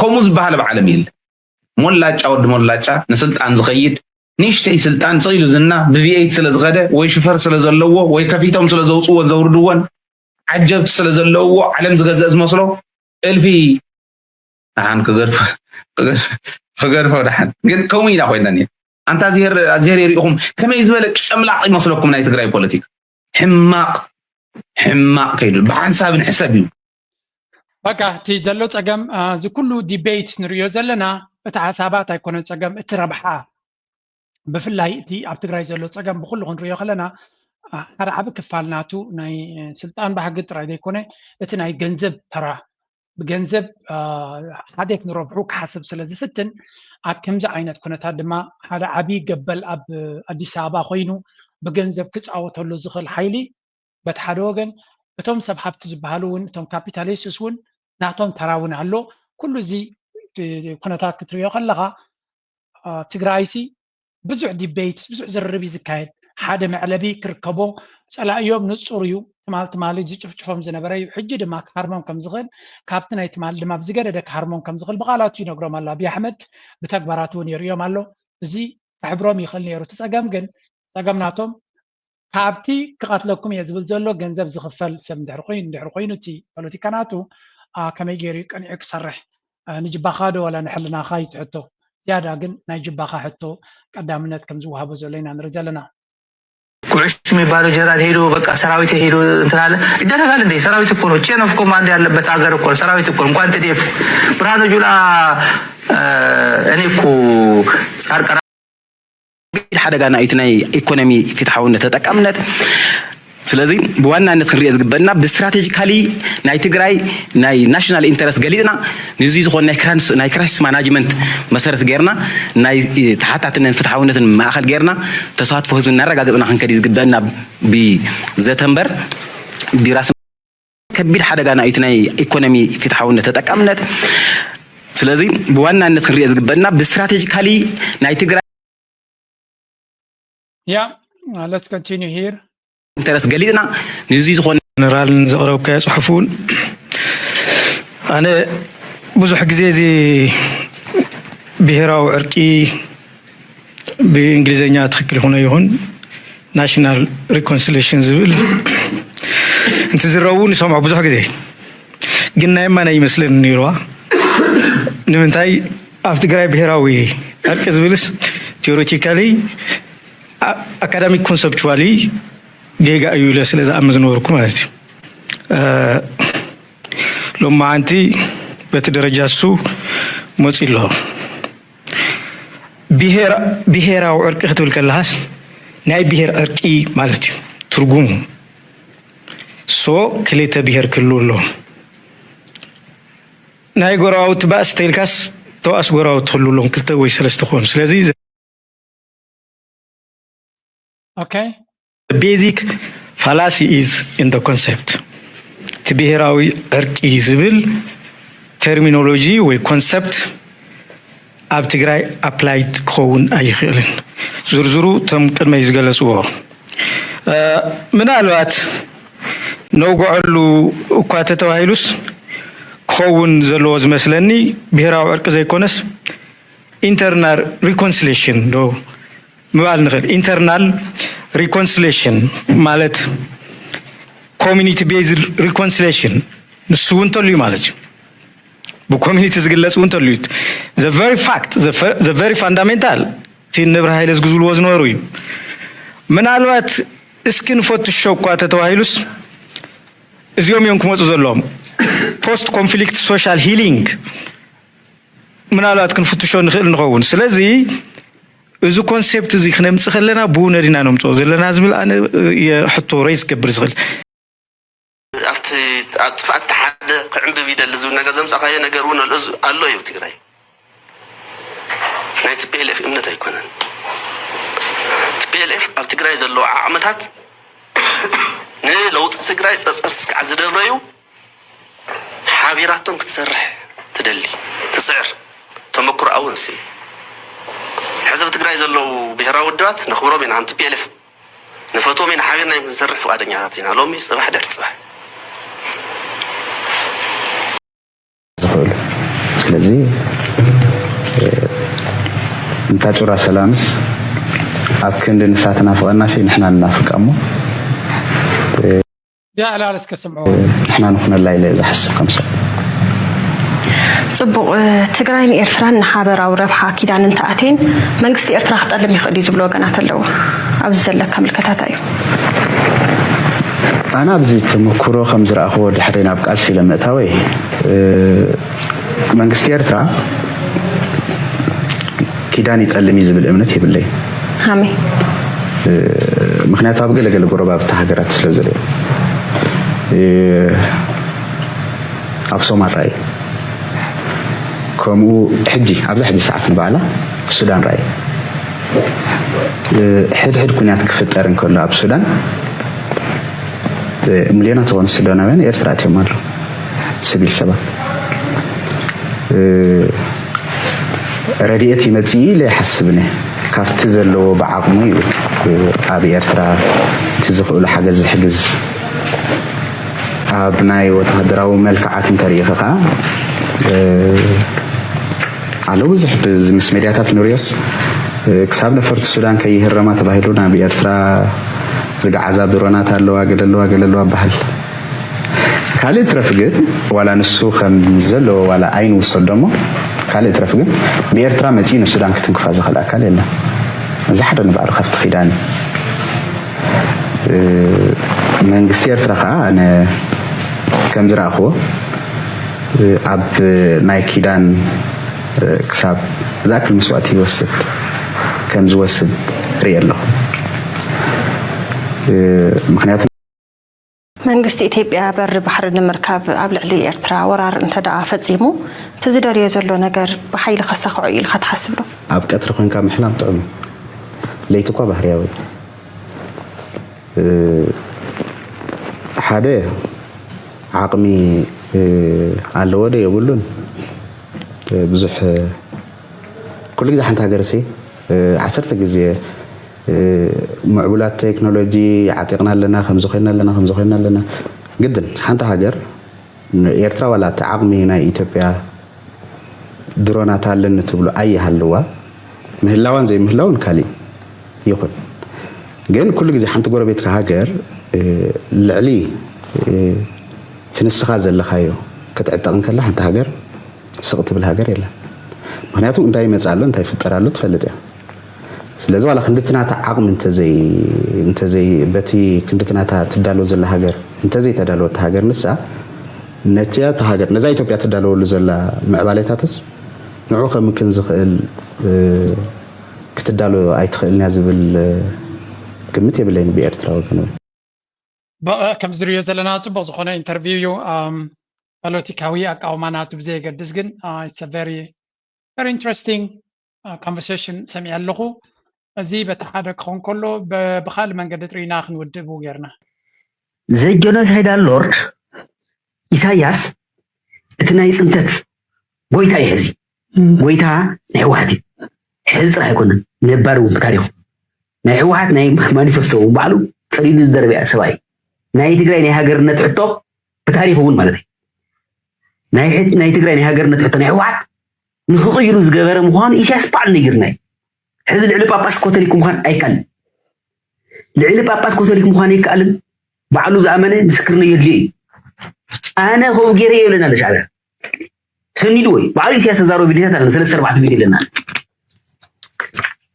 Speaker 10: ከምኡ ዝበሃል ብዓለም የለ ሞላጫ ወድ ሞላጫ ንስልጣን ዝኸይድ ንሽተይ ስልጣን ጽይሉ ዝና ብቪኤት ስለ ዝኸደ ወይ ሽፈር ስለ ዘለዎ ወይ ከፊቶም ስለ ዘውፅዎ ዘውርድዎን ዓጀብቲ ስለ ዘለዎ ዓለም ዝገዝእ ዝመስሎ እልፊ ንሓን ክገርፎ ድሓን ግን ከምኡ ኢና ኮይና ኒ ኣንታ ዜር የሪኢኹም ከመይ ዝበለ ጨምላቕ ይመስለኩም ናይ ትግራይ ፖለቲካ ሕማቕ ከይዱ ብሓንሳብ ንሕሰብ እዩ
Speaker 2: በቃ እቲ ዘሎ ፀገም እዚ ኩሉ ዲቤት ንሪኦ ዘለና እቲ ሓሳባት ኣይኮነን ፀገም እቲ ረብሓ ብፍላይ እቲ ኣብ ትግራይ ዘሎ ፀገም ብኩሉ ክንሪኦ ከለና ሓደ ዓብ ክፋል ናቱ ናይ ስልጣን ባህጊ ጥራይ ዘይኮነ እቲ ናይ ገንዘብ ተራ ብገንዘብ ሓደ ክንረብሑ ክሓስብ ስለ ዝፍትን ኣብ ከምዚ ዓይነት ኩነታት ድማ ሓደ ዓብይ ገበል ኣብ ኣዲስ ኣበባ ኮይኑ ብገንዘብ ክፃወተሉ ዝኽእል ሓይሊ በቲ ሓደ ወገን እቶም ሰብ ሃብቲ ዝበሃሉ እውን እቶም ካፒታሊስትስ እውን ናቶም ተራ እውን ኣሎ ኩሉ እዚ ኩነታት ክትሪኦ ከለካ ትግራይሲ ብዙሕ ዲቤት ብዙሕ ዝርርብ ዝካየድ ሓደ መዕለቢ ክርከቦ ፀላእዮም ንፁር እዩ ትማሊ ዝጭፍጭፎም ዝነበረ እዩ ሕጂ ድማ ክሃርሞም ከም ዝኽእል ካብቲ ናይ ትማሊ ድማ ብዝገደደ ክሃርሞም ከም ዝኽእል ብቃላቱ ይነግሮም ኣሎ ኣብይ ኣሕመድ ብተግባራት እውን የርእዮም ኣሎ እዚ ክሕብሮም ይኽእል ነይሩ እቲ ፀገም ግን ፀገም ናቶም ካብቲ ክቐትለኩም እየ ዝብል ዘሎ ገንዘብ ዝኽፈል ሰብ እንድሕር ኮይኑ እቲ ፖለቲካ ናቱ ከመይ ገይሩ ቀኒዑ ክሰርሕ ንጅባኻ ዶ ወላ ንሕልናኻ ይትሕቶ ዝያዳ ግን ናይ ጅባኻ ሕቶ ቀዳምነት ከም ዝወሃቦ ዘሎ ኢና ንርኢ ዘለና
Speaker 9: ኩዕሽ የሚባለው ጀነራል ሄዶ በቃ ሰራዊት ሄዶ እንትናለ ይደረጋል እንዴ? ሰራዊት እኮ ነው ቼን ኦፍ ኮማንድ ያለበት ሀገር እኮ ሰራዊት እኮ እንኳን ትዴፍ ብርሃኑ ጁላ እኔ እኮ ሳርቀራ
Speaker 12: ሓደጋ ናይቲ ናይ ኢኮኖሚ ፍትሓውነት ተጠቃምነት ስለዚ ብዋናነት ክንሪኦ ዝግበአና ብስትራቴጂካሊ ናይ ትግራይ ናይ ናሽናል ኢንተረስት ገሊፅና ንዚ ዝኾነ ናይ ክራይሲስ ማናጅመንት መሰረት ገርና ናይ ተሓታትነትን ፍትሓውነትን ማእኸል ገርና ተሳትፎ ህዝቢ እናረጋግፅና ክንከዲ ዝግበአና ብዘተንበር ቢራስ ከቢድ ሓደጋ ናይቲ ናይ ኢኮኖሚ ፍትሓውነት ተጠቃምነት ስለዚ ብዋናነት ክንሪኦ ዝግበአና ብስትራቴጂካሊ ናይ ትግራይ
Speaker 2: let's continue here
Speaker 12: ኢንተረስት ገሊፅና ንዚ ዝኾነ
Speaker 13: ጀነራል ዘቕረብካዮ ጽሑፍ እውን ኣነ ብዙሕ ግዜ እዚ ብሄራዊ ዕርቂ ብእንግሊዝኛ ትክክል ይኹነ ይኹን ናሽናል ሪኮንሲሌሽን ዝብል እንትዝረቡ ንሰምዖ ብዙሕ ግዜ ግን ናይ ማን ኣይመስለኒ ነይሩዋ ንምንታይ ኣብ ትግራይ ብሄራዊ ዕርቂ ዝብልስ ቴዎሬቲካሊ አካዳሚክ ኮንሰፕቹዋሊ ጌጋ እዩ ለስለ ዝኣምዝ ነበርኩ ማለት እዩ ሎማ ኣንቲ በቲ ደረጃ እሱ መፂ ኣሎ ብሄራዊ ዕርቂ ክትብል ከለሃስ ናይ ብሄር ዕርቂ ማለት እዩ ትርጉሙ ሶ ክልተ ብሄር ክህልው ኣሎ ናይ ጎራዊት ባእስ ተይልካስ ተዋእስ ጎራዊት ክህልው ኣሎም ክልተ ወይ ሰለስተ ክኾኑ ስለዚ
Speaker 2: Okay.
Speaker 13: The basic fallacy is in the concept. ትብሄራዊ ዕርቂ ዝብል ተርሚኖሎጂ ወይ ኮንሰፕት ኣብ ትግራይ ኣፕላይድ ክኸውን ኣይኽእልን ዝርዝሩ እቶም ቅድመ ዝገለጽዎ ምናልባት ነውግዐሉ እኳ ተተባሂሉስ ክኸውን ዘለዎ ዝመስለኒ ብሄራዊ ዕርቂ ዘይኮነስ ኢንተርናል ሪኮንሲሌሽን ዶ ምባል ንኽእል ኢንተርናል ሪኮንሲሌሽን ማለት ኮሚኒቲ ቤዝድ ሪኮንሲሌሽን ንሱ እውን ተልዩ ማለት እዩ ብኮሚኒቲ ዝግለጽ እውን ተልዩ ዘ ቨሪ ፋክት ዘ ቨሪ ፋንዳሜንታል እቲ ንብረ ሃይለ ዝግዝብልዎ ዝነበሩ እዩ ምናልባት እስኪ ንፈትሾ እኳ ተተባሂሉስ እዚኦም እዮም ክመፁ ዘለዎም ፖስት ኮንፍሊክት ሶሻል ሂሊንግ ምናልባት ክንፍትሾ ንኽእል ንኸውን ስለዚ እዚ ኮንሰፕት እዚ ክነምጽእ ከለና ብውነዲና ነምጽኦ ዘለና ዝብል ኣነ የሕቶ ሬይዝ ክገብር ዝኽእል
Speaker 24: ኣብቲ ጥፋት ሓደ ክዕንብብ ይደሊ ዝብል ነገር ዘምፀኻዮ ነገር እውን ኣሎ እዩ ትግራይ ናይ ቲፒኤልኤፍ እምነት ኣይኮነን ቲፒኤልኤፍ ኣብ ትግራይ ዘለዎ ዓቕምታት ንለውጢ ትግራይ ፀፀር ስካዕ ዝደብረዩ ሓቢራቶም ክትሰርሕ ትደሊ ትስዕር ተመክሮ ኣውንሲ حزب تግራይ ዘለው ብሄራዊ ውድባት ንኽብሮም ኢና ኣንቲ ፒኤልኤፍ ንፈቶም ኢና ሓቢርና ክንሰርሕ ፈቃደኛታት ኢና ሎሚ ፅባሕ ደር ፅባሕ
Speaker 19: ስለዚ
Speaker 3: انت جرا سلامس أبكن لنساتنا فقنا شيء نحنا ننافق أمو
Speaker 2: يا لا اسكسمعوا
Speaker 3: نحنا نكون الليلة إذا حسب خمسة
Speaker 5: صبغ تجرين إيرتران حابر أو ربحة كده عن انتقاتين منقص إيرتران خطأ لم يخلي جبلو قناة اللو أبز لك كامل كتاتايو
Speaker 3: أنا بزيت مكورو خمزر أخو دحرين أبقى ألسي لما تاوي منقص إيرتران كيدان يتألم يزبل أمنتي بالليل
Speaker 5: هامي
Speaker 3: مخنيات أبقى لقى القربة بتحقرات سلزلي أبصو مرأي كمو حجي أبزح حجي ساعة نبعلا السودان رأي حد كنيات كفتارن كله بسودان مليونة طوان السودانوين إرترات يمارو سبيل سبا رديئتي متي لي حسبني كافت زلو بعقمي أبي إرترا تزخوا لحاجة زي حجز أبناي وتهدروا ملكعات تاريخها على وزح بمسميرياتات نوريوس كسبنا فرت السودان كي يهرما تباهلونا بإرترا زق عذاب درونات اللوا قللوا بحل كالي ترفق ولا نسوخ مزلو ولا عين وصدمه كالي ترفق بإرترا متين السودان كتنكفى زخل أكل إلا زحد نبعر خفت خيداني من قصي إرترا أنا كم زرع أخوه عب نايكيدان كساب ذاك المسوات يوسد كم زوسد ريال له مخنيات
Speaker 5: መንግስቲ ኢትዮጵያ በር ባሕሪ ንምርካብ ኣብ ልዕሊ ኤርትራ ወራር እንተደኣ ፈጺሙ ትዝደርዮ ዘሎ ነገር ብሓይሊ ከሳኽዖ ኢልካ ትሓስብ ዶ?
Speaker 3: ኣብ ቀትሪ ኮንካ ምሕላም ጥቕሚ ለይቲ እኳ ባህርያዊ ሓደ ዓቕሚ ኣለዎ ዶ የብሉን ብዙሕ ኩሉ ግዜ ሓንቲ ሃገር ሲ 10 ግዜ معبولات تكنولوجي عتقنا لنا خمسة خينا لنا جدا حتى هاجر إيرترا ولا تعقمينا إثيوبيا درونات هالنا تبلو أي هاللوا مهلاوان زي مهلاون كالي يخون جن كل جزء حتى قربت كهاجر العلي تنسخ هذا اللي خايو كتعتقن كله حتى هاجر سقط بالهاجر يلا معناته أنتي متزعلون أنتي فترة تفلت ስለዚህ ዋላ ክንድትናታ ዓቅም እንተዘይ በቲ ክንድትናታ ትዳሎ ዘላ ሃገር እንተዘይ ተዳሎት ሃገር ንሳ ነቲያ ተሃገር ነዛ ኢትዮጵያ ተዳሎሉ ዘላ ምዕባለታትስ ንዑ ከምክን ዝኽእል ክትዳሎ ኣይትኽእልኛ ዝብል ግምት የብለይን ብኤርትራ ወገን
Speaker 2: ከም ዝርዮ ዘለና ጽቡቕ ዝኾነ ኢንተርቪው ፖለቲካዊ ኣቃውማናቱ ብዘይገድስ ግን it's a very very interesting conversation ሰሚዕ ኣለኹ أزي بتحرك هون كله بخال من قد ترينا خنود بوجرنا.
Speaker 14: زي جونوسايد اللورد إساياس اتنايس انتت بويتا يهزي بويتا نحواتي حزر هيكون نبارو بتاريخه نحوات نايم مانيفستو وبعلو تريد الدربي سواي ناي تقرأي ناي هاجر نتحطو بتاريخه هون مالتي ناي تقرأي ناي هاجر نتحطو نحوات نخيرو زغير مخان إيشاس بعد نيجرناي حزب العلب باباس كوتريك مخان أيكل العلب باباس كوتريك مخان أيكل بعلو زمانه مسكرني يدلي أنا هو جري لنا لشعبه سني دوي بعلي سياسة زارو فيديوهات أنا 3-4 فيديو لنا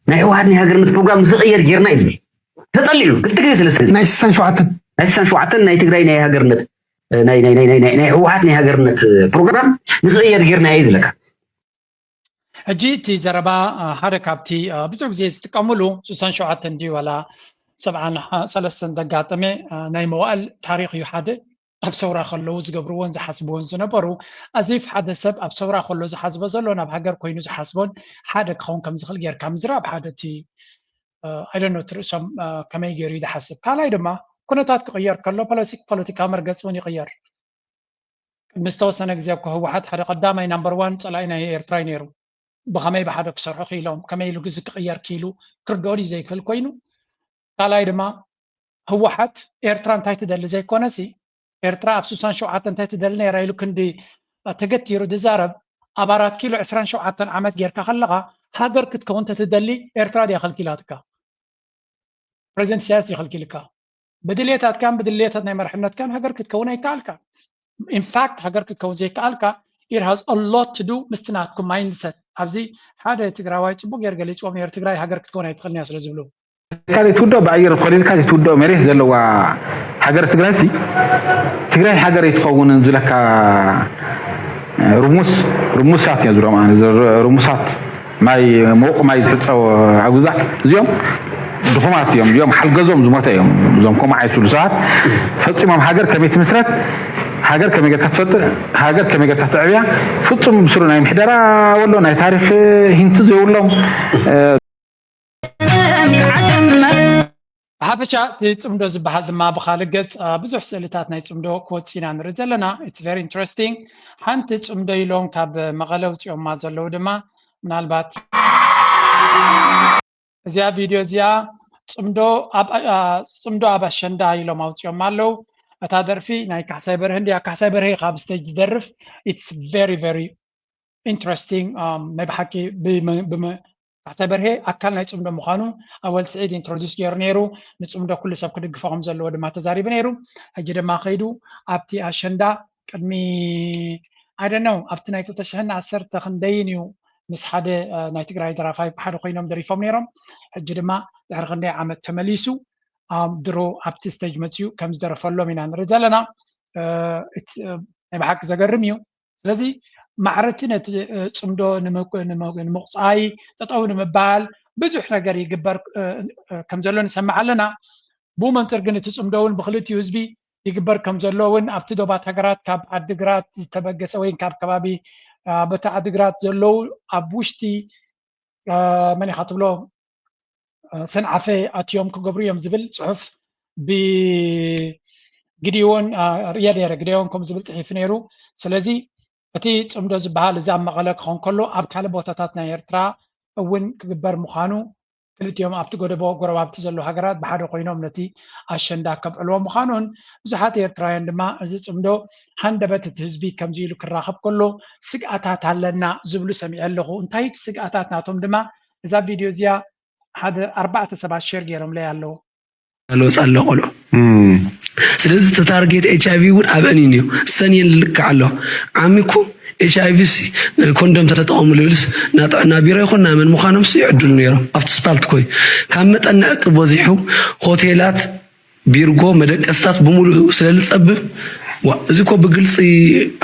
Speaker 14: ناي واحد نهاجرنا برنامج تغير جيرنا إزمي تطلعوا قلت كذا 3
Speaker 13: ناي سان شوعتن
Speaker 14: ناي تقرأي ناي هاجرنا ناي واحد نهاجرنا برنامج نغير جيرنا إزلك
Speaker 2: هجيتي زربا حركاتي بزوج زي تكملوا سوسان شوعتن دي ولا 7 دقاتمي ناي موال تاريخ يحد أبصورة خلوز قبرون زحسبون زنبرو أزيف حدا سب أبصورة خلوز حسب زلون أبحجر كوينوز حسبون حدا كون كم زخل غير كم زراب حدا تي I don't know ترسم كم يجري ده حسب كلا يدما كنا تات غير كله بوليتيكا مركز وني غير مستوى سنة زيك هو حد قدامي نمبر 1 طلعنا إيرتراينيرو بخمي بحدك سرح خيلهم كما يلو جزك غير كيلو كردوري زي كل كوينو قال ما هو حد إيرتران تايت دل زي كونسي إيرترا بسوسان شو عتن تايت دلنا يرايلو كندي تجتيرو دزارب أبارات كيلو 20 شو عتن عمد غير كخلقة ሃገር ክትከውን ተትደሊ ኤርትራ ዲያ ከልኪላትካ ፕሬዚደንት ኢሳያስ ይኸልኪልካ بدليتاتكان بدليتات ناي مرحنتكان هاجر كتكون يكالكا in fact هاجر كتكون زي كالكا it has a lot to do مستناتكم mindset ابزي حدا تግራዋይ ጽቡቅ የርገሊ ጾም የር ትግራይ ሃገር ክትኮን አይትኸልኒ ስለዝብሉ
Speaker 10: ካሊ ትውዶ ባይር ኮሪድ ካሊ ትውዶ መሬት ዘለዋ ሃገር ትግራይ ሲ ትግራይ ሃገር ይትኸውን ዝለካ ሩሙሳት ያዙራ ማለት ሩሙሳት ማይ ሞቅ ማይ ዝሕፀው አጉዛ እዚኦም ድኹማት እዮም ሓልገዞም ዝሞተ እዮም እዞም ከምኡ ዓይሱሉ ሰባት ፈፂሞም ሃገር ከመይ ትምስረት ሃገር ከመይ ጌርካ ትፈልጥ ሃገር ከመይ ጌርካ ትዕብያ ፍጹም ብስሩ ናይ ምሕደራ ወሎ ናይ ታሪክ ሂንቲ ዘይብሎም
Speaker 2: ብሓፈሻ እቲ ፅምዶ ዝበሃል ድማ ብካልእ ገፅ ብዙሕ ስእልታት ናይ ፅምዶ ክወፂና ንርኢ ዘለና ኢትስ ቨሪ ኢንትረስቲንግ ሓንቲ ፅምዶ ኢሎም ካብ መቐለ ውፅኦማ ዘለዉ ድማ ምናልባት እዚኣ ቪድዮ እዚኣ ፅምዶ ኣብ ኣሸንዳ ኢሎም ኣውፅኦም ኣለው እታ ደርፊ ናይ ካሕሳይ በርሀ እንድያ ካሕሳይ በርሀ ካብ ስቴጅ ዝደርፍ ኢትስ ቨሪ ቨሪ ኢንትረስቲንግ ናይ ብሓቂ ካሕሳይ በርሀ ኣካል ናይ ፅምዶ ምዃኑ ኣወል ስዒድ ኢንትሮዲስ ገይሩ ነይሩ ንፅምዶ ኩሉ ሰብ ክድግፎ ከም ዘለዎ ድማ ተዛሪቡ ነይሩ ሕጂ ድማ ከይዱ ኣብቲ ኣሸንዳ ቅድሚ ኣይደኖ ኣብቲ ናይ 2010 ክንደይን እዩ ምስ ሓደ ናይ ትግራይ ደራፋይ ብሓደ ኮይኖም ደሪፎም ነይሮም ሕጂ ድማ ድሕሪ ክንደይ ዓመት ተመሊሱ ድሮ ኣብቲ ስቴጅ መፅኡ ከም ዝደረፈሎም ኢና ንርኢ ዘለና ናይ ብሓቂ ዘገርም እዩ ስለዚ ማዕረቲ ነቲ ፅምዶ ንምቁፃይ ጠጠው ንምባል ብዙሕ ነገር ይግበር ከም ዘሎ ንሰምዕ ኣለና ብኡ መንፅር ግን እቲ ፅምዶ እውን ብክልቲኡ ህዝቢ ይግበር ከም ዘሎ እውን ኣብቲ ዶባት ሃገራት ካብ ዓዲግራት ዝተበገሰ ወይ ካብ ከባቢ በታ ዓዲግራት ዘለው ኣብ ውሽጢ መን ኢኻ ትብሎ ሰንዓፈ ኣትዮም ክገብሩ እዮም ዝብል ፅሑፍ ብግዲዮን ርያ ነይረ ግዲዮን ከም ዝብል ፅሒፍ ነይሩ ስለዚ እቲ ፅምዶ ዝበሃል እዚ ኣብ መቐለ ክኾን ከሎ ኣብ ካልእ ቦታታት ናይ ኤርትራ እውን ክግበር ምዃኑ ክልቲኦም ኣብቲ ጎደቦ ጎረባብቲ ዘለዉ ሃገራት ብሓደ ኮይኖም ነቲ ኣሸንዳ ከብዕልዎ ምዃኑን ብዙሓት ኤርትራውያን ድማ እዚ ፅምዶ ሃንደበት እቲ ህዝቢ ከምዚ ኢሉ ክራኸብ ከሎ ስግኣታት ኣለና ዝብሉ ሰሚዐ ኣለኹ እንታይ እቲ ስግኣታት ናቶም ድማ እዛ ቪድዮ እዚኣ ሓደ 4 ሰባት ሼር ገይሮምለይ ኣለዉ
Speaker 22: ለወፅ ኣሎ ቆልዑ ስለዚ እቲ ታርጌት ኤችኣይቪ እውን ኣብ እኒን እዩ ሰንየን ልክዕ ኣሎ ዓሚኩ ኤችኣይቪ ኮንዶም ተተጠቐሙ ልብልስ ናጥዕና ቢሮ ይኹን ናመን ምዃኖም ይዕድሉ ነይሮም ኣብቲ ስፓልት ኮይ ካብ መጠን ንዕቅብ በዚሑ ሆቴላት ቢርጎ መደቀስታት ብምሉእ ስለዝፀብብ እዚ ኮ ብግልፂ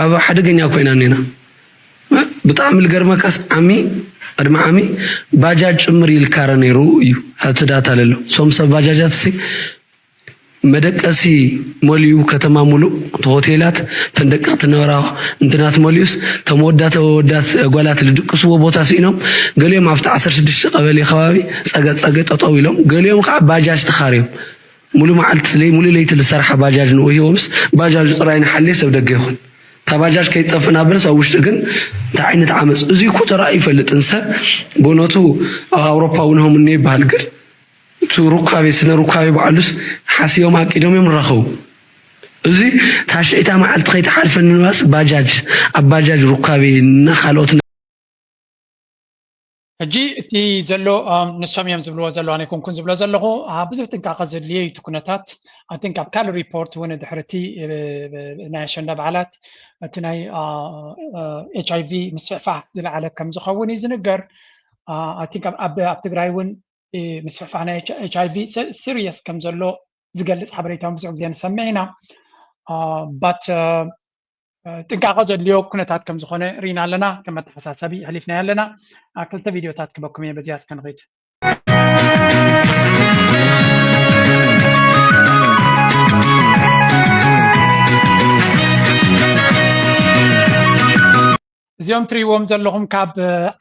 Speaker 22: ኣብ ሓደገኛ ኮይና ኔና ብጣዕሚ ልገርመካስ ዓሚ ቅድሚ ዓሚ ባጃጅ ጭምር ይልካረ ነይሩ እዩ ኣብቲ ዳታ ለሎ ሶም ሰብ ባጃጃት መደቀሲ ሞልዩ ከተማ ሙሉእ ሆቴላት ተንደቀቅቲ ነበራ እንትናት ሞልዩስ ተመወዳት ጓላት ልድቅስዎ ቦታ ሲኢኖም ገሊኦም ኣብቲ 16 ቀበሌ ከባቢ ፀገፀገ ጠጠው ኢሎም ገሊኦም ከዓ ባጃጅ ተኻርዮም ሙሉእ መዓልቲ ሙሉእ ለይቲ ዝሰርሐ ባጃጅ ንውሂቦምስ ባጃጅ ጥራይ ንሓልየ ሰብ ደገ ይኹን ታባጃጅ ከይጠፍና ብለስ ኣብ ውሽጢ ግን እንታይ ዓይነት ዓመፅ እዚ እኮ ተራእዩ ይፈልጥን ሰብ ብእውነቱ ኣብ ኣውሮፓ እውን ሆምኒ ይበሃል ግን እቲ ሩካቤ ስነ ሩካቤ በዓሉስ ሓሲዮም ኣቂዶም እዮም ንረኸቡ እዚ ታሽዒታ መዓልቲ ከይተሓልፈኒ ንባስ ባጃጅ ኣብ ባጃጅ ሩካቤ ንካልኦት
Speaker 2: ሕጂ እቲ ዘሎ ንሶም እዮም ዝብልዎ ዘለዋ ናይ ኮንኩን ዝብሎ ዘለኹ ብዙሕ ጥንቃቐ ዘድልየ እቲ ኩነታት ኣንቲንክ ኣብ ካልእ ሪፖርት እውን ድሕርቲ ናይ ኣሸንዳ በዓላት እቲ ናይ ኤችኣይቪ ምስፍሕፋሕ ዝለዓለ ከም ዝኸውን እዩ ዝንገር ኣንቲንክ ኣብ ትግራይ እውን ምስፍሕፋሕ ናይ ኤችኣይቪ ሲሪየስ ከም ዘሎ ዝገልፅ ሓበሬታ ብዙሕ ግዜ ንሰምዕ ኢና ባት ጥንቃቐ ዘድልዮ ኩነታት ከም ዝኾነ ርኢና ኣለና ከም መተሓሳሰቢ ሕሊፍናዮ ኣለና ክልተ ቪድዮታት ክበኩም እየ በዚያ እስከንኸይድ እዚኦም ትሪእዎም ዘለኹም ካብ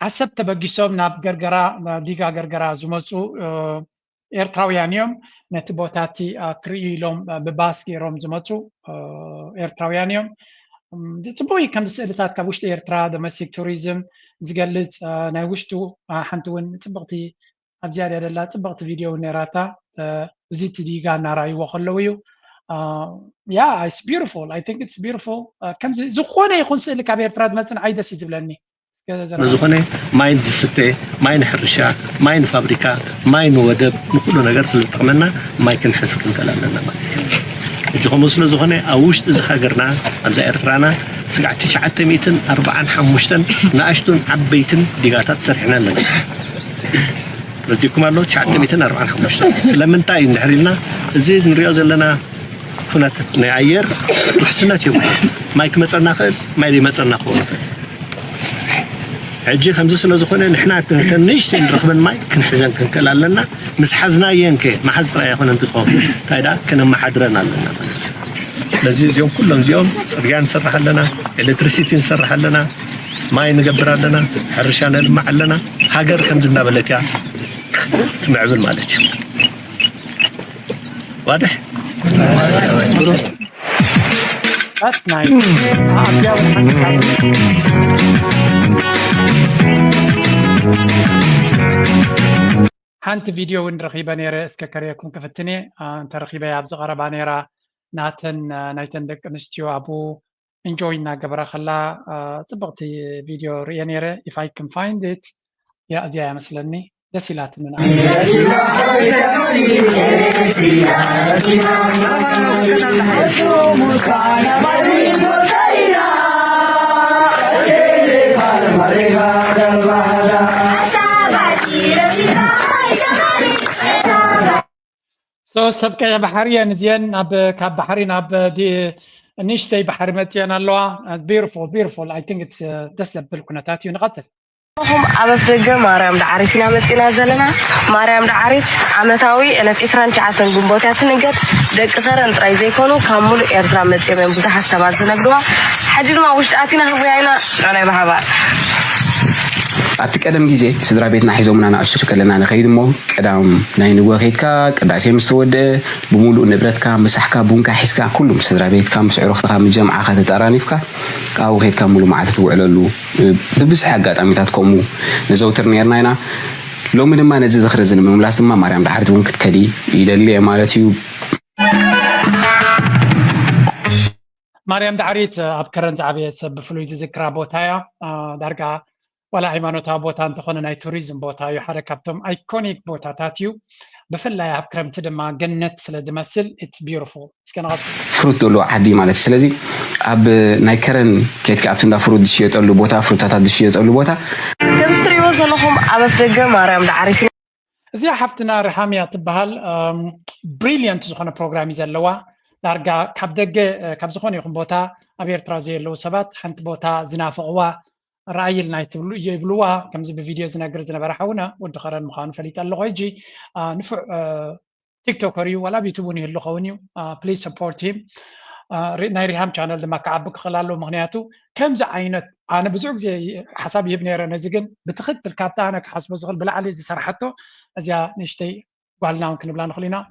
Speaker 2: ዓሰብ ተበጊሶም ናብ ገርገራ ዲጋ ገርገራ ዝመፁ ኤርትራውያን እዮም ነቲ ቦታ እቲ ክርእዩ ኢሎም ብባስ ገይሮም ዝመፁ ኤርትራውያን እዮም ጽቡቅ ከም ስእልታት ካብ ውሽጢ ኤርትራ ዶሜስቲክ ቱሪዝም ዝገልጽ ናይ ውሽጡ ሓንቲ እውን ጽብቕቲ ኣብ ዝያዳ ደላ ጽብቕቲ ቪድዮ ነራታ እዚ ትዲጋ እናራእይዎ ከለው እዩ it's beautiful I think it's beautiful ከም ዝኾነ ይኹን ስእሊ ካብ ኤርትራ ዝመፅን ዓይ ደስ ዝብለኒ
Speaker 15: ዝኾነ ማይን ዝስተ ማይን ሕርሻ ማይን ፋብሪካ ማይን ወደብ ንኩሉ ነገር ስለ ዝጠቕመና ማይ ክንሕዝ ክንከል ኣለና ማለት እዩ እጂ ከምኡ ስለ ዝኾነ ኣብ ውሽጢ እዚ ሃገርና ኣብዛ ኤርትራና ስጋዕቲ 945 ንኣሽቱን ዓበይትን ዲጋታት ሰሪሕና ኣለና رديكم الله 945 ስለምንታይ እንድሕር ኢልና እዚ ንሪኦ ዘለና ኩነት ናይ ኣየር ውሕስነት እዩ ማይ ክመፀና ክእል ማይ ዘይመፀና ክኸውን ይኽእል ሕጂ ከምዚ ስለ ዝኾነ ንሕና ተንእሽተይ ንረኽበን ማይ ክንሕዘን ክንክእል ኣለና ምስ ሓዝናየን ከ ማሓዝ ጥራይ ኣይኮነ እንትኸውን እንታይ ዳ ከነመሓድረን ኣለና ማለት እዩ ስለዚ እዚኦም ኩሎም እዚኦም ፅርግያ ንሰርሕ ኣለና ኤሌክትሪሲቲ ንሰርሕ ኣለና ማይ ንገብር ኣለና ሕርሻ ነልማዕ ኣለና ሃገር ከምዚ እናበለት እያ تمعبل مالك واضح؟
Speaker 2: That's nice. حانت فيديو وين رخيبة نيرة اسكاكريكم كفتني انت رخيبة يابز غربا نيرة نايتن دك نستيو ابو enjoy نا قبرا خلا تبغتي فيديو ريا نيرة if I can find it يا ازيا مثلني ደስ ይላትን ሰብከ ባሕርየ ንዝየን ካብ ባሕሪ ናብ ንእሽተይ ባሕሪ መፅአን ኣለዋ beautiful I think it's ደስ ዘብል ኩነታት እዩ ንቐፅል
Speaker 17: هم عبد الدجا مريم دعاريتنا متينا زلنا مريم دعاريت عمتاوي أنا تسران شعاتن جنبوتات نجد دك ثرن ترايزي كونو كمل إرترا متينا بزح السبات زنقدوها حجر ما وش تعتينا هبوينا أنا بحبا
Speaker 12: أتك أدم جيزي سدرا بيتنا حيزومنا أنا أشترك لنا أنا خيد مو كدام ناين وقيتك كداسي مسود بمولو نبرتك مسحك بونك حسك كلهم سدرا بيتك مسعرختك من جمعة خدت أرانيفك أو غيتك مولو معتت وعللو ببس حاجات عميتاتكمو نزوتر نيرنا هنا لو من ما نزيد خرزنا من ملاسم ما مريم دحرت ممكن تكلي إلى اللي مالتيو
Speaker 2: مريم دعريت أبكرن زعبية بفلويز ذكرى بوتايا درجة ولا ሃይማኖታዊ ቦታ እንትኾነ ናይ ቱሪዝም ቦታ እዩ ሓደ ካብቶም ኣይኮኒክ ቦታታት እዩ ብፍላይ ኣብ ክረምቲ ድማ ገነት ስለ ዝመስል ኢትስ ቢዩቲፉል እስከናት
Speaker 12: ፍሩት ሎ ዓዲ ማለት ስለዚ ኣብ ናይ ከረን ከትካ ኣብቲ እንዳ ፍሩት ዝሽየጠሉ ቦታ ፍሩታታት ዝሽየጠሉ ቦታ
Speaker 17: ከምስትሪዎ ዘለኹም ኣብ ደገ ማርያም ዳዕሪት
Speaker 2: እዚኣ ሓፍትና ርሃምያ ትበሃል ብሪሊየንት ዝኾነ ፕሮግራም እዩ ዘለዋ ዳርጋ ካብ ደገ ካብ ዝኾነ ይኹን ቦታ ኣብ ኤርትራ ዘየለዉ ሰባት ሓንቲ ቦታ ዝናፍቕዋ رأيل نايت يبلوها كم زي بفيديو زناقر زنبرا حونا ود خران مخان فليت الله يجي نفع تيك توكري ولا بيتوبوني اللغونيو بليز سبورت هيم ناي ريهام channel لما كعبك خلاله مغنياتو كم زي عينت انا بزوج زي حساب يبني رانا زيجن بتخت الكابتا انا كحسب صغل بلا علي زي صراحته ازيا نشتي قالنا ممكن بلا نخلينا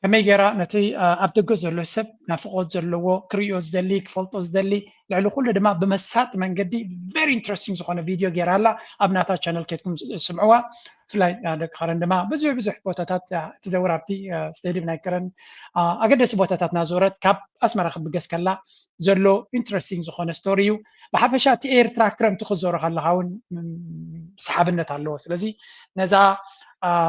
Speaker 2: كما يجرى نتي أبدأ جزء للسب نفقد زلوا كريوز دليك فلتوز دلي لعلو كل دما بمسات من قدي very interesting زخنا فيديو جرى لا أبناء channel كتكم سمعوها فلاي هذا خارن دما بزح بوتات تزور عبتي استدي بناكرن أقدر سبوتات نازورت كاب أسمع رخب بجس كلا زلوا interesting زخنا ستوريو بحفشات إير تراكرم تخزور خلا هون سحابنا تعلوس لذي نزا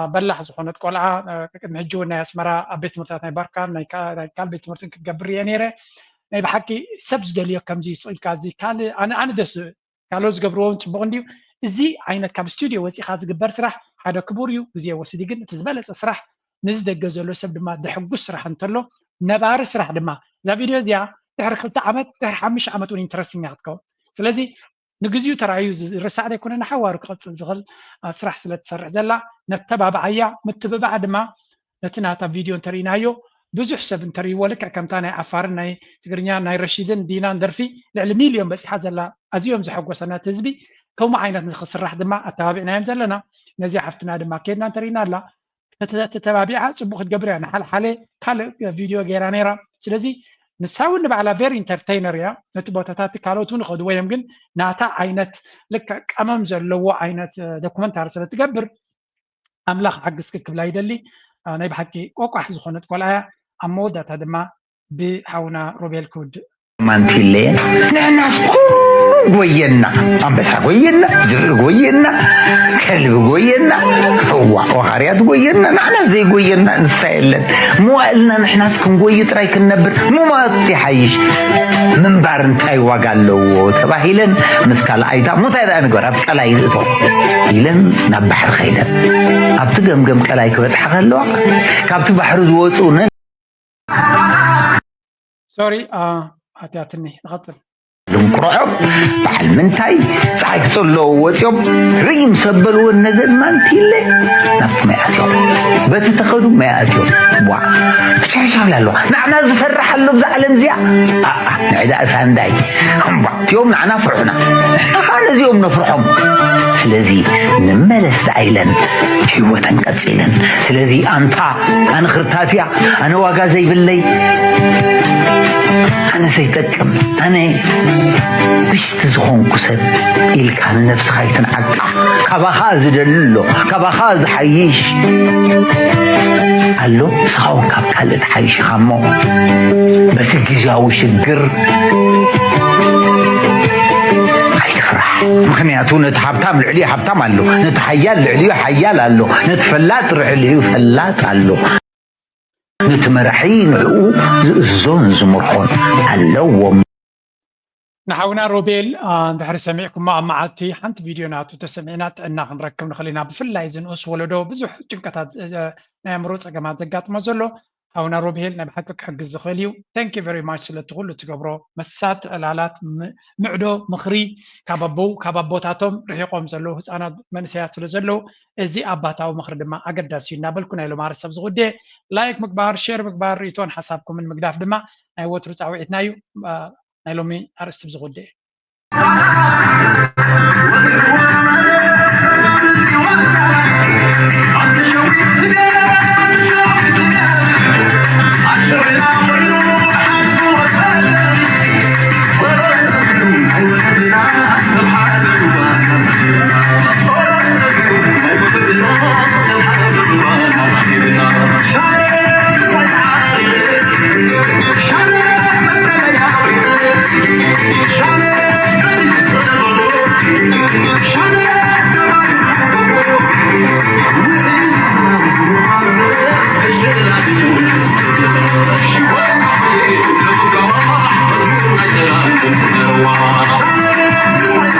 Speaker 2: بلح زخونت قلعة نحجونا يسمرا بيت مرتات نباركان نايكال بيت مرتين كتقبر يانيرة ناي بحكي سبز دليو كم زي سوي كازي كالي أنا دس كالوز قبرون تبغنديو زي عينت كاب ستوديو وزي خاز قبر سرح هذا كبوريو زي وسيدي قد تزبلت سرح نزد جزلو سب دما دحقو سرح انتلو نبار سرح دما زي فيديو زي تحرق عمت تحرق مش عمتون انترستينج عتكو سلازي نجزيو ترايو رسالة كنا نحوار قصة زغل سرح سلت سرح زلا نتبع بعيا متبع دما نتناتا فيديو انترينايو بزح سب انتري ولك كم تاني عفارنا تقرنيا ناي رشيدين دينان درفي لعلمي اليوم بس حزلا ازيوم زحق وسنة تزبي كوم عينات نخص الرح دما التابعنا يمزلنا نزي حفتنا دما كيدنا انترينا لا تتابعها صبوخ تقبري انا حالي كال فيديو غيرانيرا سلازي نساوي نبع على فيري انترتينر يا نتبوتات كالوتون خدوا يمكن ناتا عينت لك امام زلوا عينت دوكيومنتار سنه تقبر املاخ حق سكك بلا يدلي انا بحكي قوقع زخونت ولا امودات هذا ما بحاونا روبيل كود
Speaker 18: مانتيلين نحن
Speaker 10: ጎየና አንበሳ ጎየና ዝብኢ ጎየና ከልቢ ጎየና ወኻርያት ጎየና ንሕና ዘይጎየና እንስሳ የለን መዋእልና ንሕናስ ክንጎይ ጥራይ ክንነብር ምማት ይሓይሽ ምንባር እንታይ ዋጋ ኣለዎ ተባሂለን ምስ ካልኣይታ ሙታይ ዳ ንግበር ኣብ ቀላይ እቶ ኢለን ናብ ባሕሪ ኸይደን ኣብቲ ገምገም ቀላይ ክበፅሓ ከለዋ ካብቲ ባሕሪ ዝወፁ
Speaker 2: ሶሪ ኣትያትኒ ንቐፅል
Speaker 10: ልንቁርዖም በዓል ምንታይ ፀሓይ ክፀልዎ ወፂኦም ርእይም ሰበልዎን ነዘን ማንቲለ ናብቲ ማይኣትዮም በቲ ተኸዱ ማይኣትዮም ዋ ክሻሻል ኣለዋ ንዕና ዝፈራሕ ኣሎ ብዛ ዓለም እዚኣ ንዕዳ እሳንዳይ እምባእትዮም ንዕና ፍርሑና ንሕናኻ ነዚኦም ነፍርሖም ስለዚ ንመለስ ኢለን ህይወተን ቀፂለን ስለዚ ኣንታ ኣነ ክርታት እያ ኣነ ዋጋ ዘይብለይ ኣነ ዘይጠቅም ኣነ ብሽቲ ዝኾንኩ ሰብ ኢልካ ንነፍስኻ ይትንዓቃ ካባኻ ዝደልሎ ካባኻ ዝሓይሽ ኣሎ ንስኻውን ካብ ካልእ ተሓይሽኻ እሞ በቲ ግዝያዊ ሽግር ኣይትፍራሕ ምክንያቱ ነቲ ሃብታም ልዕልዩ ሃብታም ኣሎ ነቲ ሓያል ልዕልዩ ሓያል ኣሎ ነቲ ፈላጥ ልዕልዩ ፈላጥ ኣሎ ነቲ መራሒ ንዕኡ ዝእዞን ዝምርሖን ኣለዎም
Speaker 2: ንሓውና ሮቤል እንድሕሪ ሰሚዕኩሞ ኣብ መዓልቲ ሓንቲ ቪድዮ ናቱ ተሰሚዕና ጥዕና ክንረክብ ንኽእል ኢና ብፍላይ ዝንእስ ወለዶ ብዙሕ ጭንቀታት ናይ ኣእምሮ ፀገማት ዘጋጥሞ ዘሎ ሓውና ሮቤል ናይ ብሓቂ ክሕግዝ ዝኽእል እዩ ታንኪ ቨሪ ማች ስለቲ ኩሉ ትገብሮ መሳት ዕላላት ምዕዶ ምኽሪ ካብ ኣቦው ካብ ኣቦታቶም ርሒቆም ዘለዉ ህፃናት መንእሰያት ስለ ዘለዉ እዚ ኣባታዊ ምኽሪ ድማ ኣገዳሲ እዩ እናበልኩ ናይ ሎማ ርሰብ ዝጉዳይ ላይክ ምግባር ሼር ምግባር ሪቶን ሓሳብኩምን ምግዳፍ ድማ ናይ ወትሩ ፃውዒትና እዩ ናይ ሎሚ ኣርእስቲ ብዝጉዳይ